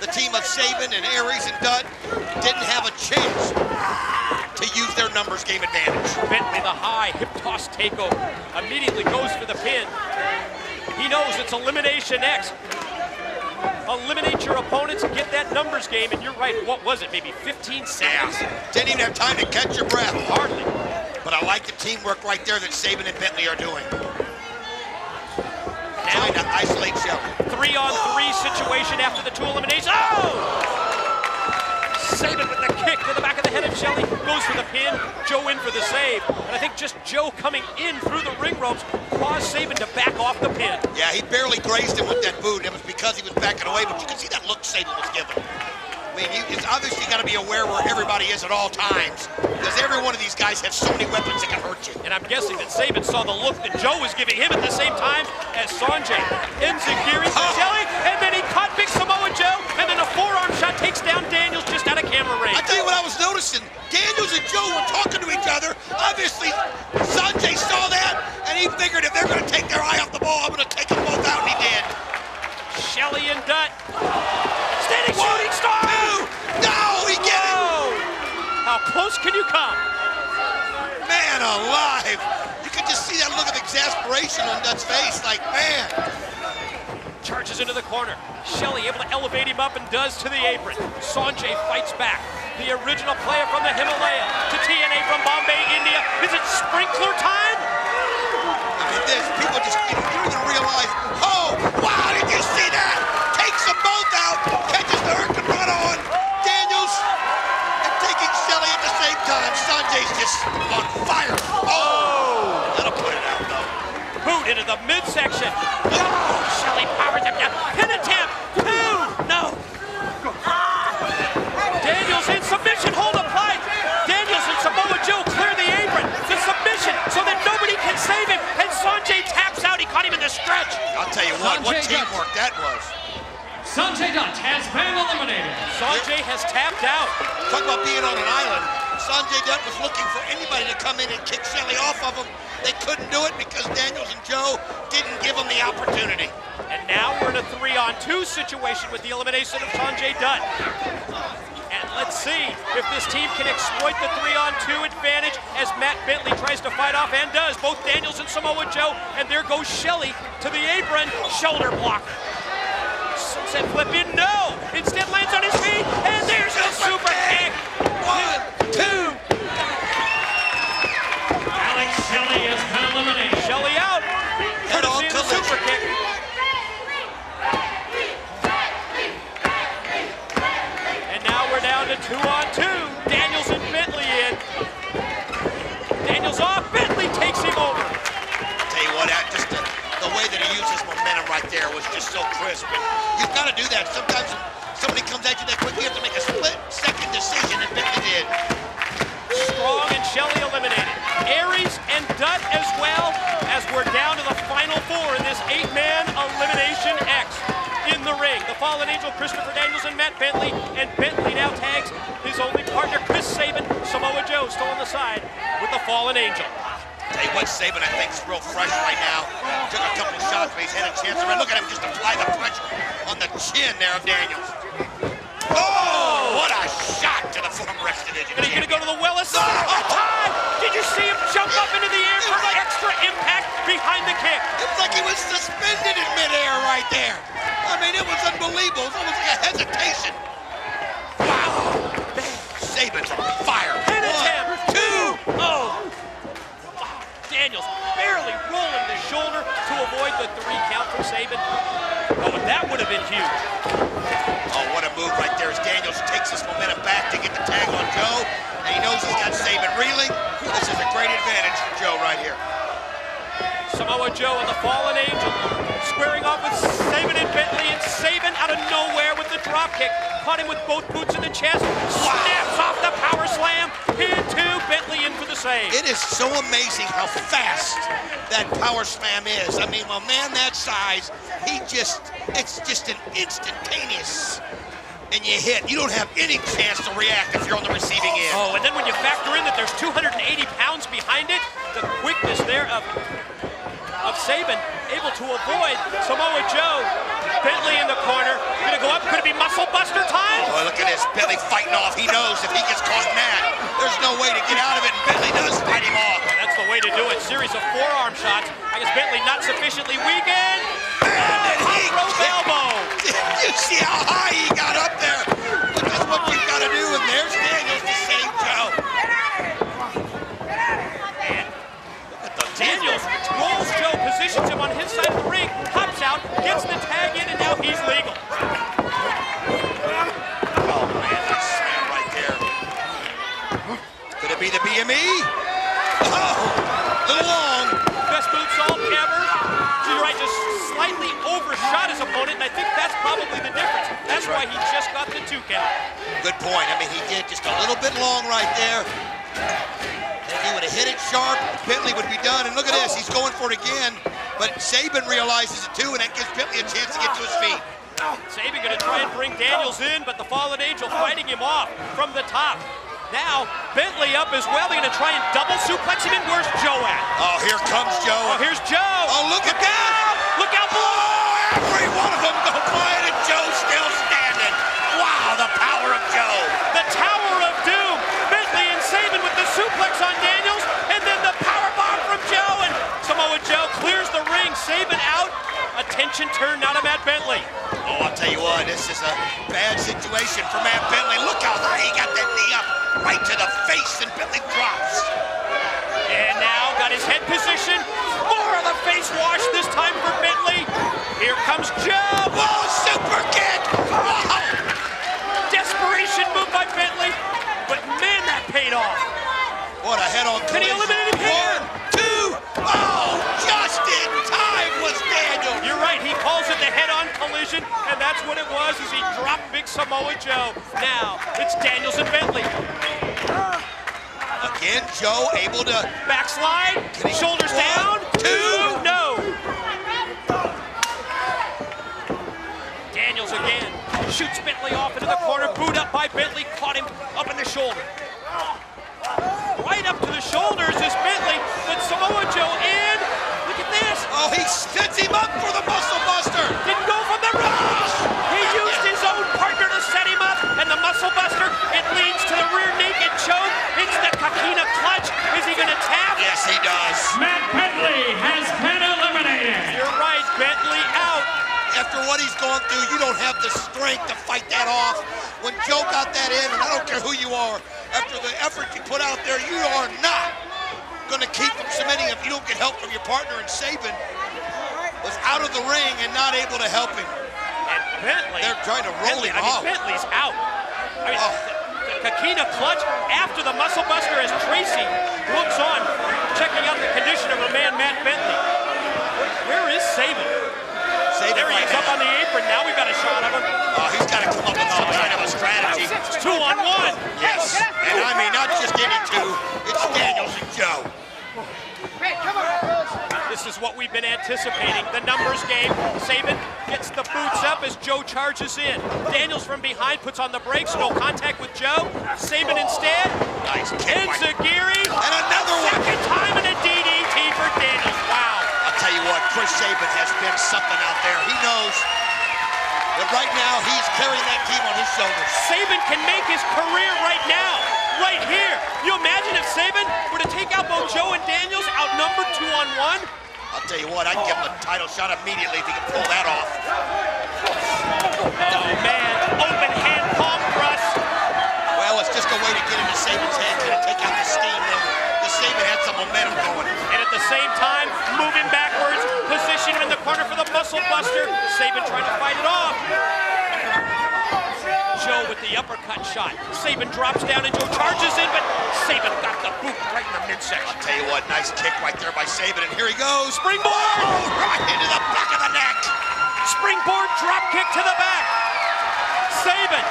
the team of Sabin and Aries and Dutt didn't have a chance to use their numbers game advantage. Bentley, the high hip toss takeover, immediately goes for the pin. He knows it's Elimination X. Eliminate your opponents and get that numbers game, and you're right, what was it, maybe 15 seconds? Yeah, didn't even have time to catch your breath. Hardly. But I like the teamwork right there that Sabin and Bentley are doing. Now, Trying to isolate Shelley. 3-on-3 situation after the 2 eliminations. Oh! Sabin with the kick to the back of the head of Shelley. Goes for the pin. Joe in for the save. And I think just Joe coming in through the ring ropes caused Sabin to back off the pin. Yeah, he barely grazed him with that boot. It was because he was backing away, but you can see that look Sabin was given. I mean, it's obviously got to be aware where everybody is at all times, because every one of these guys have so many weapons that can hurt you. And I'm guessing that Sabin saw the look that Joe was giving him at the same time as Sanjay. Enziguri for Shelley, and then he caught Big Samoa Joe, and then a forearm shot takes down Daniels just out of camera range. I tell you what I was noticing. Daniels and Joe were talking to each other. Obviously, Sanjay saw that, and he figured if they're going to take their eye off the ball, I'm going to take them both out, and he did. Shelley and Dutt. Standing shooting star! No, he get it! How close can you come? Man alive! You can just see that look of exasperation on Dutt's face, like, man. Charges into the corner. Shelley able to elevate him up and does to the apron. Sanjay fights back. The original player from the Himalaya to TNA from Bombay, India. Is it sprinkler time? I mean, this, people just, you don't even realize, oh, wow, did you see that? Takes them both out, catches the hurricane run on Daniels, and taking Shelley at the same time. Sanjay's just on fire. Oh, that'll put it out, though. Boot into the midsection. Oh, Shelley powers him down. Pin attempt. 2. No. Daniels in submission. Hold applied. Daniels and Samoa Joe clear the apron. The submission so that nobody can save him. And Sanjay taps out. He caught him in the stretch. I'll tell you what teamwork that was. Sanjay Dutt has been eliminated. Sanjay has tapped out. Talk about being on an island. Sanjay Dutt was looking for anybody to come in and kick Shelley off of him. They couldn't do it because Daniels and Joe didn't give him the opportunity. And now we're in a 3-on-2 situation with the elimination of Sanjay Dutt. And let's see if this team can exploit the 3-on-2 advantage as Matt Bentley tries to fight off and does. Both Daniels and Samoa Joe. And there goes Shelley to the apron. Shoulder block. Sunset flip in. No. Instead lands on his feet. And there's the super kick. 1, 2. Alex Shelley has been eliminated. Shelley out. Head on the super kick. And now we're down to 2-on-2. Daniels and Bentley in. Daniels off. Bentley takes him over. Tell you what, just the way that he used his momentum right there was just so crisp. And you've got to do that. Sometimes when somebody comes at you that quick, you have to make a split-second decision, and Bentley did. Strong and Shelley eliminated. Aries and Dutt as well, as we're down to the final 4 in this 8-man elimination X. In the ring, the Fallen Angel, Christopher Daniels and Matt Bentley, and Bentley now tags his only partner, Chris Sabin. Samoa Joe still on the side with the Fallen Angel. Tell you what, Sabin, I think, is real fresh right now. Took a couple of shots, but he's had a chance to look at him just apply the pressure on the chin there of Daniels. Oh, what a shot to the former X Division. And he's going to go to the well-established time. Did you see him jump up into the air for extra impact behind the kick? It was like he was suspended in midair right there. I mean, it was unbelievable. It was almost like a hesitation. Wow. Sabin's on fire. Pin attempt. 2. Oh. Wow. Daniels barely rolling the shoulder to avoid the 3 count from Sabin. Oh, and that would have been huge. Oh, what a move right there as Daniels takes his momentum back to get the tag on Joe. And he knows he's got Sabin reeling. This is a great advantage for Joe right here. Samoa Joe and the Fallen Angel squaring off with Sabin and Bentley, and Sabin out of nowhere with the drop kick. Caught him with both boots in the chest. Snaps off the power slam. Pin 2, Bentley in for the save. It is so amazing how fast that power slam is. I mean, a man that size, it's just an instantaneous. And you hit, you don't have any chance to react if you're on the receiving end. Oh, and then when you factor in that there's 280 pounds behind it, the quickness there of Sabin able to avoid Samoa Joe. Bentley in the corner, gonna go up, could it be muscle buster time? Oh, look at this, Bentley fighting off. He knows if he gets caught in that, there's no way to get out of it, and Bentley does fight him off. And that's the way to do it, series of forearm shots. I guess Bentley not sufficiently weakened. And he rope elbow. You see how high he got up there? But that's what you've got to do, and there's Daniels to save Joe. And Daniels rolls Joe, positions him on his side of the ring, hops out, gets the tag in, and now he's legal. 2 count. Good point. I mean, he did just a little bit long right there. If he would have hit it sharp, Bentley would be done. And look at this, he's going for it again. But Saban realizes it too, and that gives Bentley a chance to get to his feet. Saban going to try and bring Daniels in, but the Fallen Angel fighting him off from the top. Now, Bentley up as well. They're going to try and double suplex him in. Where's Joe at? Oh, here comes Joe. Oh, here's Joe. Oh, look at that. Look out below. Oh, every one of them go by it, and Joe's still standing. Wow, the power of Joe. The Tower of Doom. Bentley and Saban with the suplex on Daniels, and then the power bomb from Joe, and Samoa Joe clears the ring. Saban out. Attention turned now to Matt Bentley. Oh, I'll tell you what, this is a bad situation for Matt Bentley. Look how high he got that knee up, right to the face, and Bentley drops. And now got his head position. More of the face wash this time for Bentley. Here comes Joe. Whoa, super kick! Oh. Desperation move by Bentley, but man, that paid off. What a head-on Can he collision. eliminate him here? 1, 2, oh, just in time was Daniel. You're right, he calls it the head-on collision, and that's what it was as he dropped big Samoa Joe. Now, it's Daniels and Bentley. Again, Joe able to... Backslide, shoulders down, 2, no. Daniels again, shoots Bentley off into the corner, boot up by Bentley, caught him up in the shoulder. Right up to the shoulders is Bentley, but Samoa Joe in. Look at this. Oh, he sets him up for the muscle buster. Didn't go from the rush. He used his own partner to set him up, and the muscle buster, it leads to the rear naked choke. It's the Kakina clutch. Is he going to tap? Yes, he does. Matt Bentley has been eliminated. You're right, Bentley out. After what he's gone through, you don't have the strength to fight that off. When Joe got that in, and I don't care who you are, after the effort you put out there, you are not going to keep from submitting if you don't get help from your partner. And Saban was out of the ring and not able to help him. And Bentley, They're trying to roll him off. Bentley's out. I mean, the Kakina clutch after the muscle buster as Tracy looks on, checking out the condition of a man, Matt Bentley. Where is Saban? There he is up on the apron. Now we've got a shot of him. Oh, he's got to come up with some kind of a strategy. It's 2-on-1. Yes, and I mean not just any two. It's Daniels and Joe. This is what we've been anticipating. The numbers game. Saban gets the boots up as Joe charges in. Daniels from behind puts on the brakes. No contact with Joe. Saban instead. Nice kick. Enziguri. And another one. Second time in a DDT for Daniels. Wow. I'll tell you what, Chris Saban has been something out there. He knows that right now he's carrying that team on his shoulders. Saban can make his career right now, right here. You imagine if Saban were to take out both Joe and Daniels, outnumbered 2-on-1? I'll tell you what, I'd give him a title shot immediately if he could pull that off. Oh, man. Open hand palm thrust. Well, it's just a way to get into Saban's head, kind of take out the steam there. The Saban had some momentum going. And at the same time, moving backwards, position him in the corner for the muscle buster. Saban trying to fight it off. Joe with the uppercut shot. Saban drops down and Joe charges in, but Saban got the boot right in the midsection. I'll tell you what, nice kick right there by Saban, and here he goes. Springboard! Oh, right into the back of the neck. Springboard drop kick to the back. Saban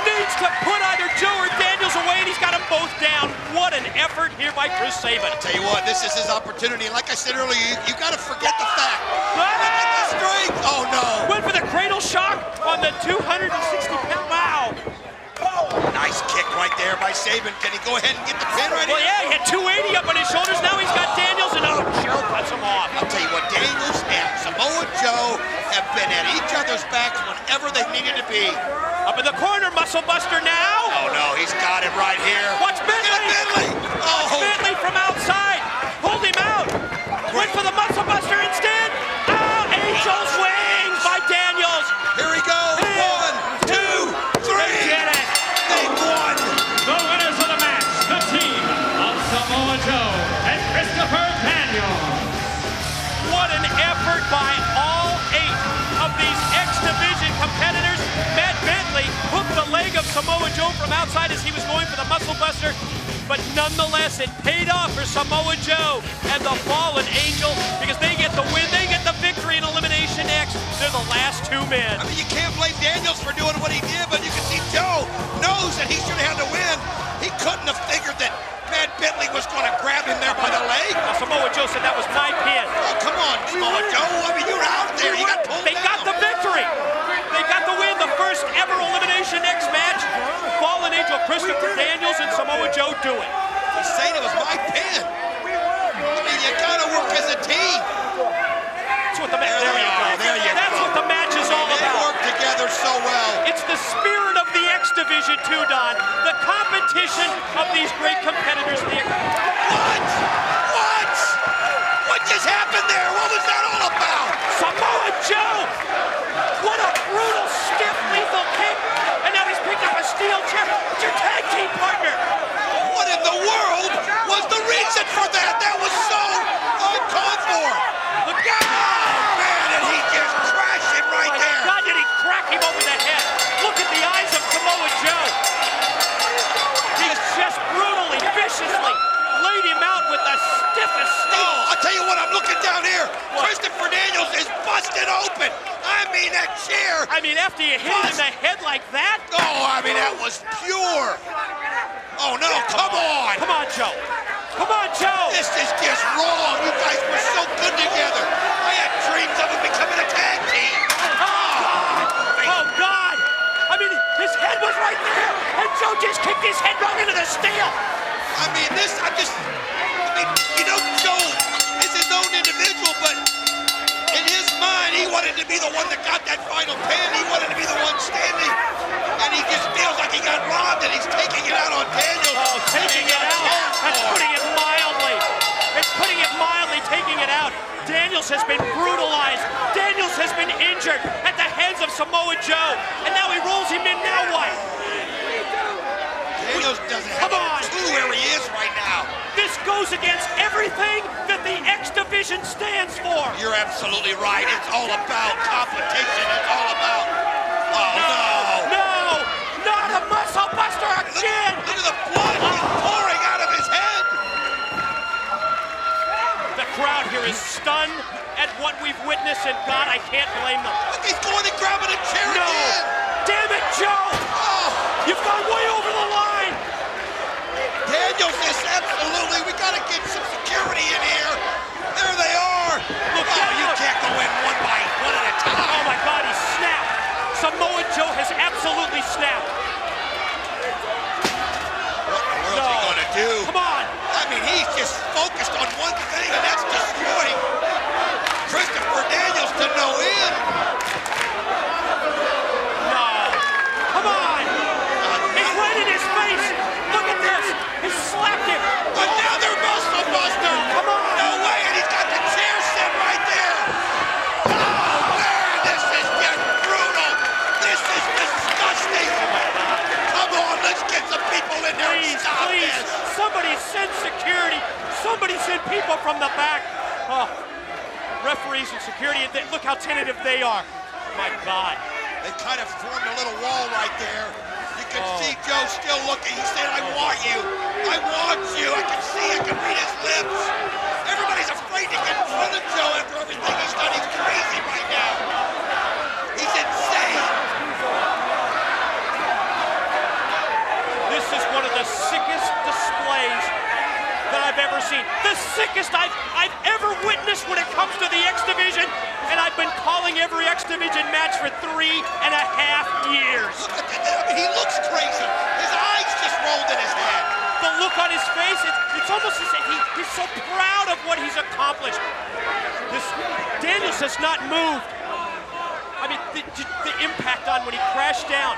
needs to put either Joe or Daniels away, and he's got them both down. What an effort here by Chris Saban. I'll tell you what, this is his opportunity, and like I said earlier, you got to forget the fact. Look at the strength. Oh, no. Went for the cradle shock on the 260-pound. Wow. Nice kick right there by Saban. Can he go ahead and get the pin right Well, here? yeah, he had 280 up on his shoulders. Now he's got Daniels, and Joe cuts him off. I'll tell you what, Daniels and Samoa Joe have been at each other's backs whenever they needed to be. Up in the corner, muscle buster now. Oh, no, he's got him right here. Watch Bentley. Get Bentley. Watch Oh, Bentley from outside. Hold him out. Went for the muscle buster instead. Oh, angel swings by Daniels. here he goes. 1, 2, 3. Get it. They won. The winners of the match, the team of Samoa Joe and Christopher Daniels. What an effort by all 8 of these X-Division competitors. Matt Bentley hooked the leg of Samoa Joe from outside as he was going for the muscle buster, but nonetheless it paid off for Samoa Joe and the Fallen Angel because they get the win, they get the victory in elimination. Elimination X, they're the last two men. I mean, you can't blame Daniels for doing what he did, but you can see Joe knows that he should have had to win. He couldn't have figured that Matt Bentley was going to grab him there by the leg. Now, Samoa Joe said that was my pin. Oh, come on, Samoa Joe. I mean, you're out there. You got pulled They down. got the victory. They got the win, the first ever Elimination X match. Fallen Angel Christopher Daniels and Samoa Joe do it. He's saying it was my pin. I mean, you got to work as a team. That's what the match. There you go. There you That's go. what the match is all They about. work together so well. It's the spirit of the X Division too, Don. The competition of these great competitors. What? What? What just happened there? What was that all about? Samoa Joe! What a brutal, stiff, lethal kick. And now he's picked up a steel chair. It's your tag team partner. What in the world was the reason for that? That was so uncalled for. Look Oh, man, and he just crashed him right there. God, did he crack him over the head. Look at the eyes of Samoa Joe. He's just brutally, viciously laid him out with the stiffest steel. Oh, I'll tell you what, I'm looking down here. What? Christopher Daniels is busted open. I mean, that chair. I mean, after you hit him in the head like that. Oh, I mean, that was pure. Oh, no, come on. Come on, Joe. Come on, Joe. This is just wrong. You guys were so good together. I had dreams of them becoming a tag team. Oh, God. I mean, his head was right there. And Joe just kicked his head right into the steel. I mean, you know, Joe is his own individual, but in his mind, he wanted to be the one that got that final pin. He wanted to be the one standing, and he just feels like he got robbed, and he's taking it out on Daniels. Oh, taking it out. That's putting it mildly. It's putting it mildly, taking it out. Daniels has been brutalized. Daniels has been injured at the hands of Samoa Joe. And now he rolls him in. Now what? Daniels doesn't have a clue where he is right now. This goes against everything that the X Division stands for. You're absolutely right. It's all about competition. It's all about... Oh, no. No, not a muscle buster again. Look at the blood he's pouring out of his head. The crowd here is stunned at what we've witnessed, and God, I can't blame them. Look, he's going and grabbing a chair No! again. Damn it, Joe! Oh, You've gone way over the line! Daniels is absolutely... We got to get some security in here. There they are. Look Oh, out. you can't go in one at a time. Oh my God, he snapped! Samoa Joe has absolutely snapped. What in the world is he going to do? Come on! I mean, he's just focused on one thing, and that's destroying Christopher Daniels to no end. No! Come on! It's right in his face! Look at this! He slapped him! Another muscle buster! Come on! No way, and he's got the chair set right there! Oh, man, this is just brutal! This is disgusting! Come on, let's get some people in there and Please, stop please! this! Somebody send security! Somebody send people from the back! Oh, referees and security, look how tentative they are. My God. They kind of formed a little wall right there. You can see Joe still looking. He said, I want you. I want you. I can see, I can read his lips. Everybody's afraid to get in front of Joe after everything he's done. He's crazy right now. He's insane. This is one of the sickest displays that I've ever seen. The sickest I've ever witnessed when it comes to the X Division, and I've been calling every X Division match for 3.5 years. Look at that. I mean, he looks crazy. His eyes just rolled in his head. The look on his face, it's almost as if he's so proud of what he's accomplished. Daniels has not moved. I mean, the impact on when he crashed down.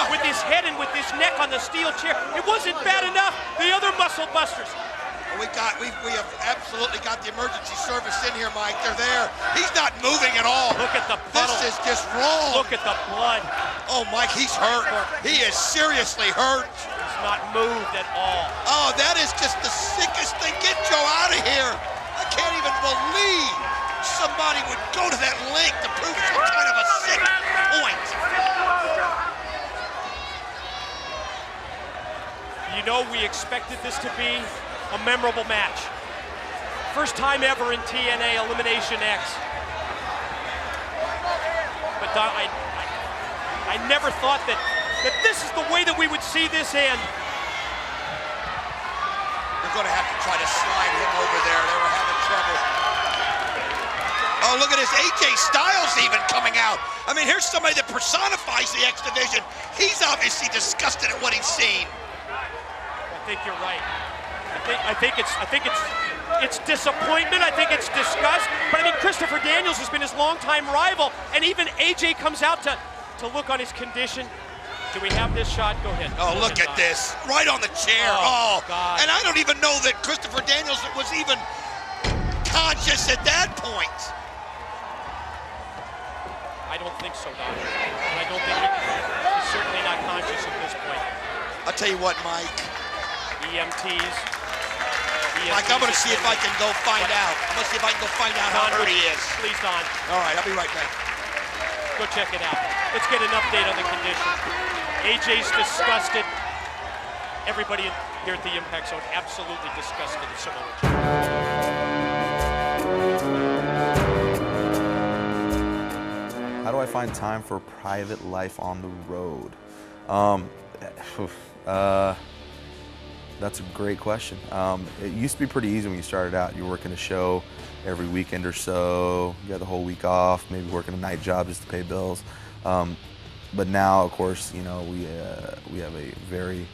With his head and with his neck on the steel chair. It wasn't bad enough. The other muscle busters. We have absolutely got the emergency service in here, Mike. They're there. He's not moving at all. Look at the puddle. This is just wrong. Look at the blood. Oh, Mike, he's hurt. He is seriously hurt. He's not moved at all. Oh, that is just the sickest thing. Get Joe out of here. I can't even believe somebody would go to that length to prove some kind of a sick point. You know, we expected this to be a memorable match. First time ever in TNA Elimination X. Don, I never thought that this is the way that we would see this end. They're going to have to try to slide him over there. They were having trouble. Oh, look at this. AJ Styles even coming out. I mean, here's somebody that personifies the X Division. He's obviously disgusted at what he's seen. I think you're right. I think it's disappointment. I think it's disgust. But I mean, Christopher Daniels has been his longtime rival, and even AJ comes out to look on his condition. Do we have this shot? Go ahead. Oh, look at this. Right on the chair. Oh, God. And I don't even know that Christopher Daniels was even conscious at that point. I don't think so, Don. I don't think he's certainly not conscious at this point. I'll tell you what, Mike. EMTs. Mike, I'm going to see if I can go find out. I'm going to see if I can go find out how hurt he is. Please, Don. All right, I'll be right back. Go check it out. Let's get an update on the condition. AJ's disgusted. Everybody here at the Impact Zone absolutely disgusted at Samoa Joe. How do I find time for private life on the road? That's a great question. It used to be pretty easy when you started out. You're working a show every weekend or so. You got the whole week off, maybe working a night job just to pay bills. But now, of course, you know, we have a very,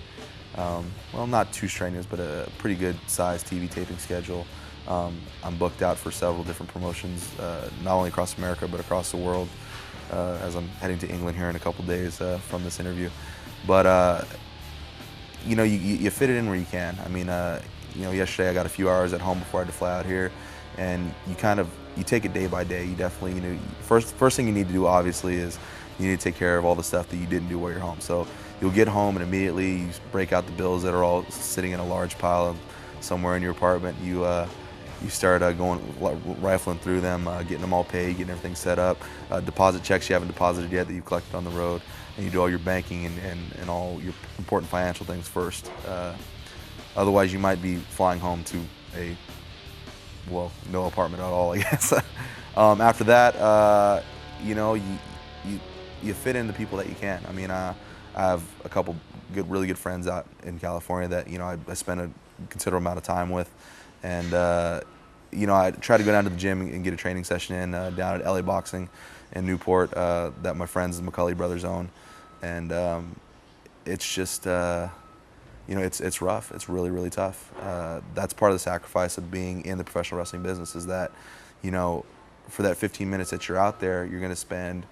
well, not too strenuous, but a pretty good sized TV taping schedule. I'm booked out for several different promotions, not only across America, but across the world, as I'm heading to England here in a couple days from this interview. But, you know, you fit it in where you can. I mean, you know, yesterday I got a few hours at home before I had to fly out here, and you take it day by day. You definitely, you know, first thing you need to do, obviously, is you need to take care of all the stuff that you didn't do while you're home. So you'll get home and immediately you break out the bills that are all sitting in a large pile somewhere in your apartment. You start rifling through them, getting them all paid, getting everything set up. Deposit checks you haven't deposited yet that you've collected on the road, and you do all your banking and all your important financial things first. Otherwise, you might be flying home to no apartment at all, I guess. After that, you know, you fit in the people that you can. I mean, I have a couple really good friends out in California that, you know, I spend a considerable amount of time with, and you know, I try to go down to the gym and get a training session in down at LA Boxing in Newport that my friends the McCulley brothers own, and it's just you know, it's rough. It's really, really tough. That's part of the sacrifice of being in the professional wrestling business, is that, you know, for that 15 minutes that you're out there, you're going to spend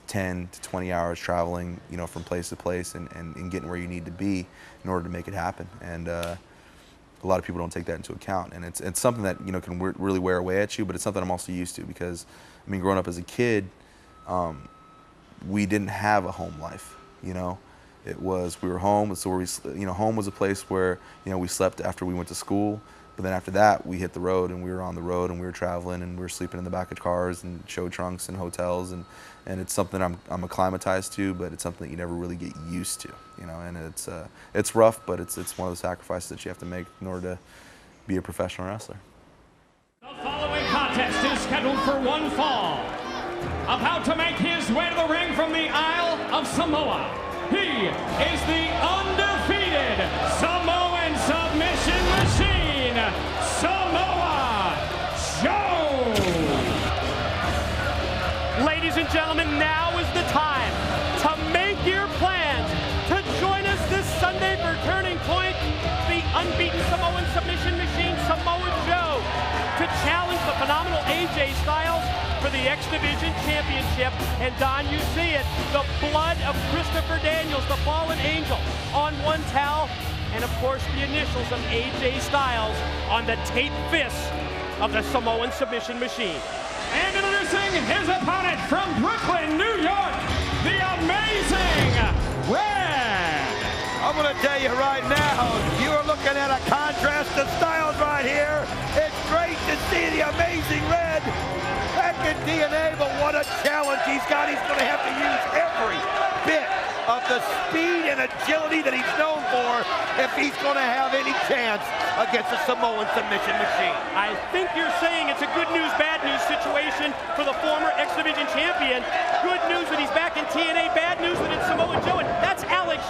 10 to 20 hours traveling, you know, from place to place and getting where you need to be in order to make it happen. And a lot of people don't take that into account. And it's something that, you know, can really wear away at you, but it's something I'm also used to because, I mean, growing up as a kid, we didn't have a home life, you know. We were home, so home was a place where, you know, we slept after we went to school. But then after that, we hit the road, and we were on the road, and we were traveling, and we were sleeping in the back of cars and show trunks and hotels, and it's something I'm acclimatized to, but it's something that you never really get used to, you know. And it's rough, but it's one of the sacrifices that you have to make in order to be a professional wrestler. The following contest is scheduled for one fall. About to make his way to the ring from the Isle of Samoa, he is the undefeated Samoan submission machine, Samoa Joe. Ladies and gentlemen, now is the time to make your plans to join us this Sunday for Turning Point, the unbeaten Samoan submission machine, Samoa Joe, to challenge the phenomenal AJ Styles for the X Division Championship. And Don, you see it, the blood of Christopher Daniels, the fallen angel, on one towel, and of course the initials of AJ Styles on the taped fists of the Samoan submission machine. And introducing his opponent from Brooklyn, New York, the amazing Red. I'm going to tell you right now, you are looking at a contrast of styles right here. It's great to see the amazing Red back in TNA, but what a challenge he's got. He's going to have to use every bit of the speed and agility that he's known for if he's going to have any chance against the Samoan submission machine. I think you're saying it's a good news, bad news situation for the former X Division champion. Good news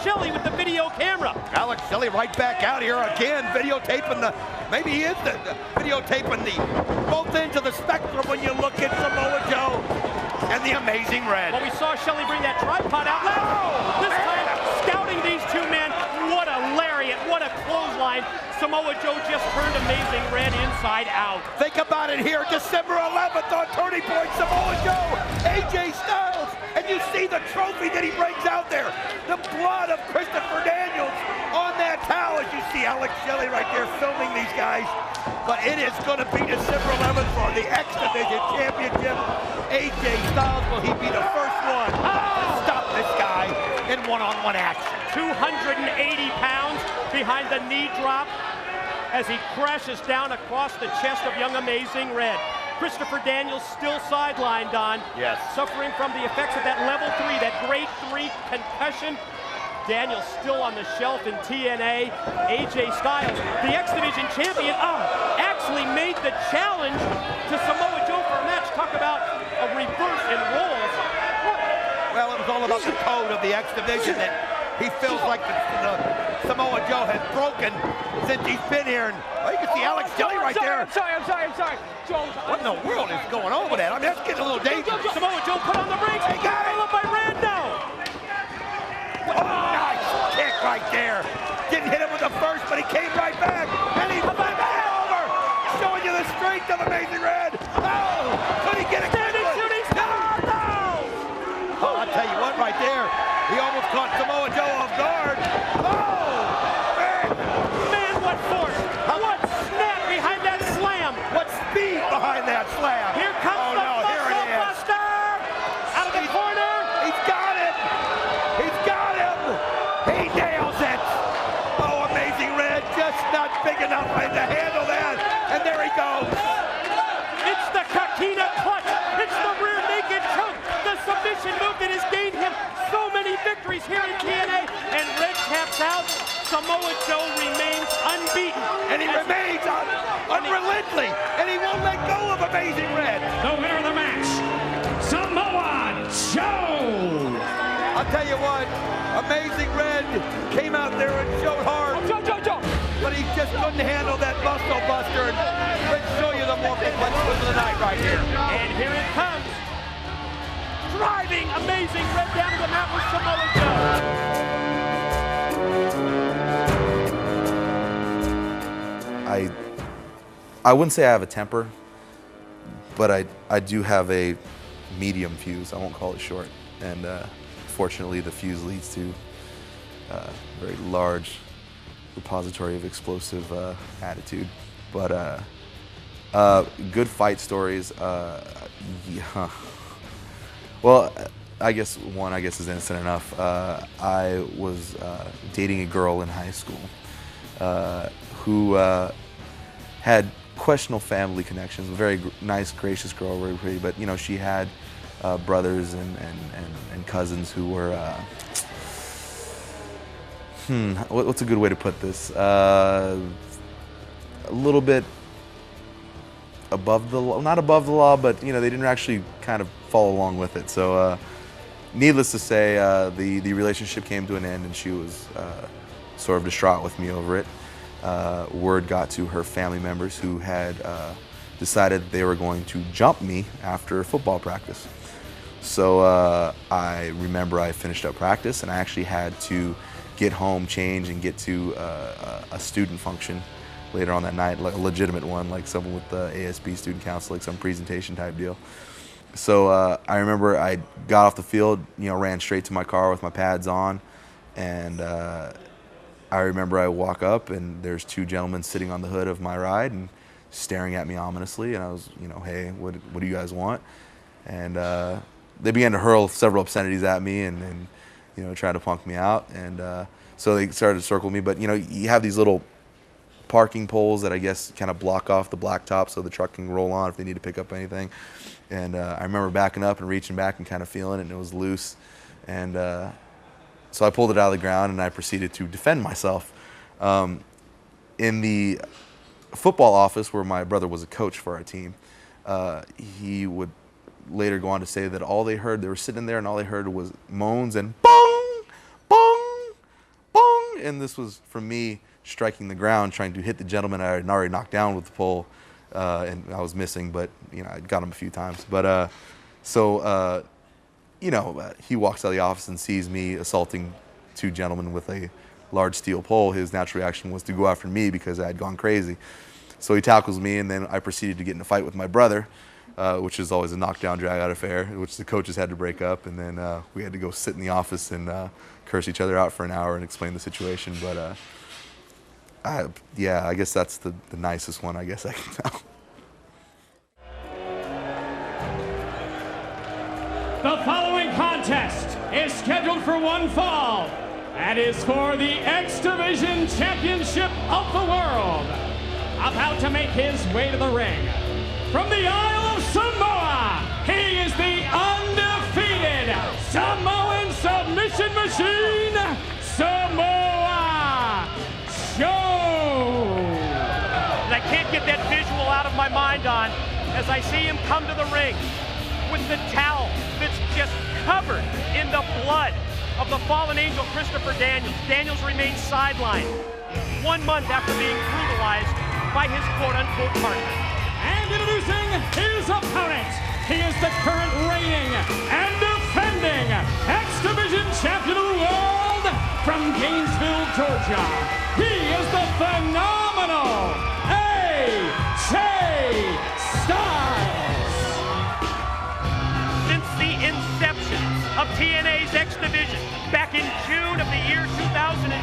Shelley with the video camera. Alex Shelley right back out here again, videotaping maybe he is videotaping both ends of the spectrum when you look at Samoa Joe and the Amazing Red. Well, we saw Shelley bring that tripod out last. This time, scouting these two men. What a lariat, what a clothesline. Samoa Joe just turned Amazing Red inside out. Think about it here, December 11th on Turning Point, Samoa Joe, AJ Styles, and you see the trophy that he brings out there. The blood of Christopher Daniels on that towel, as you see Alex Shelley right there filming these guys. But it is going to be December 11th for the X Division Championship. AJ Styles, will he be the first one to stop this guy in one-on-one action? 280 pounds behind the knee drop as he crashes down across the chest of young Amazing Red. Christopher Daniels still sidelined, Don. Yes. Suffering from the effects of that level 3, that grade 3 concussion. Daniels still on the shelf in TNA. AJ Styles, the X Division champion, actually made the challenge to Samoa Joe for a match. Talk about a reverse in roles. Well, it was all about the code of the X Division that he feels like the Samoa Joe has broken since he's been here. And you can see Alex Shelley right there. I'm sorry. Joe, What in the world is going on with that? I mean, that's getting a little dangerous. Samoa Joe put on the brakes. He got it. Followed by Rando. Oh, nice kick right there. Didn't hit him with the first, but he came right back. And he flipped it over. Showing you the strength of Amazing Red. Oh, could he get a Standing shooting star. No. Oh, I'll tell you what right there. He almost caught Samoa Joe off guard. Oh, Man, what force. What snap behind that slam. what speed behind that slam. Here comes oh, the no, here it Muscle is. Buster. Out of the corner. He's got him. He's got him. He nails it. Oh, Amazing Red just not big enough to handle that. And there he goes. It's the Kakina clutch. It's the rear naked choke. The submission move that has gained him so many victories here in TNA. And Red taps out. Samoa Joe remains unbeaten. And he remains unrelenting. And he won't let go of Amazing Red. The winner of the match, Samoa Joe. I'll tell you what, Amazing Red came out there and showed hard. Joe. But he just couldn't handle that Muscle Buster. And let's show you the more complex move of the night right here. And here it comes. Driving Amazing Red down to the mat with Samoa Joe. I wouldn't say I have a temper, but I do have a medium fuse. I won't call it short. And fortunately, the fuse leads to a very large repository of explosive attitude. But good fight stories. Yeah. Well, I guess is innocent enough. I was dating a girl in high school who had questionable family connections. A very nice, gracious girl, very pretty. But you know, she had brothers and cousins who were. What's a good way to put this? A little bit above the law, not above the law, but you know, they didn't actually kind of follow along with it. So, needless to say, the relationship came to an end, and she was sort of distraught with me over it. Word got to her family members, who had decided that they were going to jump me after football practice. So I remember I finished up practice, and I actually had to get home, change, and get to a student function later on that night, like a legitimate one, like someone with the ASB student council, like some presentation type deal. So I remember I got off the field, you know, ran straight to my car with my pads on, and I remember I walk up and there's two gentlemen sitting on the hood of my ride and staring at me ominously, and I was, you know, hey, what do you guys want? And they began to hurl several obscenities at me and you know, try to punk me out, and so they started to circle me. But you know, you have these little parking poles that I guess kind of block off the blacktop so the truck can roll on if they need to pick up anything. And I remember backing up and reaching back and kind of feeling it, and it was loose. And so I pulled it out of the ground and I proceeded to defend myself. In the football office where my brother was a coach for our team, he would later go on to say that all they heard, they were sitting there and all they heard was moans and bong, bong, And this was from me striking the ground, trying to hit the gentleman I had already knocked down with the pole, and I was missing, but I got him a few times. But he walks out of the office and sees me assaulting 2 gentlemen with a large steel pole. His natural reaction was to go after me because I had gone crazy. So he tackles me, and then I proceeded to get in a fight with my brother, which is always a knockdown, drag-out affair, which the coaches had to break up, and then we had to go sit in the office and curse each other out for an hour and explain the situation. But I guess that's the nicest one I guess I can tell. The following contest is scheduled for one fall and is for the X Division Championship of the World. About to make his way to the ring, from the Isle of Samoa, he is the undefeated Samoan submission machine, Samoa Joe. And I can't get that visual out of my mind on as I see him come to the ring with the towel that's just covered in the blood of the fallen angel Christopher Daniels. Daniels remains sidelined 1 month after being brutalized by his quote-unquote partner. And introducing his opponent, he is the current reigning and defending X Division Champion of the World from Gainesville, Georgia. He is the phenomenal AJ Styles. Since the inception of TNA's X Division back in June of the year 2002,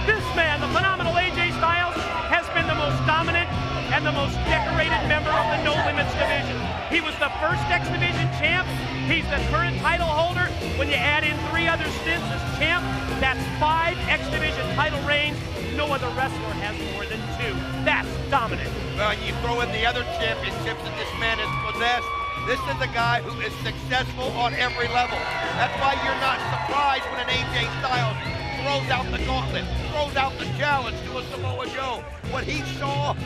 this man, the phenomenal AJ Styles, has been the most dominant and the most decorated member of the No Limits division. He was the first X Division champ. He's the current title holder. When you add in 3 other stints as champ, that's 5 X Division title reigns. No other wrestler has more than 2. That's dominant. Well, you throw in the other championships that this man has possessed. This is a guy who is successful on every level. That's why you're not surprised when an AJ Styles throws out the gauntlet, throws out the challenge to a Samoa Joe. What he saw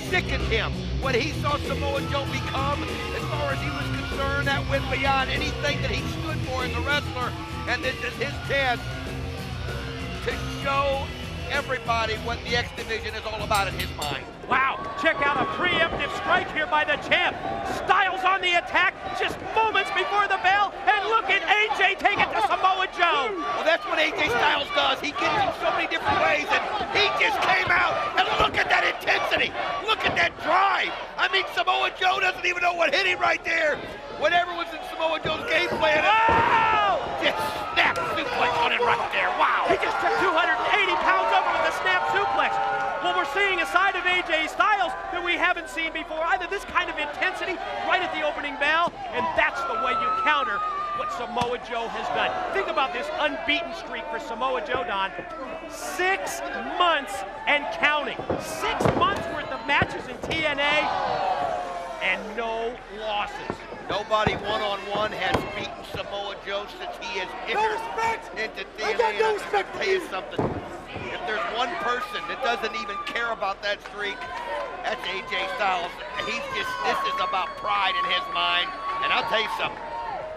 sickened him. What he saw Samoa Joe become, as far as he was concerned, that went beyond anything that he stood for as a wrestler. And this is his chance to show everybody what the X Division is all about in his mind. Wow, check out a preemptive strike here by the champ. Styles on the attack just moments before the bell, and look at AJ take it to Samoa Joe. Well, that's what AJ Styles does. He gets in so many different ways, and he just came out, and look at that intensity. Look at that drive. I mean, Samoa Joe doesn't even know what hit him right there. Whatever was in Samoa Joe's game plan. Wow! Just snap suplex on him right there. Wow. He just took 280 pounds over with a snap suplex. Well, we're seeing a side of AJ Styles that we haven't seen before. Either this kind of intensity right at the opening bell, and that's the way you counter what Samoa Joe has done. Think about this unbeaten streak for Samoa Joe, Don. 6 months and counting. 6 months worth of matches in TNA and no losses. Nobody one-on-one has beaten Samoa Joe since he has entered into TNA. I got no respect I'll tell you something. If there's one person that doesn't even care about that streak, that's AJ Styles. He's just, this is about pride in his mind. And I'll tell you something.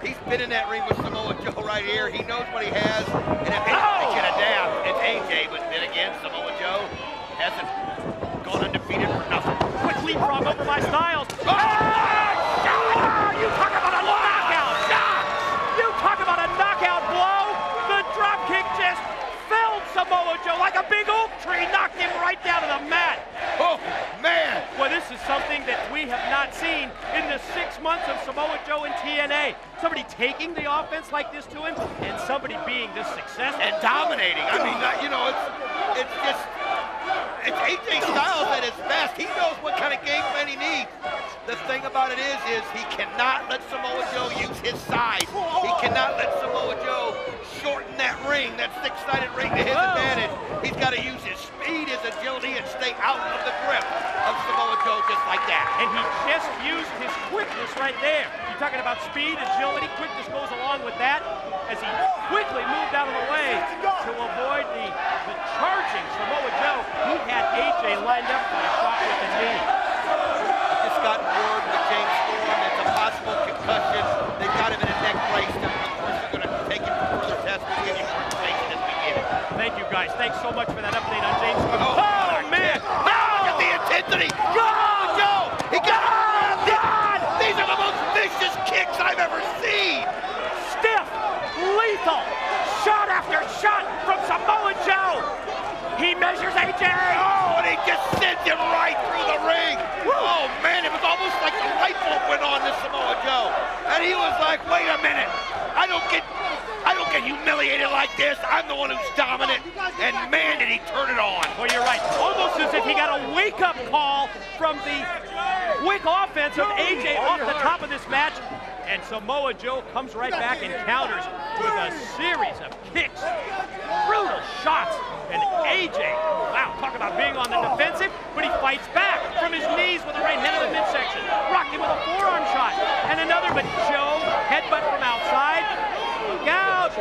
He's been in that ring with Samoa Joe right here. He knows what he has. And if anybody can adapt, it's AJ. But then again, Samoa Joe hasn't gone undefeated for nothing. Quick leapfrog over by Styles. Oh! You talk about a knockout! You talk about a knockout blow! The dropkick just felled Samoa Joe like a big oak tree, knocked him right down to the mat. Oh, man! Well, this is something that we have not seen in the 6 months of Samoa Joe in TNA. Somebody taking the offense like this to him, and somebody being this successful. And dominating. I mean, you know, it's just, it's AJ Styles at his best. He knows what kind of game plan he needs. The thing about it is he cannot let Samoa Joe use his size. He cannot let Samoa Joe shorten that ring, that 6-sided ring to his advantage. He's got to use his speed, his agility, and stay out of the grip of Samoa Joe just like that. And he just used his quickness right there. You're talking about speed, agility, quickness goes along with that as he quickly moved out of the way to avoid the charging Samoa Joe. He had AJ lined up for a shot with the knee. Just got word with James Storm. It's a possible concussion. They've got him in a neck brace. Of course, they're going to take him for further tests. We'll give you more information as we get it. Thank you, guys. thanks so much for that update on James. Oh, man! Now look at the intensity. Oh, Joe! He got it! These are the most vicious kicks I've ever seen. Stiff, lethal, shot after shot from Samoa Joe. He measures AJ. Oh, and he just sends him right through the ring. Oh, man, it was almost like the light bulb went on to Samoa Joe. And he was like, wait a minute. I don't get humiliated like this. I'm the one who's dominant. And man, did he turn it on. Well, you're right. Almost as if he got a wake-up call from the quick offense of AJ off the top of this match. And Samoa Joe comes right back and counters with a series of kicks, brutal shots. And AJ, wow, talk about being on the defensive, but he fights back from his knees with the right hand of the midsection. Rocked him with a forearm shot. And another, but Joe, headbutt from outside. Look out.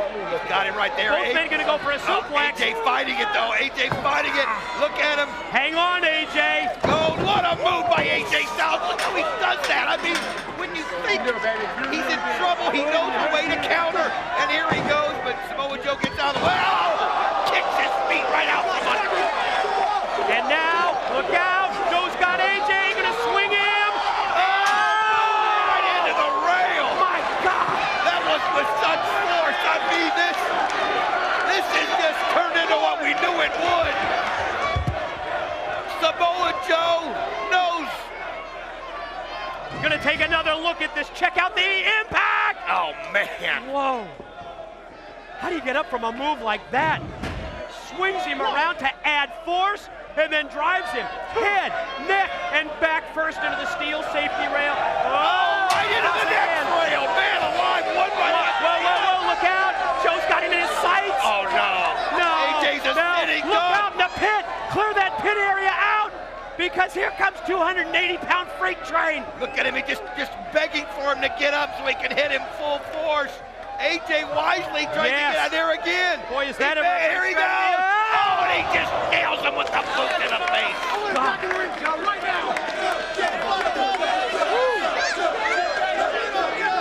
Got him right there. Both men gonna go for a suplex. AJ fighting it, though. AJ fighting it. Look at him. Hang on, AJ. Oh, what a move by AJ Styles. Look how he does that. I mean, when you think he's in trouble, he knows the way to counter. And here he goes, but Samoa Joe gets out of the way. Oh! Kicks his feet right out from under him. And now, look out. Joe's got AJ. Gonna swing him. Right into the rail. My God. That was with such force. I mean, this has just turned into what we knew it would. Samoa Joe knows. Gonna take another look at this. Check out the impact. Oh, man. Whoa. How do you get up from a move like that? Swings him around to add force and then drives him head, neck, and back first into the steel safety rail. Oh, right into the next rail. Man alive. One right into the Whoa, look out. Joe's got him in his sights. Oh, no. AJ's a sitting Look dog. out in the pit. Clear that pit area out because here comes 280-pound freight train. Look at him. He just begging for him to get up so he can hit him full force. AJ wisely trying to get out there again. Boy, is that a... Here he goes. Oh, and he just nails him with the boot in the face.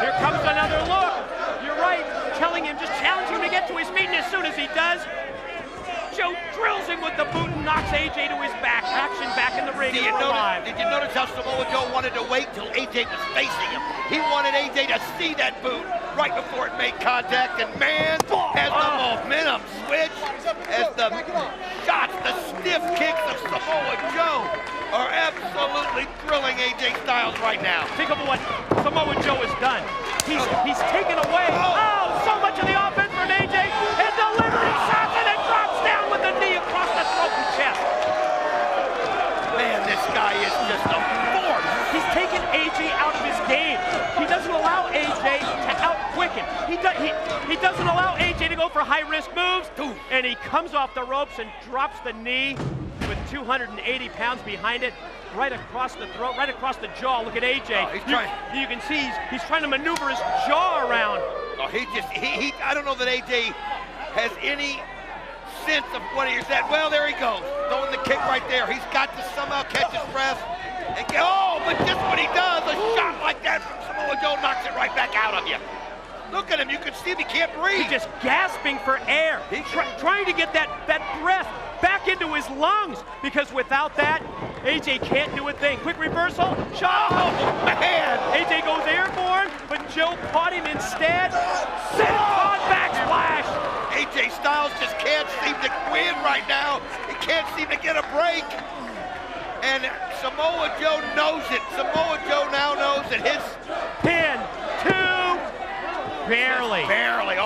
Here comes another look. You're right. Telling him, just challenge him to get to his feet, and as soon as he does, Joe drills him with the boot and knocks AJ to his back. Action back in the ring. Did you notice how Samoa Joe wanted to wait till AJ was facing him? He wanted AJ to see that boot right before it made contact, and man, as the momentum switch, as the shots, the stiff kicks of Samoa Joe are absolutely thrilling AJ Styles right now. Think of what Samoa Joe has done. He's taken away so much of the offense from AJ and delivering shots, and then drops down with the knee across the throat and chest. Man, this guy is just a force. He's taken AJ out of his game. He doesn't allow AJ to out-quicken. He doesn't allow AJ to go for high-risk moves, and he comes off the ropes and drops the knee with 280 pounds behind it, right across the throat, right across the jaw. Look at AJ. Oh, you can see he's trying to maneuver his jaw around. Oh, I don't know that AJ has any sense of what he's at. Well, there he goes, throwing the kick right there. He's got to somehow catch his breath. And but just when he does, a shot like that from Samoa Joe knocks it right back out of you. Look at him, you can see him, he can't breathe. He's just gasping for air. He's trying to get that breath back into his lungs, because without that, AJ can't do a thing. Quick reversal, shot. Oh, man. AJ goes airborne, but Joe caught him instead. Senton backsplash. AJ Styles just can't seem to win right now. He can't seem to get a break. And Samoa Joe knows it. Samoa Joe now knows that his pin, barely. Barely.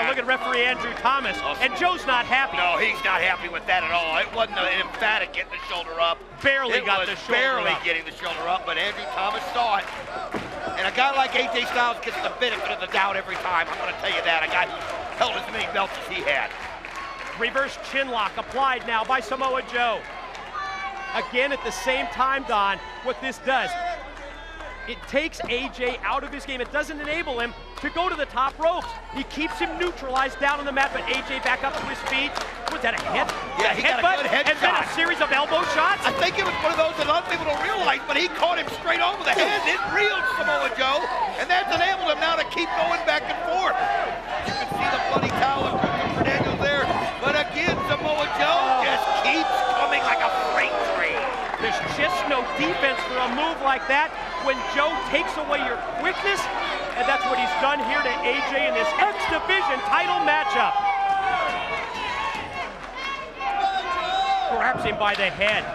Look at referee Andrew Thomas. And Joe's not happy. No, he's not happy with that at all. It wasn't an emphatic getting the shoulder up. Barely got the shoulder up. Getting the shoulder up, but Andrew Thomas saw it. And a guy like AJ Styles gets the benefit of the doubt every time. I'm going to tell you that. A guy who held as many belts as he had. Reverse chin lock applied now by Samoa Joe. Again, at the same time, Don, what this does, it takes AJ out of his game. It doesn't enable him to go to the top ropes. He keeps him neutralized down on the mat, but AJ back up to his feet. Was that a hit? Yeah, he got a good head and shot. Then a series of elbow shots? I think it was one of those that a lot of people don't realize, but he caught him straight over the head. It reeled Samoa Joe, and that's enabled him now to keep going back and forth. You can see the bloody towel of Christopher Daniels there, but again, Samoa a move like that when Joe takes away your quickness, and that's what he's done here to AJ in this X Division title matchup. Grabs him by the head.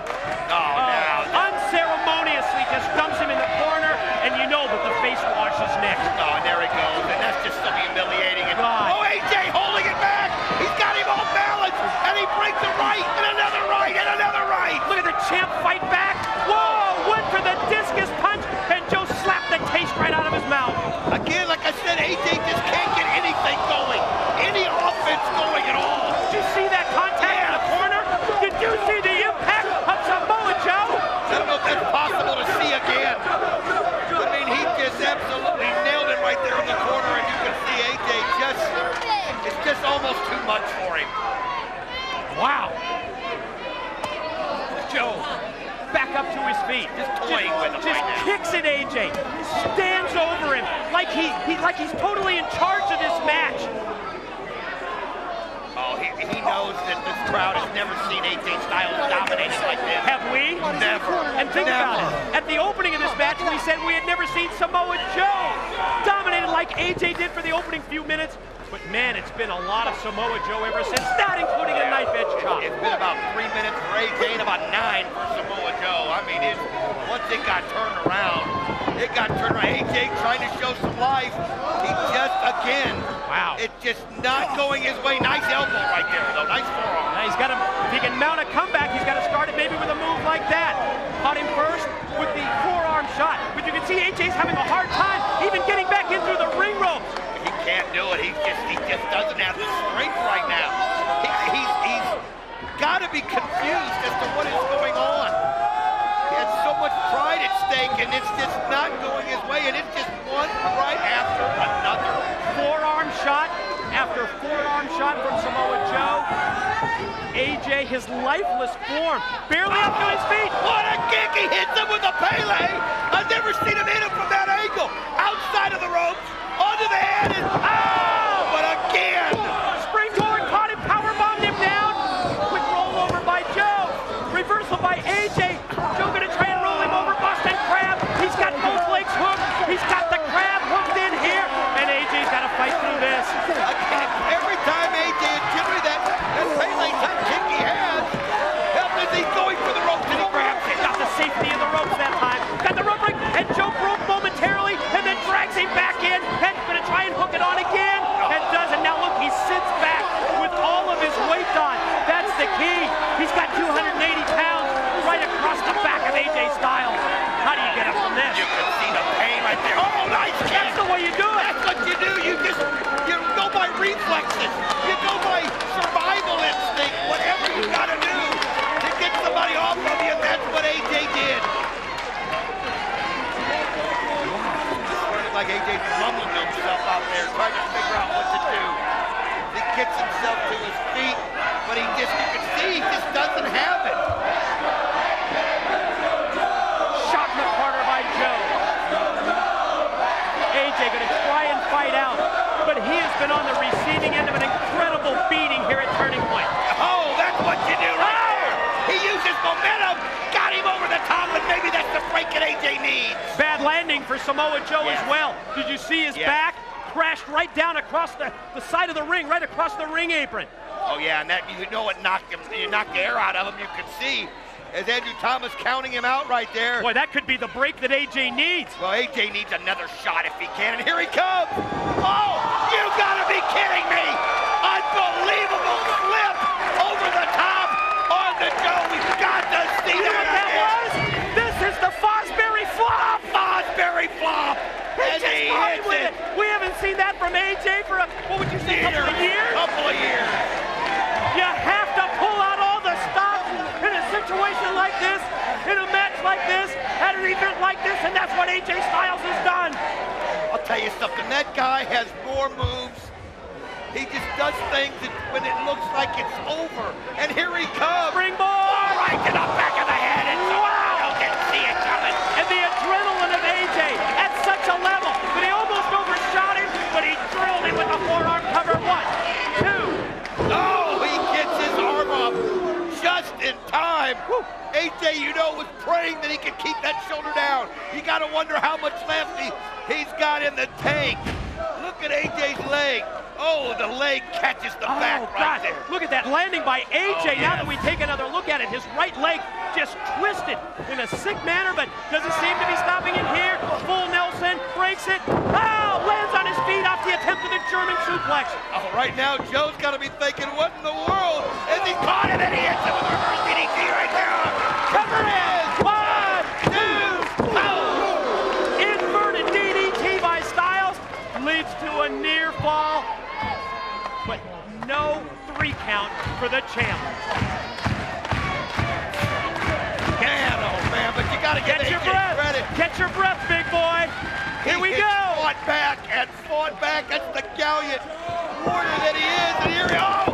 Unceremoniously just dumps him in the corner, and you know that the face wash is next. Oh, and there he goes, and that's just so humiliating. And, God. oh, AJ holding it back. He's got him off balance, and he breaks a right, and another right, and another right. Look at the champ fight back. Whoa, went for the discus punch, and Joe slapped the taste right out of his mouth. Again, like I said, AJ just can't get anything going, any offense going at all. Did you see that contact in the corner? Did you see the impact of Samoa Joe? I don't know if that's possible to see again. I mean, he just absolutely nailed it right there in the corner, and you can see AJ it's just almost too much for him. Wow. Joe, back up to his feet. Just toying with him right now. Kicks at AJ, stands over him like he's totally in charge of this match. Oh, he knows that this crowd has never seen AJ Styles dominated like this. Have we? Never. And think about it. At the opening of this match, we said we had never seen Samoa Joe dominated like AJ did for the opening few minutes. But man, it's been a lot of Samoa Joe ever since, not including a knife edge chop. It's been about 3 minutes for AJ and about 9 for Samoa Joe. I mean, once it got turned around, AJ trying to show some life. He just, again, wow. It's just not going his way. Nice elbow right there, though. Nice forearm. Now he's got to, if he can mount a comeback, he's got to start it maybe with a move like that. Caught him first with the forearm shot. But you can see AJ's having a hard time even getting back in through the ring ropes. He can't do it. He just doesn't have the strength right now. He's got to be confused as to what is going on. He had so much pride at stake, and it's just not going his way, and it's just one right after another. Forearm shot after forearm shot from Samoa Joe. AJ, his lifeless form, barely up to his feet. What a kick! He hits him with a Pele. I've never seen him hit him from that angle. Outside of the ropes, onto the head, and oh! But again! Springboard caught him, powerbombed him down. Quick rollover by Joe. Reversal by AJ. Joe gonna try and roll him over, Boston Crab. He's got both legs hooked. He's got the crab hooked in here, and AJ's got to fight through this. Again, every time AJ and Jimmy that Pele type kick he has, help is he's going for the ropes and he grabs it. Got the safety of the ropes that time. Got the rope break, and Joe broke momentarily, and then drags him back in, and gonna try and hook it on again, and doesn't. Now look, he sits back with all of his weight on. That's the key. He's got 280 pounds right across the back of AJ Styles. How do you get up from this? You can see the pain right there. Oh, nice kick. That's the way you do it. That's what you do. You go by reflexes. You go by survival instinct. Whatever you gotta do to get somebody off of you, and that's what AJ did. Like AJ's mumbling to himself out there, trying to figure out what to do. He gets himself to his feet, but you can see he just doesn't have it. Shot in the corner by Joe. AJ gonna try and fight out, but he has been on the receiving end of an incredible beating here at Turning Point. Oh, that's what you do right there. He uses momentum, got him over the top, and maybe that's the break that AJ needs. Bad landing for Samoa Joe as well. Did you see his back? Crashed right down across the side of the ring, right across the ring apron. Oh yeah, and that, you know, it knocked him. You knocked the air out of him. You could see as Andrew Thomas counting him out right there. Boy, that could be the break that AJ needs. Well, AJ needs another shot if he can, and here he comes. Oh, you gotta be kidding me! Unbelievable flip over the top on the Joe. We've got to see You know what that was? This is the Fosbury flop. Fosbury flop. He just caught him with it. We haven't seen that from AJ for what would you say, a couple of years? Couple of years. You have to pull out all the stops in a situation like this, in a match like this, at an event like this, and that's what AJ Styles has done. I'll tell you something, that guy has more moves. He just does things when it looks like it's over. And here he comes. Springboard! Oh, right to the back of the head. And wow! You can see it coming. And the adrenaline of AJ at such a level that he almost overshot him, but he drilled him with the forearm cover. 1, 2. Oh, he gets his arm up just in time. Woo. AJ, you know, was praying that he could keep that shoulder down. You got to wonder how much left he's got in the tank. Look at AJ's leg. Oh, the leg catches the back right there. Look at that landing by AJ. Now that we take another look at it, his right leg just twisted in a sick manner, but doesn't seem to be stopping in here. Full Nelson, breaks it. Oh, lands on his feet off the attempt of the German suplex. Oh, right now, Joe's got to be thinking, what in the world? As he caught him, and he hits him with a reverse DDT right there. Cover is 1, 2, oh! Inverted DDT by Styles leads to a near fall, but no 3 count for the champ. Man, oh man, but you got to get your AJ breath. credit. Get your breath, big boy. Here we go. Fought back and fought back. That's the gallant warrior that he is. And here he oh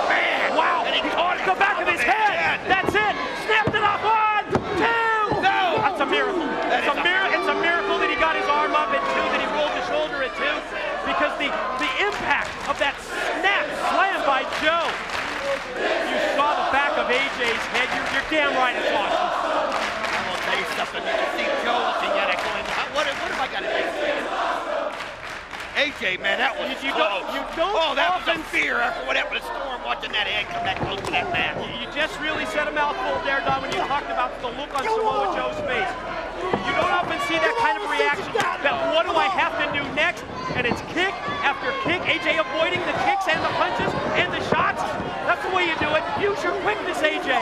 man. Wow. And he caught it. The back of his head. That's it. Snapped it off. 1, 2. No. That's a miracle. It's a miracle that he got his arm up at 2, that he rolled his shoulder at 2, because the impact of that snap slam by Joe. You saw the back of AJ's head. You're damn right it's awesome. I'm going to tell you something. You can see Joe looking at it going, what have I got to do? AJ, man, that was you close. don't oh, that often was a fear after what happened to Storm watching that head come that close to that mat. You just really said a mouthful there, Don, when you talked about the look on Samoa Joe's face. You don't often see that kind of reaction. That what do I have to do next? And it's kick after kick. AJ avoiding the kicks and the punches and the shots. That's the way you do it. Use your quickness, AJ.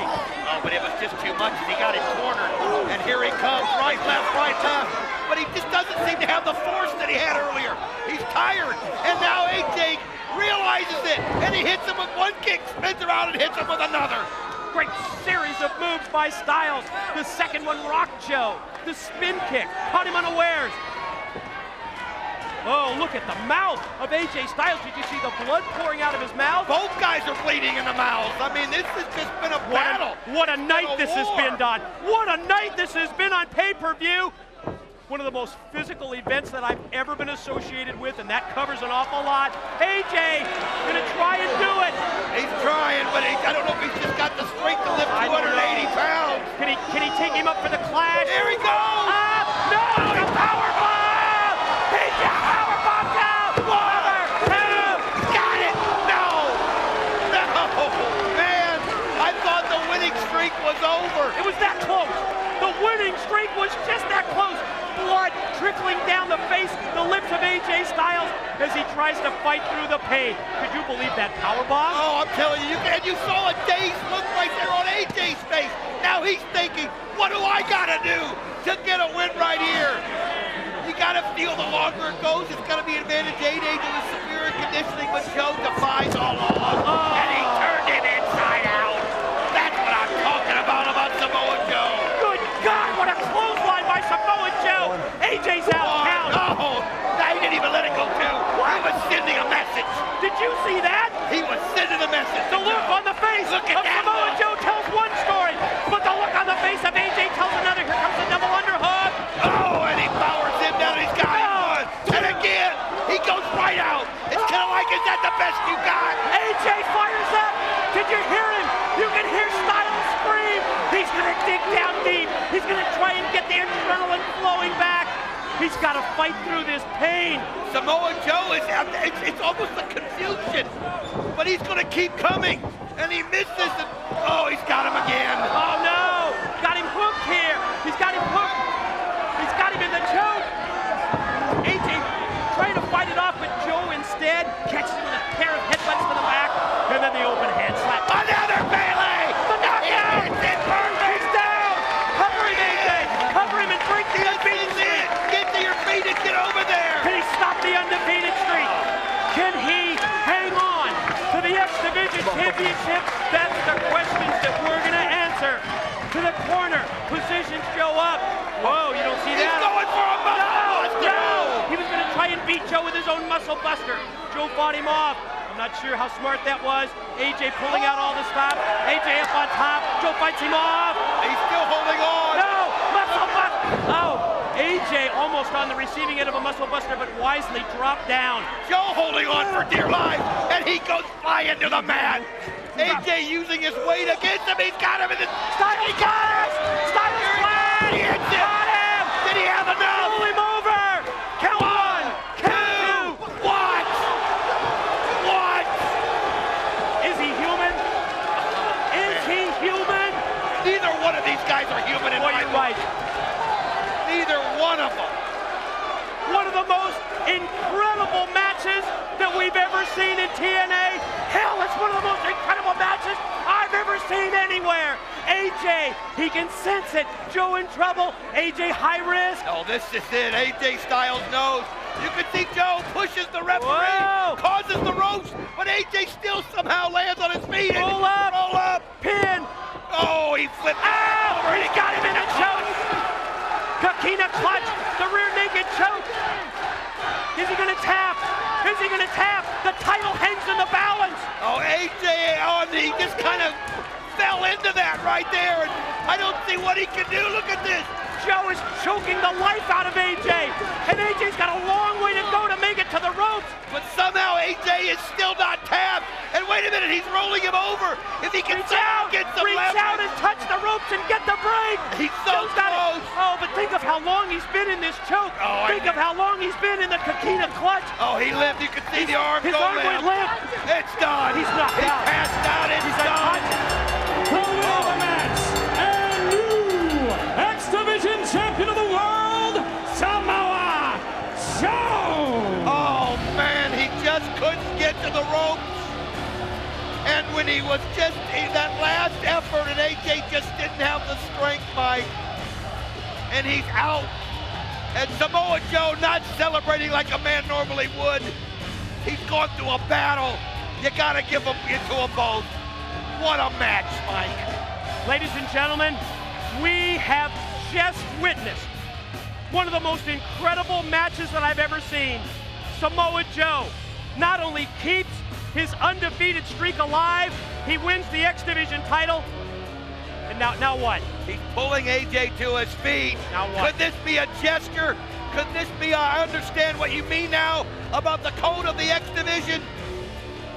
Oh, but it was just too much, and he got it cornered. And here he comes, right, left, right, left. But he just doesn't seem to have the force that he had earlier. He's tired, and now AJ realizes it, and he hits him with 1 kick, spins around and hits him with another. Great series of moves by Styles. The second one rocked Joe. The spin kick caught him unawares. Oh, look at the mouth of AJ Styles. Did you see the blood pouring out of his mouth? Both guys are bleeding in the mouth. I mean, this has just been a battle. What a night this has been, Don. What a night this has been on pay-per-view. One of the most physical events that I've ever been associated with, and that covers an awful lot. AJ gonna try and do it. He's trying, but I don't know if he's just got the strength to lift 280 pounds. Can he take him up for the clash? Here he goes. No, the power bomb. He got power bomb down. 1, 2. Got it. No, man. I thought the winning streak was over. It was that close. The winning streak was just that close. Blood trickling down the face, the lips of AJ Styles as he tries to fight through the pain. Could you believe that powerbomb? Oh, I'm telling you, and you saw a dazed look right there on AJ's face. Now he's thinking, what do I gotta do to get a win right here? You gotta feel the longer it goes, it's gonna be an advantage AJ to his superior conditioning, but Joe defies all odds. And he turned him inside out. That's what I'm talking about Samoa Joe. Good God, what a clothesline by Samoa Joe. AJ's out. No, he didn't even let it go too. He was sending a message. Did you see that? He was sending a message. The look on the face of Samoa Joe tells one story, but the look on the face of AJ tells another. Here comes the double underhook. Oh, and he powers him down. He's got him. And again, he goes right out. It's kind of like, is that the best you got? AJ fires up. Did you hear him? You can hear Styles scream. He's going to dig down deep. He's going to try and get the adrenaline flowing back. He's got to fight through this pain. Samoa Joe it's almost a confusion, but he's going to keep coming. And he misses it. Oh, he's got him again. Oh, no. Got him hooked here. He's got him hooked. He's got him in the choke. AJ trying to fight it off, but Joe instead catches him with a pair of headbutts to the back, and then the open hand slap. Another melee! The knockout! It's perfect! He's down! Cover him, AJ! Cover him and break the undefeated streak! Get to your feet and get over there! Can he stop the undefeated streak? Can he hang on to the X Division Championship? That's the questions that we're going to answer. To the corner, positions Joe up. Whoa, you don't see that? He's going for a muscle buster! No! He was going to try and beat Joe with his own muscle buster. Joe fought him off. I'm not sure how smart that was. AJ pulling out all the stops. AJ up on top. Joe fights him off. He's still holding on. No! Muscle buster! Oh! AJ almost on the receiving end of a muscle buster, but wisely dropped down. Joe holding on for dear life, and he goes flying to the mat. AJ using his weight against him. He's got him in the... Styles, he got him! Styles flat! He hits him! Got him! Did he have enough? Roll him over! Count one! Count two! What? What? Is he human? Is he human? Neither one of these guys are human in Boy, my you're book. right. Neither one of them. One of the most incredible matches that we've ever seen in TNA. Hell, it's one of the most incredible matches I've ever seen anywhere. AJ, he can sense it. Joe in trouble. AJ high risk. Oh, this is it. AJ Styles knows. You can see Joe pushes the referee, Whoa. causes the ropes, but AJ still somehow lands on his feet. And Roll up. Roll up. Pin. Oh, he flipped Oh, over. he got him in a choke. Kakina clutch. The rear naked choke. Is he gonna tap? Is he gonna tap? The title hangs in the balance. Oh, AJ he just kind of fell into that right there. And I don't see what he can do. Look at this. Joe is choking the life out of AJ. And AJ's got a long way to go to make it to the ropes. But somehow AJ is still not tapped. And wait a minute, he's rolling him over. If he can somehow get some Reach leverage. out and touch the ropes and get the break. He's so Joe's got it. close. Oh, but think of how long he's been in this choke. Oh, think of how long he's been in the Kakina clutch. Oh, he lived. You can see the arm His go arm went limp. It's done. He's knocked He out. passed out. It's He's done. unconscious. The winner of the match and new X Division champion of the world, Samoa Joe. Oh, man, he just couldn't get to the ropes. And when he was just in that last effort, and AJ just didn't have the strength, Mike. And he's out. And Samoa Joe not celebrating like a man normally would. He's gone through a battle. You gotta give him to them both. What a match, Mike. Ladies and gentlemen, we have just witnessed one of the most incredible matches that I've ever seen. Samoa Joe not only keeps his undefeated streak alive, he wins the X Division title. And now what? He's pulling AJ to his feet. Now what? Could this be a gesture? Could this be I understand what you mean now about the code of the X Division?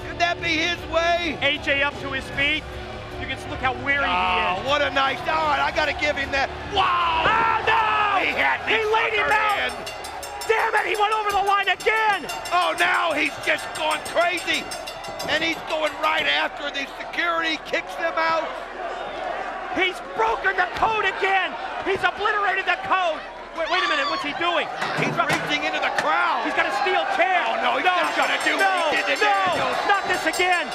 Could that be his way? AJ up to his feet. You can look how weary he Oh, is. what a nice, all right, I gotta give him that. Wow! Oh, no! He had me He laid him suckered out! in. Damn it, he went over the line again! Oh, now he's just going crazy. And he's going right after the security, kicks them out. He's broken the code again! He's obliterated the code! Wait a minute, what's he doing? He's reaching into the crowd. He's got a steel chair! Oh, no, he's not gonna do no, what he did to no, Daniels. not this again!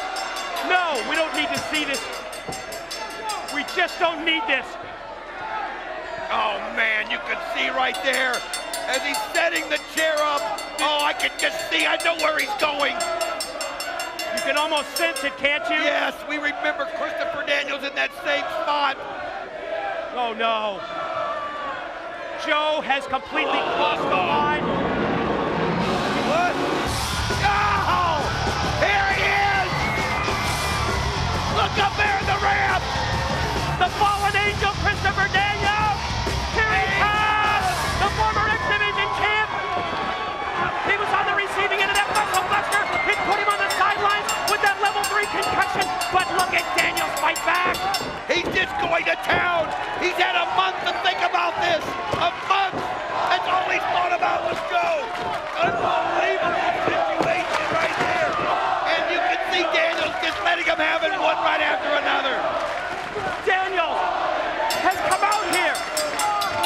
No, we don't need to see this. We just don't need this. Oh, man, you can see right there as he's setting the chair up. Oh, I can just see, I know where he's going. You can almost sense it, can't you? Yes, we remember Christopher Daniels in that same spot. Oh, no. Joe has completely crossed the line. What? Oh! Here he is! Look up there in the ramp! The fallen angel, Christopher Daniels! Here he comes! The former X Division champ! He was on the receiving end of that muscle buster. It put him on the sidelines with that level 3 concussion. But look at Daniels fight back. He's just going to town. He's had a month to think about this. A month. That's all he's thought about was Joe. Unbelievable situation right there. And you can see Daniels just letting him have it one right after another. Daniels has come out here.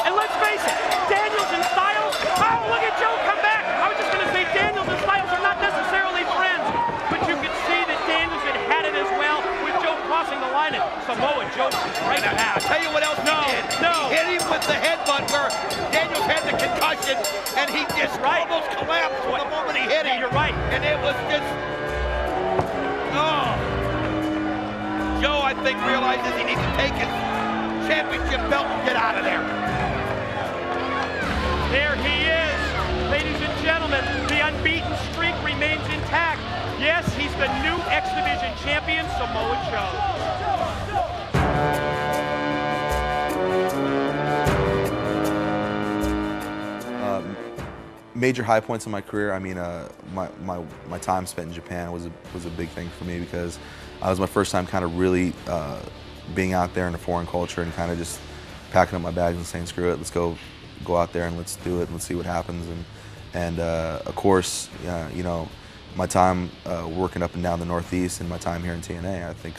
And let's face it, Daniels and Styles, oh, look at Joe come back. I was just going to say Daniels and Styles are not necessarily friends, but you can see that Daniels had it as well with Joe crossing the line. And Samoa Joe right Now, I'll tell you what else he did. No. He hit him with the headbutt where Daniels had the concussion, and he just almost collapsed the moment he hit him. You're right. And it was just, oh. Joe, I think, realizes he needs to take his championship belt and get out of there. There he is. Ladies and gentlemen, the unbeaten streak remains intact. Yes, he's the new X Division champion, Samoa Joe. major high points in my career. I mean, my time spent in Japan was a big thing for me because it was my first time kind of really being out there in a foreign culture and kind of just packing up my bags and saying, screw it, let's go out there and let's do it and let's see what happens. And of course, you know, my time working up and down the Northeast and my time here in TNA, I think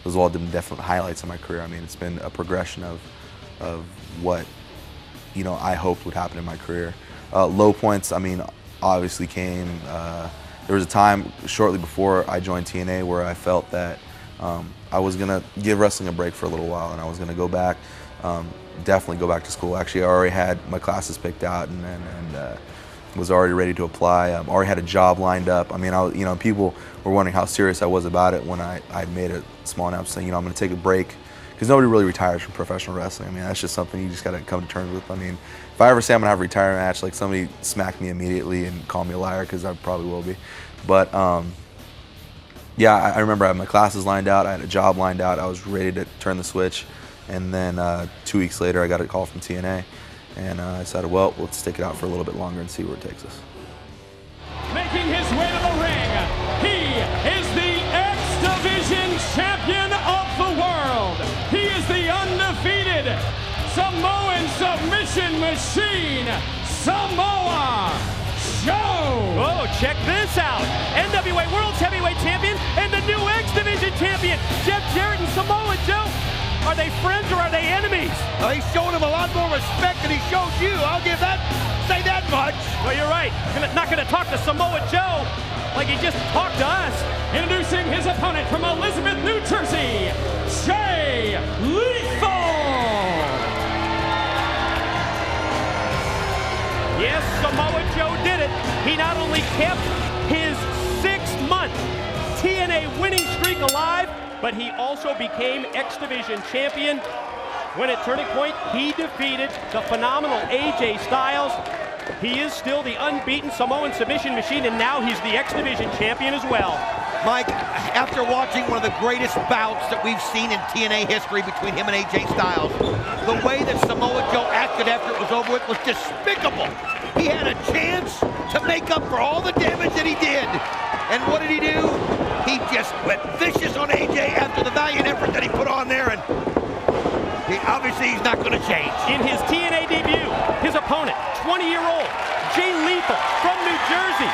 those all been definite highlights of my career. I mean, it's been a progression of what, you know, I hoped would happen in my career. Low points, I mean, obviously came. There was a time shortly before I joined TNA where I felt that I was gonna give wrestling a break for a little while, and I was gonna go back, definitely go back to school. Actually, I already had my classes picked out and was already ready to apply. Already had a job lined up. I mean, you know, people were wondering how serious I was about it when I made a small announcement saying, you know, I'm gonna take a break. Because nobody really retires from professional wrestling. I mean, that's just something you just got to come to terms with. I mean, if I ever say I'm going to have a retirement match, like somebody smack me immediately and call me a liar, because I probably will be. But yeah, I remember I had my classes lined out, I had a job lined out, I was ready to turn the switch. And then 2 weeks later, I got a call from TNA. And I decided, well, let's stick it out for a little bit longer and see where it takes us. Making his way to the ring, he is the X Division champion of the world. He is the undefeated Samoan submission machine, Samoa Joe. Oh, check this out. NWA World's Heavyweight Champion and the new X Division champion, Jeff Jarrett and Samoa Joe. Are they friends or are they enemies? Well, he's showing him a lot more respect than he shows you. I'll say that much. Well, you're right. Not gonna talk to Samoa Joe like he just talked to us. Introducing his opponent from Elizabeth, New Jersey, Jay Lethal. Yes, Samoa Joe did it. He not only kept his 6-month TNA winning streak alive, but he also became X Division champion. When at Turning Point, he defeated the phenomenal AJ Styles. He is still the unbeaten Samoan submission machine, and now he's the X Division champion as well. Mike, after watching one of the greatest bouts that we've seen in TNA history between him and AJ Styles, the way that Samoa Joe acted after it was over with was despicable. He had a chance to make up for all the damage that he did. And what did he do? He just went vicious on AJ after the valiant effort that he put on there, and obviously he's not going to change. In his TNA debut, his opponent, 20-year-old Jay Lethal from New Jersey.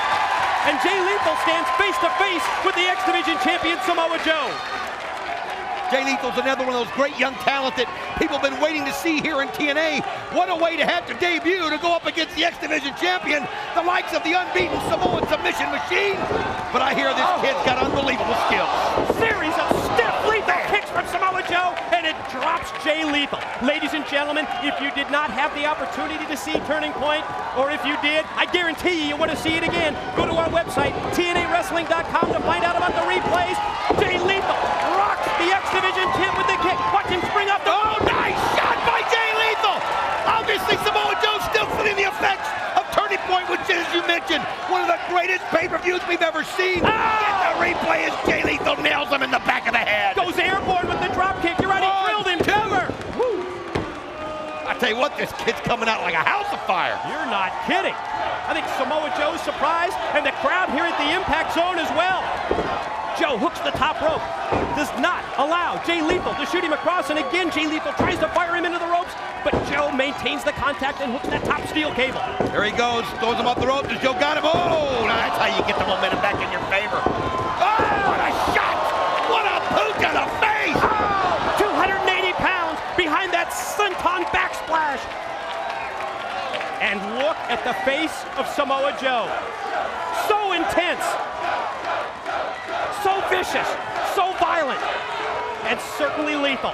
And Jay Lethal stands face-to-face with the X Division champion, Samoa Joe. Jay Lethal's another one of those great young talent that people have been waiting to see here in TNA. What a way to have to debut to go up against the X Division champion, the likes of the unbeaten Samoan submission machine. But I hear this kid's got unbelievable skills. Series of stiff lethal kicks from Samoa Joe, and it drops Jay Lethal. Ladies and gentlemen, if you did not have the opportunity to see Turning Point, or if you did, I guarantee you want to see it again. Go to our website, TNAWrestling.com, to find out about the replays. Jay Lethal rocks the X Division champ with the kick. Watch him spring up. Oh, nice shot by Jay Lethal! Obviously, Samoa Joe still feeling the effects of Turning Point, which is, as you mentioned, one of the greatest pay-per-views we've ever seen. Oh! Get the replay as Jay Lethal nails him in the back of the head. Goes airborne with the drop kick. You're right, he drilled him. Cover. Woo. I tell you what, this kid's coming out like a house of fire. You're not kidding. I think Samoa Joe's surprised, and the crowd here at the Impact Zone as well. Joe hooks the top rope, does not allow Jay Lethal to shoot him across, and again Jay Lethal tries to fire him into the ropes, but Joe maintains the contact and hooks that top steel cable. There he goes, throws him off the rope. Does Joe got him? Oh, now that's how you get the momentum back in your favor. Oh, what a shot! What a boot to the face! Oh, 280 pounds behind that senton backsplash. And look at the face of Samoa Joe. So intense. So vicious, so violent, and certainly lethal.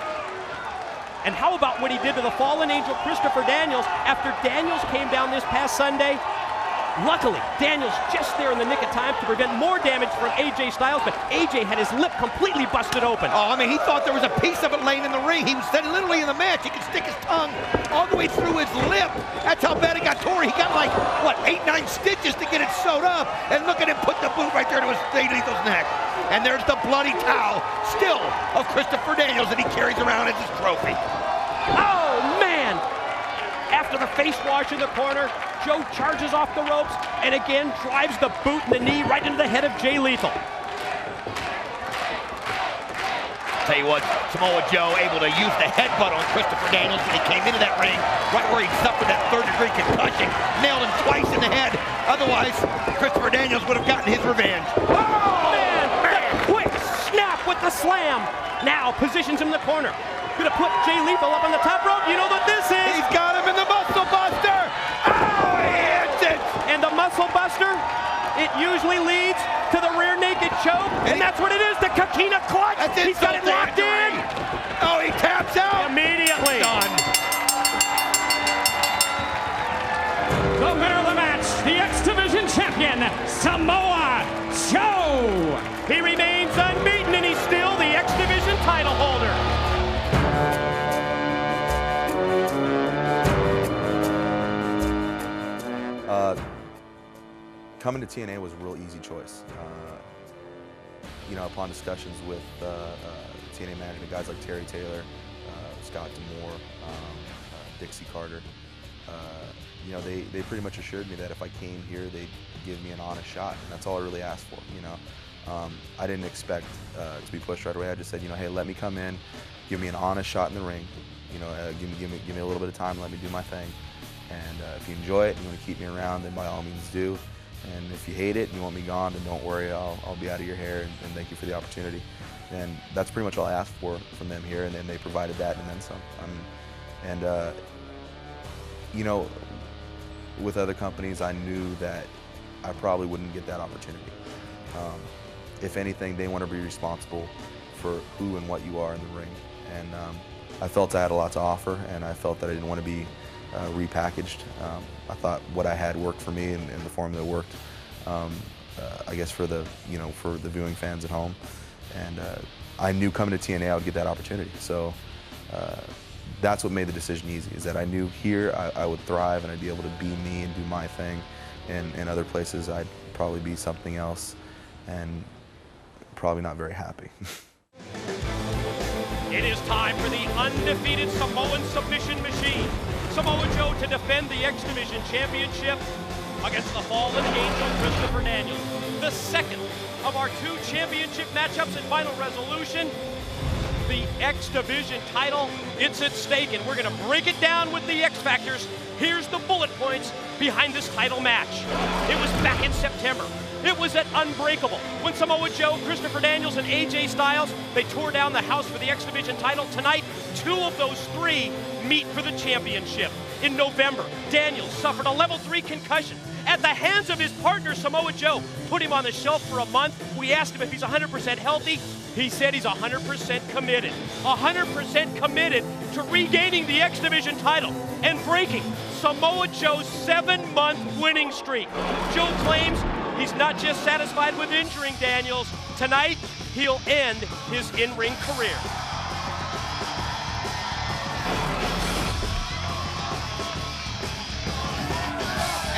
And how about what he did to the fallen angel Christopher Daniels after Daniels came down this past Sunday? Luckily, Daniels just there in the nick of time to prevent more damage from AJ Styles, but AJ had his lip completely busted open. Oh, I mean, he thought there was a piece of it laying in the ring. He said literally in the match, he could stick his tongue all the way through his lip. That's how bad it got tore. He got like, what, 8-9 stitches to get it sewed up. And look at him put the boot right there to his Jay Lethal's neck. And there's the bloody towel, still, of Christopher Daniels that he carries around as his trophy. Oh, man! after the face wash in the corner. Joe charges off the ropes and again drives the boot and the knee right into the head of Jay Lethal. Tell you what, Samoa Joe able to use the headbutt on Christopher Daniels when he came into that ring, right where he suffered that third-degree concussion, nailed him twice in the head. Otherwise, Christopher Daniels would have gotten his revenge. Oh, man! The quick snap with the slam. Now positions him in the corner. Gonna put Jay Lethal up on the top rope. You know what this is? He's got him in the muscle buster. Oh, he hits it. And the muscle buster, it usually leads to the rear naked choke, and that's what it is, the Kakina clutch. He's got it locked in. Oh, he taps out. Immediately. Done. The winner of the match, the X Division champion, Samoa Joe. He remains unbeaten, and he's still the X Division title holder. Coming to TNA was a real easy choice. You know, upon discussions with TNA management, guys like Terry Taylor, Scott D'Amore, Dixie Carter, you know, they pretty much assured me that if I came here, they'd give me an honest shot, and that's all I really asked for, you know. I didn't expect to be pushed right away. I just said, you know, hey, let me come in, give me an honest shot in the ring, you know, give me a little bit of time, let me do my thing, and if you enjoy it and you want to keep me around, then by all means do. And if you hate it and you want me gone, then don't worry, I'll be out of your hair, and thank you for the opportunity. And that's pretty much all I asked for from them here, and then they provided that and then some. You know, with other companies, I knew that I probably wouldn't get that opportunity. If anything, they want to be responsible for who and what you are in the ring. And I felt I had a lot to offer, and I felt that I didn't want to be repackaged. I thought what I had worked for me, and the form that worked, I guess for the viewing fans at home. And I knew coming to TNA I would get that opportunity. So that's what made the decision easy, is that I knew here I would thrive and I'd be able to be me and do my thing. And in other places I'd probably be something else and probably not very happy. It is time for the undefeated Samoan submission machine, Samoa Joe, to defend the X Division Championship against the fallen angel Christopher Daniels. The second of our two championship matchups in Final Resolution. The X Division title, it's at stake, and we're gonna break it down with the X Factors. Here's the bullet points behind this title match. It was back in September. It was at Unbreakable when Samoa Joe, Christopher Daniels, and AJ Styles, they tore down the house for the X Division title. Tonight, two of those three meet for the championship. In November, Daniels suffered a level 3 concussion at the hands of his partner, Samoa Joe. Put him on the shelf for a month. We asked him if he's 100% healthy. He said he's 100% committed. 100% committed to regaining the X Division title and breaking Samoa Joe's 7-month winning streak. Joe claims he's not just satisfied with injuring Daniels. Tonight, he'll end his in-ring career.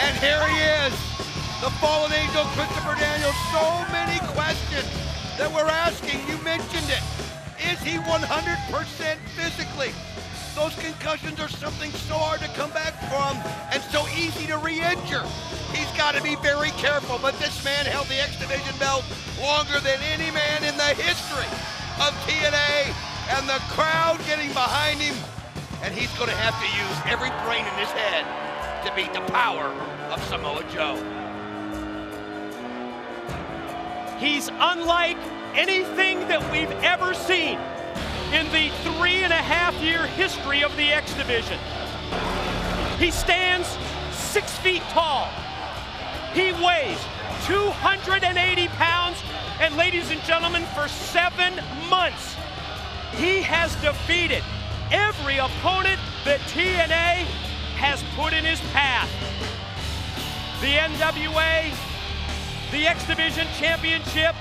And here he is, the fallen angel Christopher Daniels. So many questions that we're asking. You mentioned it. Is he 100% physically? Those concussions are something so hard to come back from and so easy to re-injure. He's got to be very careful, but this man held the X Division belt longer than any man in the history of TNA, and the crowd getting behind him, and he's going to have to use every brain in his head to beat the power of Samoa Joe. He's unlike anything that we've ever seen in the 3.5-year history of the X Division. He stands 6 feet tall. He weighs 280 pounds, and ladies and gentlemen, for 7 months, he has defeated every opponent that TNA has put in his path. The NWA, the X Division Championship,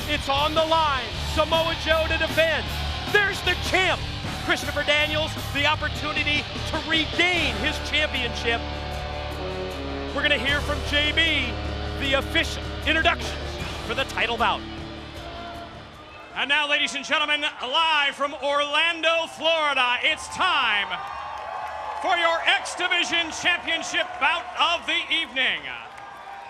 it's on the line. Samoa Joe to defend. There's the champ, Christopher Daniels, the opportunity to regain his championship. We're gonna hear from JB, the official introductions for the title bout. And now, ladies and gentlemen, live from Orlando, Florida, it's time for your X Division Championship bout of the evening.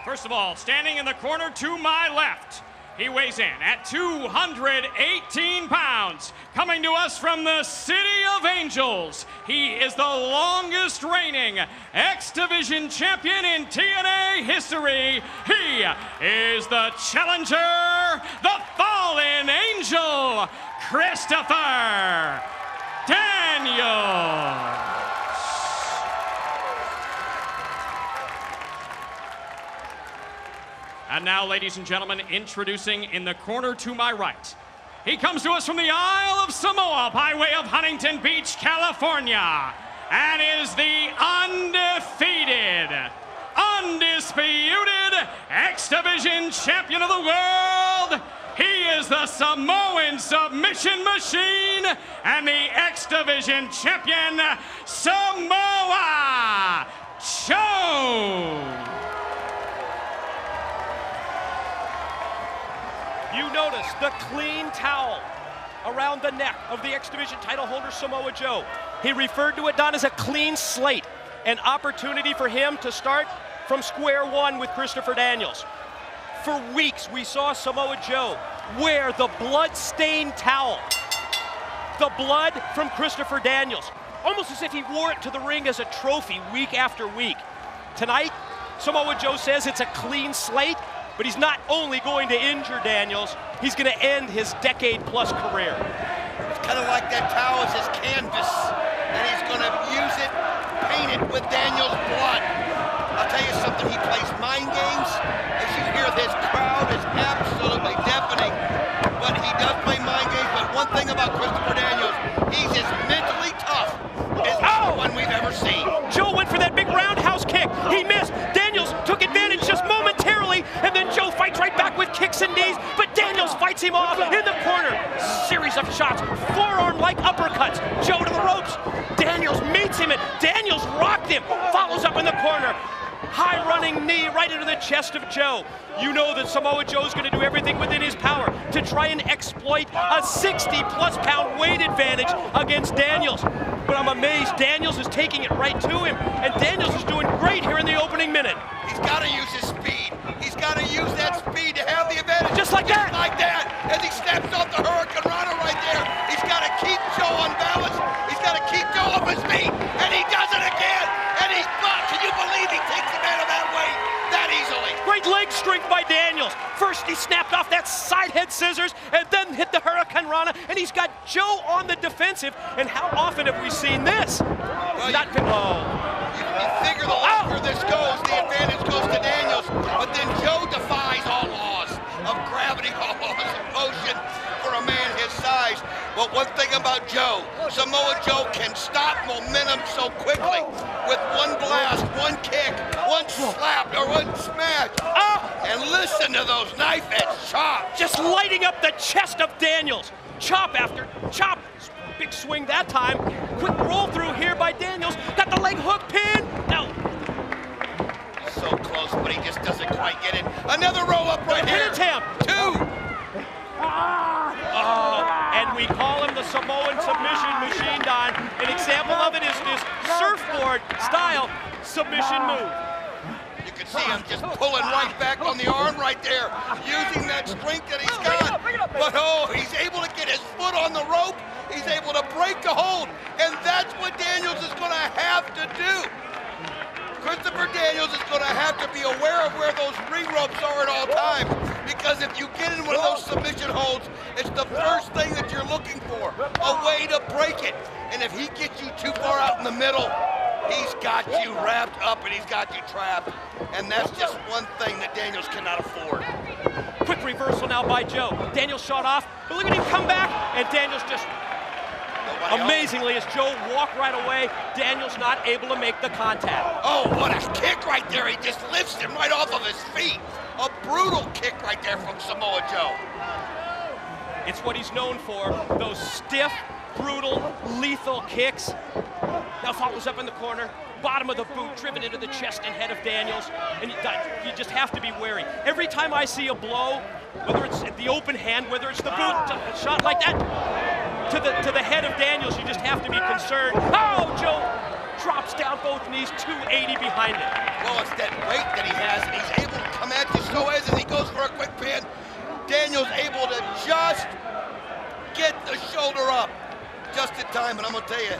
First of all, standing in the corner to my left, he weighs in at 218 pounds. Coming to us from the City of Angels, he is the longest reigning X Division champion in TNA history. He is the challenger, the Fallen Angel, Christopher Daniels. And now, ladies and gentlemen, introducing in the corner to my right. He comes to us from the Isle of Samoa by way of Huntington Beach, California, and is the undefeated, undisputed X Division champion of the world. He is the Samoan submission machine and the X Division champion, Samoa Joe. You notice the clean towel around the neck of the X Division title holder, Samoa Joe. He referred to it, Don, as a clean slate, an opportunity for him to start from square one with Christopher Daniels. For weeks, we saw Samoa Joe wear the blood-stained towel, the blood from Christopher Daniels, almost as if he wore it to the ring as a trophy week after week. Tonight, Samoa Joe says it's a clean slate, but he's not only going to injure Daniels, he's going to end his decade-plus career. It's kind of like that towel is his canvas, and he's going to use it, paint it with Daniels' blood. I'll tell you something, he plays mind games. As you hear, this crowd is absolutely deafening, but he does play mind games. But one thing about Christopher Daniels, he's as mentally tough as anyone we've ever seen. Joe went for that big roundhouse kick. He missed. Daniels took advantage just momentarily, and then Joe fights right back with kicks and knees, but Daniels fights him off in the corner. Series of shots, forearm-like uppercuts. Joe to the ropes. Daniels meets him, and Daniels rocked him. Follows up in the corner. High running knee right into the chest of Joe. You know that Samoa Joe's going to do everything within his power to try and exploit a 60-plus pound weight advantage against Daniels. But I'm amazed Daniels is taking it right to him, and Daniels is doing great here in the opening minute. He's got to use his speed. He's got to use that speed to have the advantage. Just like that. Just like that. As he steps off the Hurricane Rana right there, he's got to keep Joe on balance. He's got to keep Joe off his feet, and he does it again. And he's blocked. Can you believe he takes him out of that weight that easily? Great leg strength by Daniels. First he snapped off that side head scissors and then hit the Hurricane Rana, and he's got Joe on the defensive. And how often have we seen this? Well, you figure the longer this goes, the advantage goes to Daniels. But then Joe defies all laws of gravity, all laws of motion for a man his size. But one thing about Joe, Samoa Joe can stop momentum so quickly with one blast, one kick, one slap, or one smash. And listen to those knife edge chops. Just lighting up the chest of Daniels. Chop after chop. Big swing that time. Quick roll through here by Daniels. Got the leg hook pin. No. So close, but he just doesn't quite get it. Another roll up right here. Pin attempt. Two. And we call him the Samoan submission machine, Don. An example of it is this surfboard style submission move. You can see him just pulling right back on the arm right there, using that strength that he's got. But he's able to get his foot on the rope. He's able to break the hold, and that's what Daniels is going to have to do. Christopher Daniels is going to have to be aware of where those ring ropes are at all times, because if you get in one of those submission holds, it's the first thing that you're looking for, a way to break it. And if he gets you too far out in the middle, he's got you wrapped up and he's got you trapped. And that's just one thing that Daniels cannot afford. Quick reversal now by Joe. Daniels shot off, but look at him come back, and Daniels just amazingly, as Joe walked right away, Daniels not able to make the contact. Oh, what a kick right there. He just lifts him right off of his feet. A brutal kick right there from Samoa Joe. It's what he's known for, those stiff, brutal, lethal kicks. Now follows up in the corner, bottom of the boot, driven into the chest and head of Daniels, and you just have to be wary. Every time I see a blow, whether it's the open hand, whether it's the boot, a shot like that, to the head of Daniels, you just have to be concerned. Oh, Joe drops down both knees, 280 behind it. Well, it's that weight that he has, and he's able to come at you so as he goes for a quick pin. Daniels able to just get the shoulder up just in time, and I'm gonna tell you,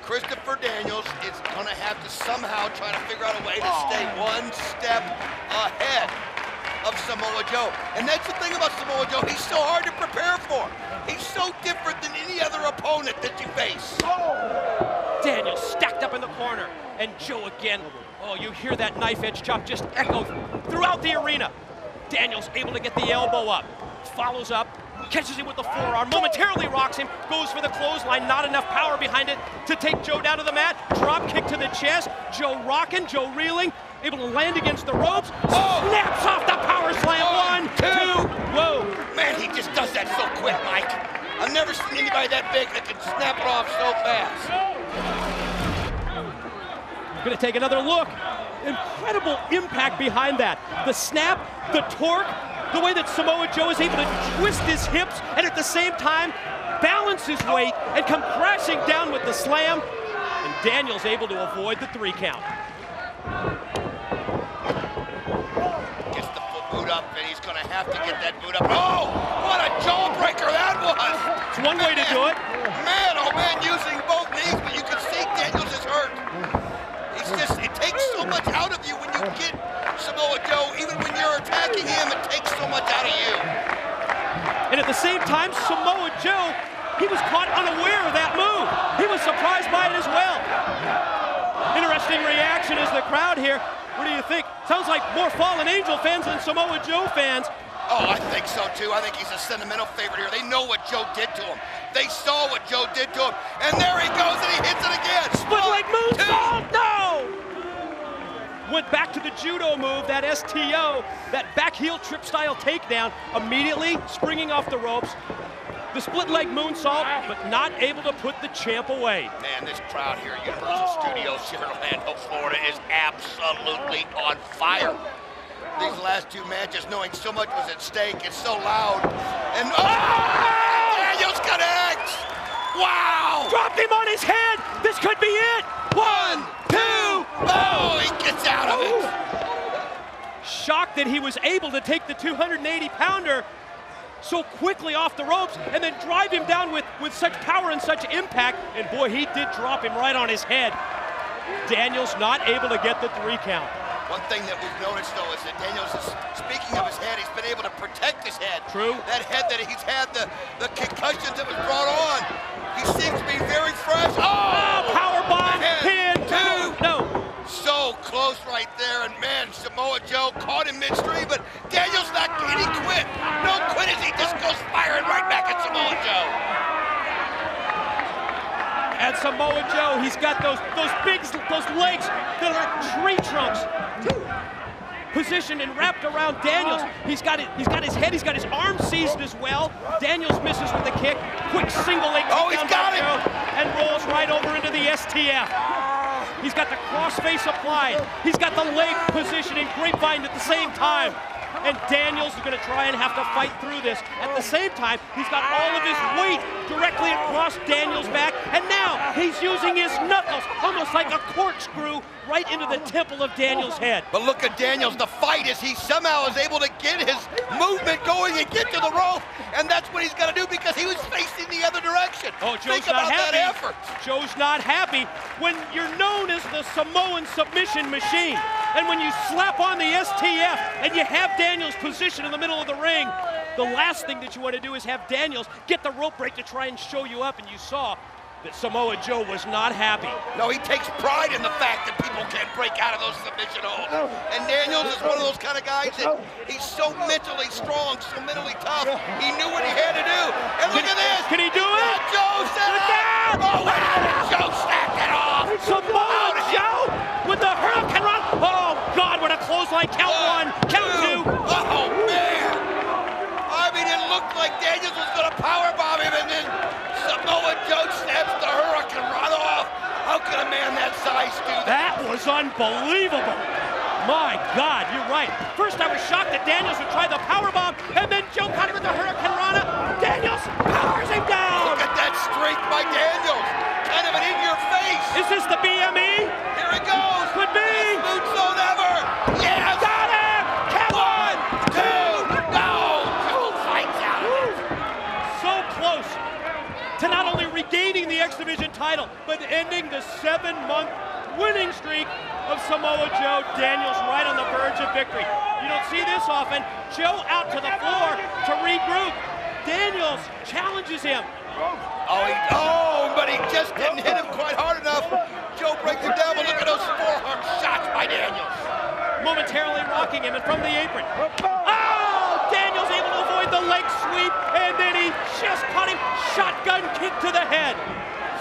Christopher Daniels is gonna have to somehow try to figure out a way to stay one step ahead of Samoa Joe. And that's the thing about Samoa Joe, he's so hard to prepare for. He's so different than any other opponent that you face. Daniels stacked up in the corner, and Joe again. Oh, you hear that knife edge chop just echo throughout the arena. Daniels able to get the elbow up, follows up, catches him with the forearm, momentarily rocks him, goes for the clothesline, not enough power behind it to take Joe down to the mat. Drop kick to the chest, Joe rocking, Joe reeling, able to land against the ropes, snaps off the power slam. 1, 2, whoa. Man, he just does that so quick, Mike. I've never seen anybody that big that can snap it off so fast. Gonna take another look. Incredible impact behind that. The snap, the torque, the way that Samoa Joe is able to twist his hips and at the same time balance his weight and come crashing down with the slam. And Daniels able to avoid the 3 count. Gets the foot boot up, and he's gonna have to get that boot up. Oh, what a jawbreaker that was! It's one way to do it. Man, oh man, using both knees, but you can see Daniels is hurt. It takes so much out of you when you get Samoa Joe. Even when you're attacking him, it takes so much out of you. And at the same time, Samoa Joe, he was caught unaware of that move. He was surprised by it as well. Interesting reaction as the crowd here. What do you think? Sounds like more Fallen Angel fans than Samoa Joe fans. Oh, I think so too. I think he's a sentimental favorite here. They know what Joe did to him. They saw what Joe did to him. And there he goes, and he hits it again. Split leg moonsault, no! Went back to the judo move, that STO, that back heel trip style takedown, immediately springing off the ropes. The split leg moonsault, but not able to put the champ away. Man, this crowd here at Universal Studios here in Orlando, Florida is absolutely on fire. These last 2 matches, knowing so much was at stake, it's so loud. And Daniels connects! Wow! Dropped him on his head! This could be it! 1, 2, oh, he gets out of it! Shocked that he was able to take the 280-pounder so quickly off the ropes and then drive him down with such power and such impact. And boy, he did drop him right on his head. Daniels not able to get the 3 count. One thing that we've noticed, though, is that Daniels is, speaking of his head, he's been able to protect his head. True. That head that he's had, the concussions that was brought on, he seems to be very fresh. Oh! Powerbomb, pin, 2, no. So close right there, and man, Samoa Joe caught him midstream, but Daniels not, and he quit. No quit as he just goes firing right back at Samoa Joe. And Samoa Joe, he's got those legs that are tree trunks positioned and wrapped around Daniels. He's got his head, he's got his arm seized as well. Daniels misses with the kick. Quick single leg takedown by Joe and rolls right over into the STF. He's got the crossface applied. He's got the leg positioning grapevine at the same time. And Daniels is going to try and have to fight through this. At the same time, he's got all of his weight directly across Daniels' back, and now he's using his knuckles, almost like a corkscrew, right into the temple of Daniels' head. But look at Daniels, the fight is he somehow is able to get his movement going and get to the rope, and that's what he's got to do because he was facing the other direction. Oh, Joe's Think about not happy. that effort. Joe's not happy when you're known as the Samoan submission machine. And when you slap on the STF and you have Daniels positioned in the middle of the ring, the last thing that you want to do is have Daniels get the rope break to try and show you up, and you saw that Samoa Joe was not happy. No, he takes pride in the fact that people can't break out of those submission holds. And Daniels is one of those kind of guys that he's so mentally strong, so mentally tough. He knew what he had to do. And look at this. Can he do it? Joe set it. Oh, wow. Joe snapped it off. Samoa Joe with the Hurricane Run. Oh, God, what a clothesline. Count 1, count 2. Oh, man. I mean, it looked like Daniels was going to powerbomb him, and then Samoa Joe snaps the Hurricane Run off. How can a man that size do that? That was unbelievable. My God, you're right. First, I was shocked that Daniels would try the powerbomb, and then Joe caught him with the Hurricane Rana. Daniels powers him down. Look at that strength by Daniels. Kind of an in-your-face. Is this the BME? regaining the X Division title, but ending the 7-month winning streak of Samoa Joe. Daniels right on the verge of victory. You don't see this often. Joe out to the floor to regroup. Daniels challenges him. But he just didn't hit him quite hard enough. Joe brings him down, but look at those forehand shots by Daniels. Momentarily rocking him and from the apron. Oh! Daniels able to avoid the leg sweep, and then he just caught him. Shotgun kick to the head.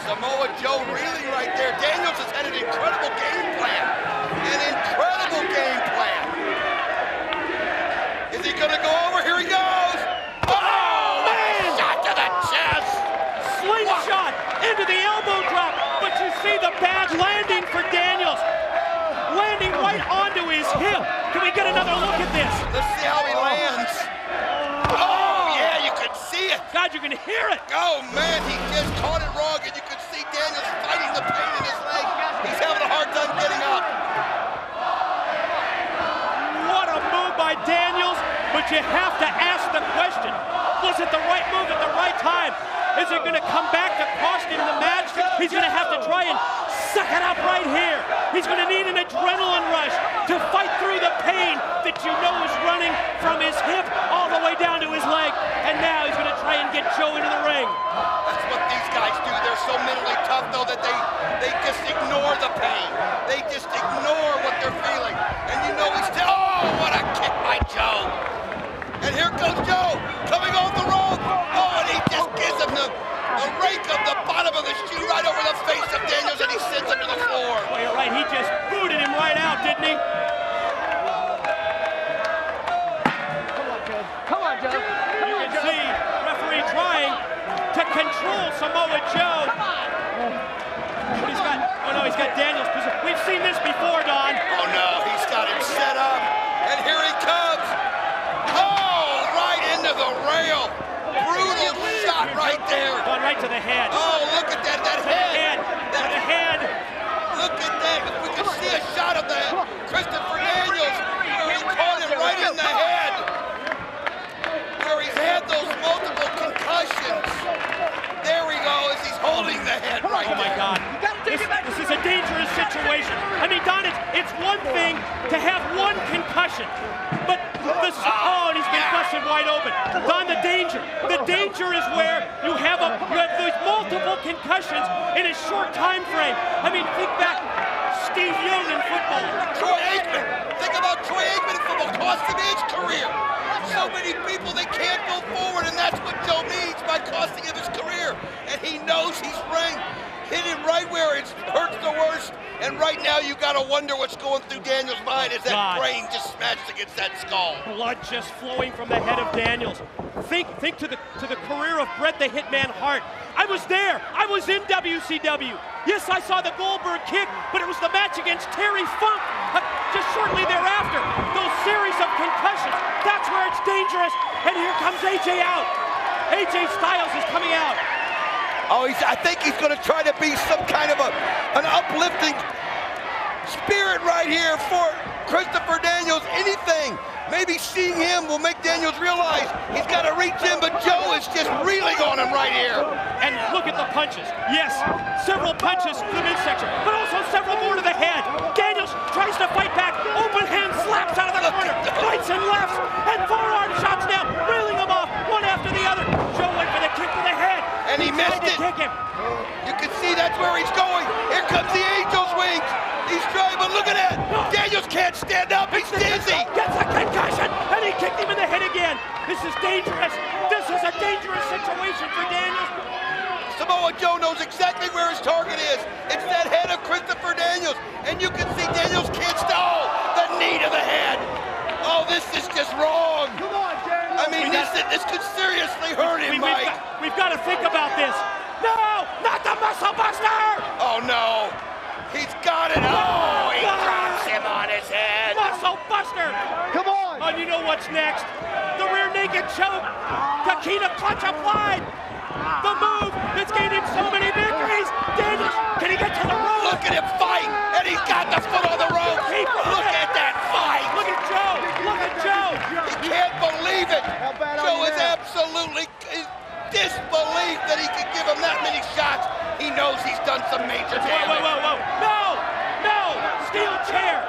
Samoa Joe reeling right there. Daniels has had an incredible game plan. An incredible game plan. Is he gonna go over? Here he goes. Oh, man! Shot to the chest. Slingshot into the elbow drop, but you see the bad landing for Daniels. Landing right onto his hip. Can we get another look at this? Let's see how he lands. Oh, yeah, you can see it. God, you can hear it. Oh, man, he just caught it wrong, and you can see Daniels fighting the pain in his leg. He's having a hard time getting up. What a move by Daniels, but you have to ask the question. Was it the right move at the right time? Is it going to come back to cost him the match? He's going to have to try and suck it up right here. He's going to need an adrenaline rush to fight through the pain that you know is running from his hip all the way down to his leg. And now he's going to try and get Joe into the ring. That's what these guys do. They're so mentally tough, though, that they just ignore the pain. They just ignore what they're feeling. And you know he's still, oh, what a kick by Joe. And here comes Joe, coming off the rope. Oh, and he just gives him the rake of the bottom of the shoe right over the face of Daniels, and he sends him to the floor. Well, you're right, he just booted him right out, didn't he? Come on, Joe. You can see referee trying to control Samoa Joe. But he's got, oh no, he's got Daniels. We've seen this before, Don. Oh no, he's got him set up, and here he comes. Oh, right into the rail. Brutal shot right there. Going right to the head. Oh, look at that head. To the head. Look at that. We can see a shot of the Christopher Daniels where he caught him right in the head. Where he's had those multiple concussions. There we go, as he's holding the head right there. Oh my God. This is a dangerous situation. I mean, Don, it's one thing to have one concussion, but this, oh, and he's been busted wide open. Don, the danger is where you have those multiple concussions in a short time frame. I mean, think back, Steve Young in football. Troy Aikman. Think about Troy Aikman in football, cost him his career. So many people, they can't go forward, and that's what Joe means by costing him his career. And he knows he's hit him right where it hurts the worst. And right now, you got to wonder what's going through Daniels' mind as that brain just smashed against that skull. Blood just flowing from the head of Daniels. Think to the career of Bret the Hitman Hart. I was there. I was in WCW. Yes, I saw the Goldberg kick, but it was the match against Terry Funk just shortly thereafter. Those series of concussions, that's where it's dangerous. And here comes AJ out. AJ Styles is coming out. Oh, I think he's going to try to be some kind of an uplifting spirit right here for Christopher Daniels. Anything. Maybe seeing him will make Daniels realize he's got to reach in, but Joe is just reeling on him right here. And look at the punches. Yes, several punches to the midsection, but also several more to the head. Daniels tries to fight back. Open hand slaps out of the corner. Rights and lefts, and forearm shots now, reeling them off one after the other. Joe went for the kick to the head. And he missed it. Kick him. You can see that's where he's going. Here comes the Angel's wings. He's trying, but look at that. Daniels can't stand up. He's dizzy. Gets a concussion, and he kicked him in the head again. This is dangerous. This is a dangerous situation for Daniels. Samoa Joe knows exactly where his target is. It's that head of Christopher Daniels. And you can see Daniels can't stall. The knee to the head. Oh, this is just wrong. Come on, Daniels. I mean, this could seriously hurt him, Mike. We've got to think about this. No, not the Muscle Buster. Oh, no. He's got it. Oh, he drops him on his head. Muscle Buster. Come on. Oh, you know what's next? The rear naked choke. Takeda clutch applied. The move that's gained him so many victories. Daniels, can he get to the rope? Look at him fight, and he's got the foot on the rope. Look at that fight. Look at Joe. Look at Joe. He can't believe it. How bad are Joe you is now? absolutely disbelief that he could give him that many shots. He knows he's done some major damage. Whoa. No! Steel chair!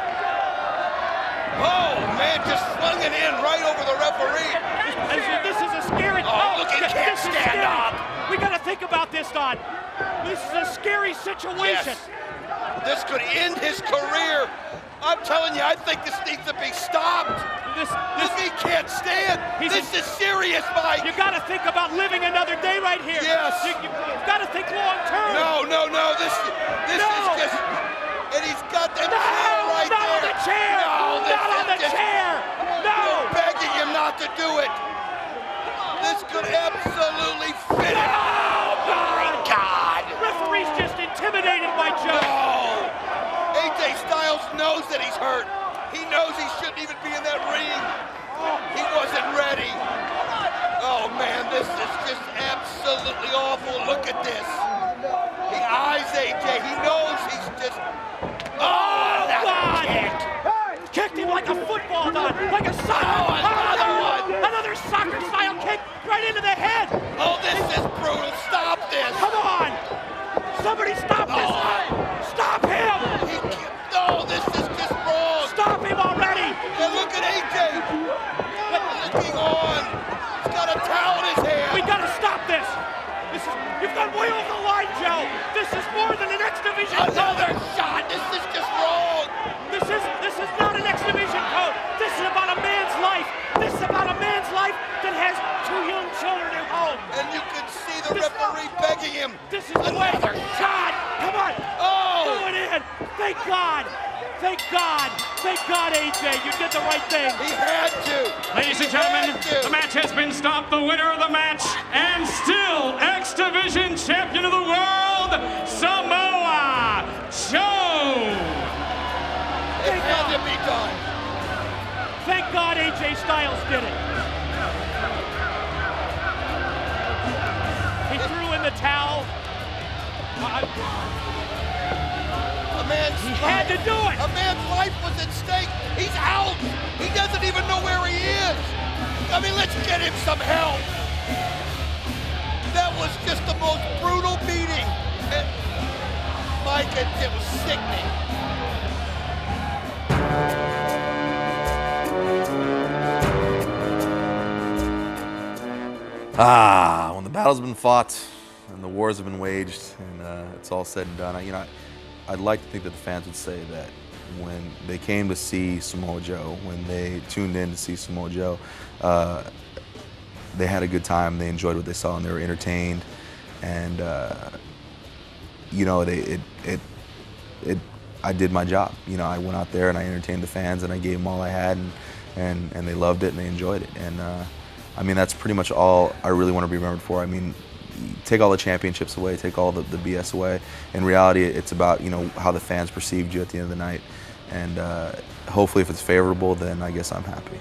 Oh, man, just slung it in right over the referee. This is a scary... Oh, look, he can't stand up. We got to think about this, Don. This is a scary situation. Yes. This could end his career. I'm telling you, I think this needs to be stopped. This he can't stand. This is serious, Mike. You got to think about living another day right here. Yes. You've got to think long term. No. This is just... And he's got the chair right not there. On the chair. No, this not on the just, chair. No. You're begging him not to do it. This could absolutely finish. Oh, my God. Referee's just intimidated by Joe. No. AJ Styles knows that he's hurt. He knows he shouldn't even be in that ring. He wasn't ready. Oh, man, this is just absolutely awful. Look at this. He eyes AJ. He knows he's just... Oh, that kick. Kicked him like a football, Don. Like a soccer. Another soccer-style kick right into the head. Oh, this is brutal. Stop this. Come on. Somebody stop this. Stop him. No, this is just wrong. Stop him already. And look at AJ. Looking on. He's got a towel in his hand. We got to stop this. You've gone way over the line, Joe. This is more than an X Division Another shot. This is just wrong. This is not an X Division code. This is about a man's life. This is about a man's life that has 2 young children at home. And you can see the referee begging him. This is the way. God, come on. Oh. Throw it in. Thank God. Thank God. Thank God, AJ. You did the right thing. He had to. Ladies and gentlemen, the match has been stopped. The winner of the match, and still X Division champion of the world, Samoa Joe. It had to be done. Thank God AJ Styles did it. He threw in the towel. He had to do it. A man's life was at stake. He's out. He doesn't even know where he is. I mean, let's get him some help. That was just the most brutal beating. And Mike, it was sickening. When the battle's been fought and the wars have been waged and it's all said and done, I'd like to think that the fans would say that when they came to see Samoa Joe, when they tuned in to see Samoa Joe, they had a good time, they enjoyed what they saw, and they were entertained. And I did my job. I went out there and I entertained the fans and I gave them all I had, and they loved it and they enjoyed it. And that's pretty much all I really want to be remembered for. Take all the championships away, take all the BS away. In reality, it's about how the fans perceived you at the end of the night. And hopefully if it's favorable, then I guess I'm happy.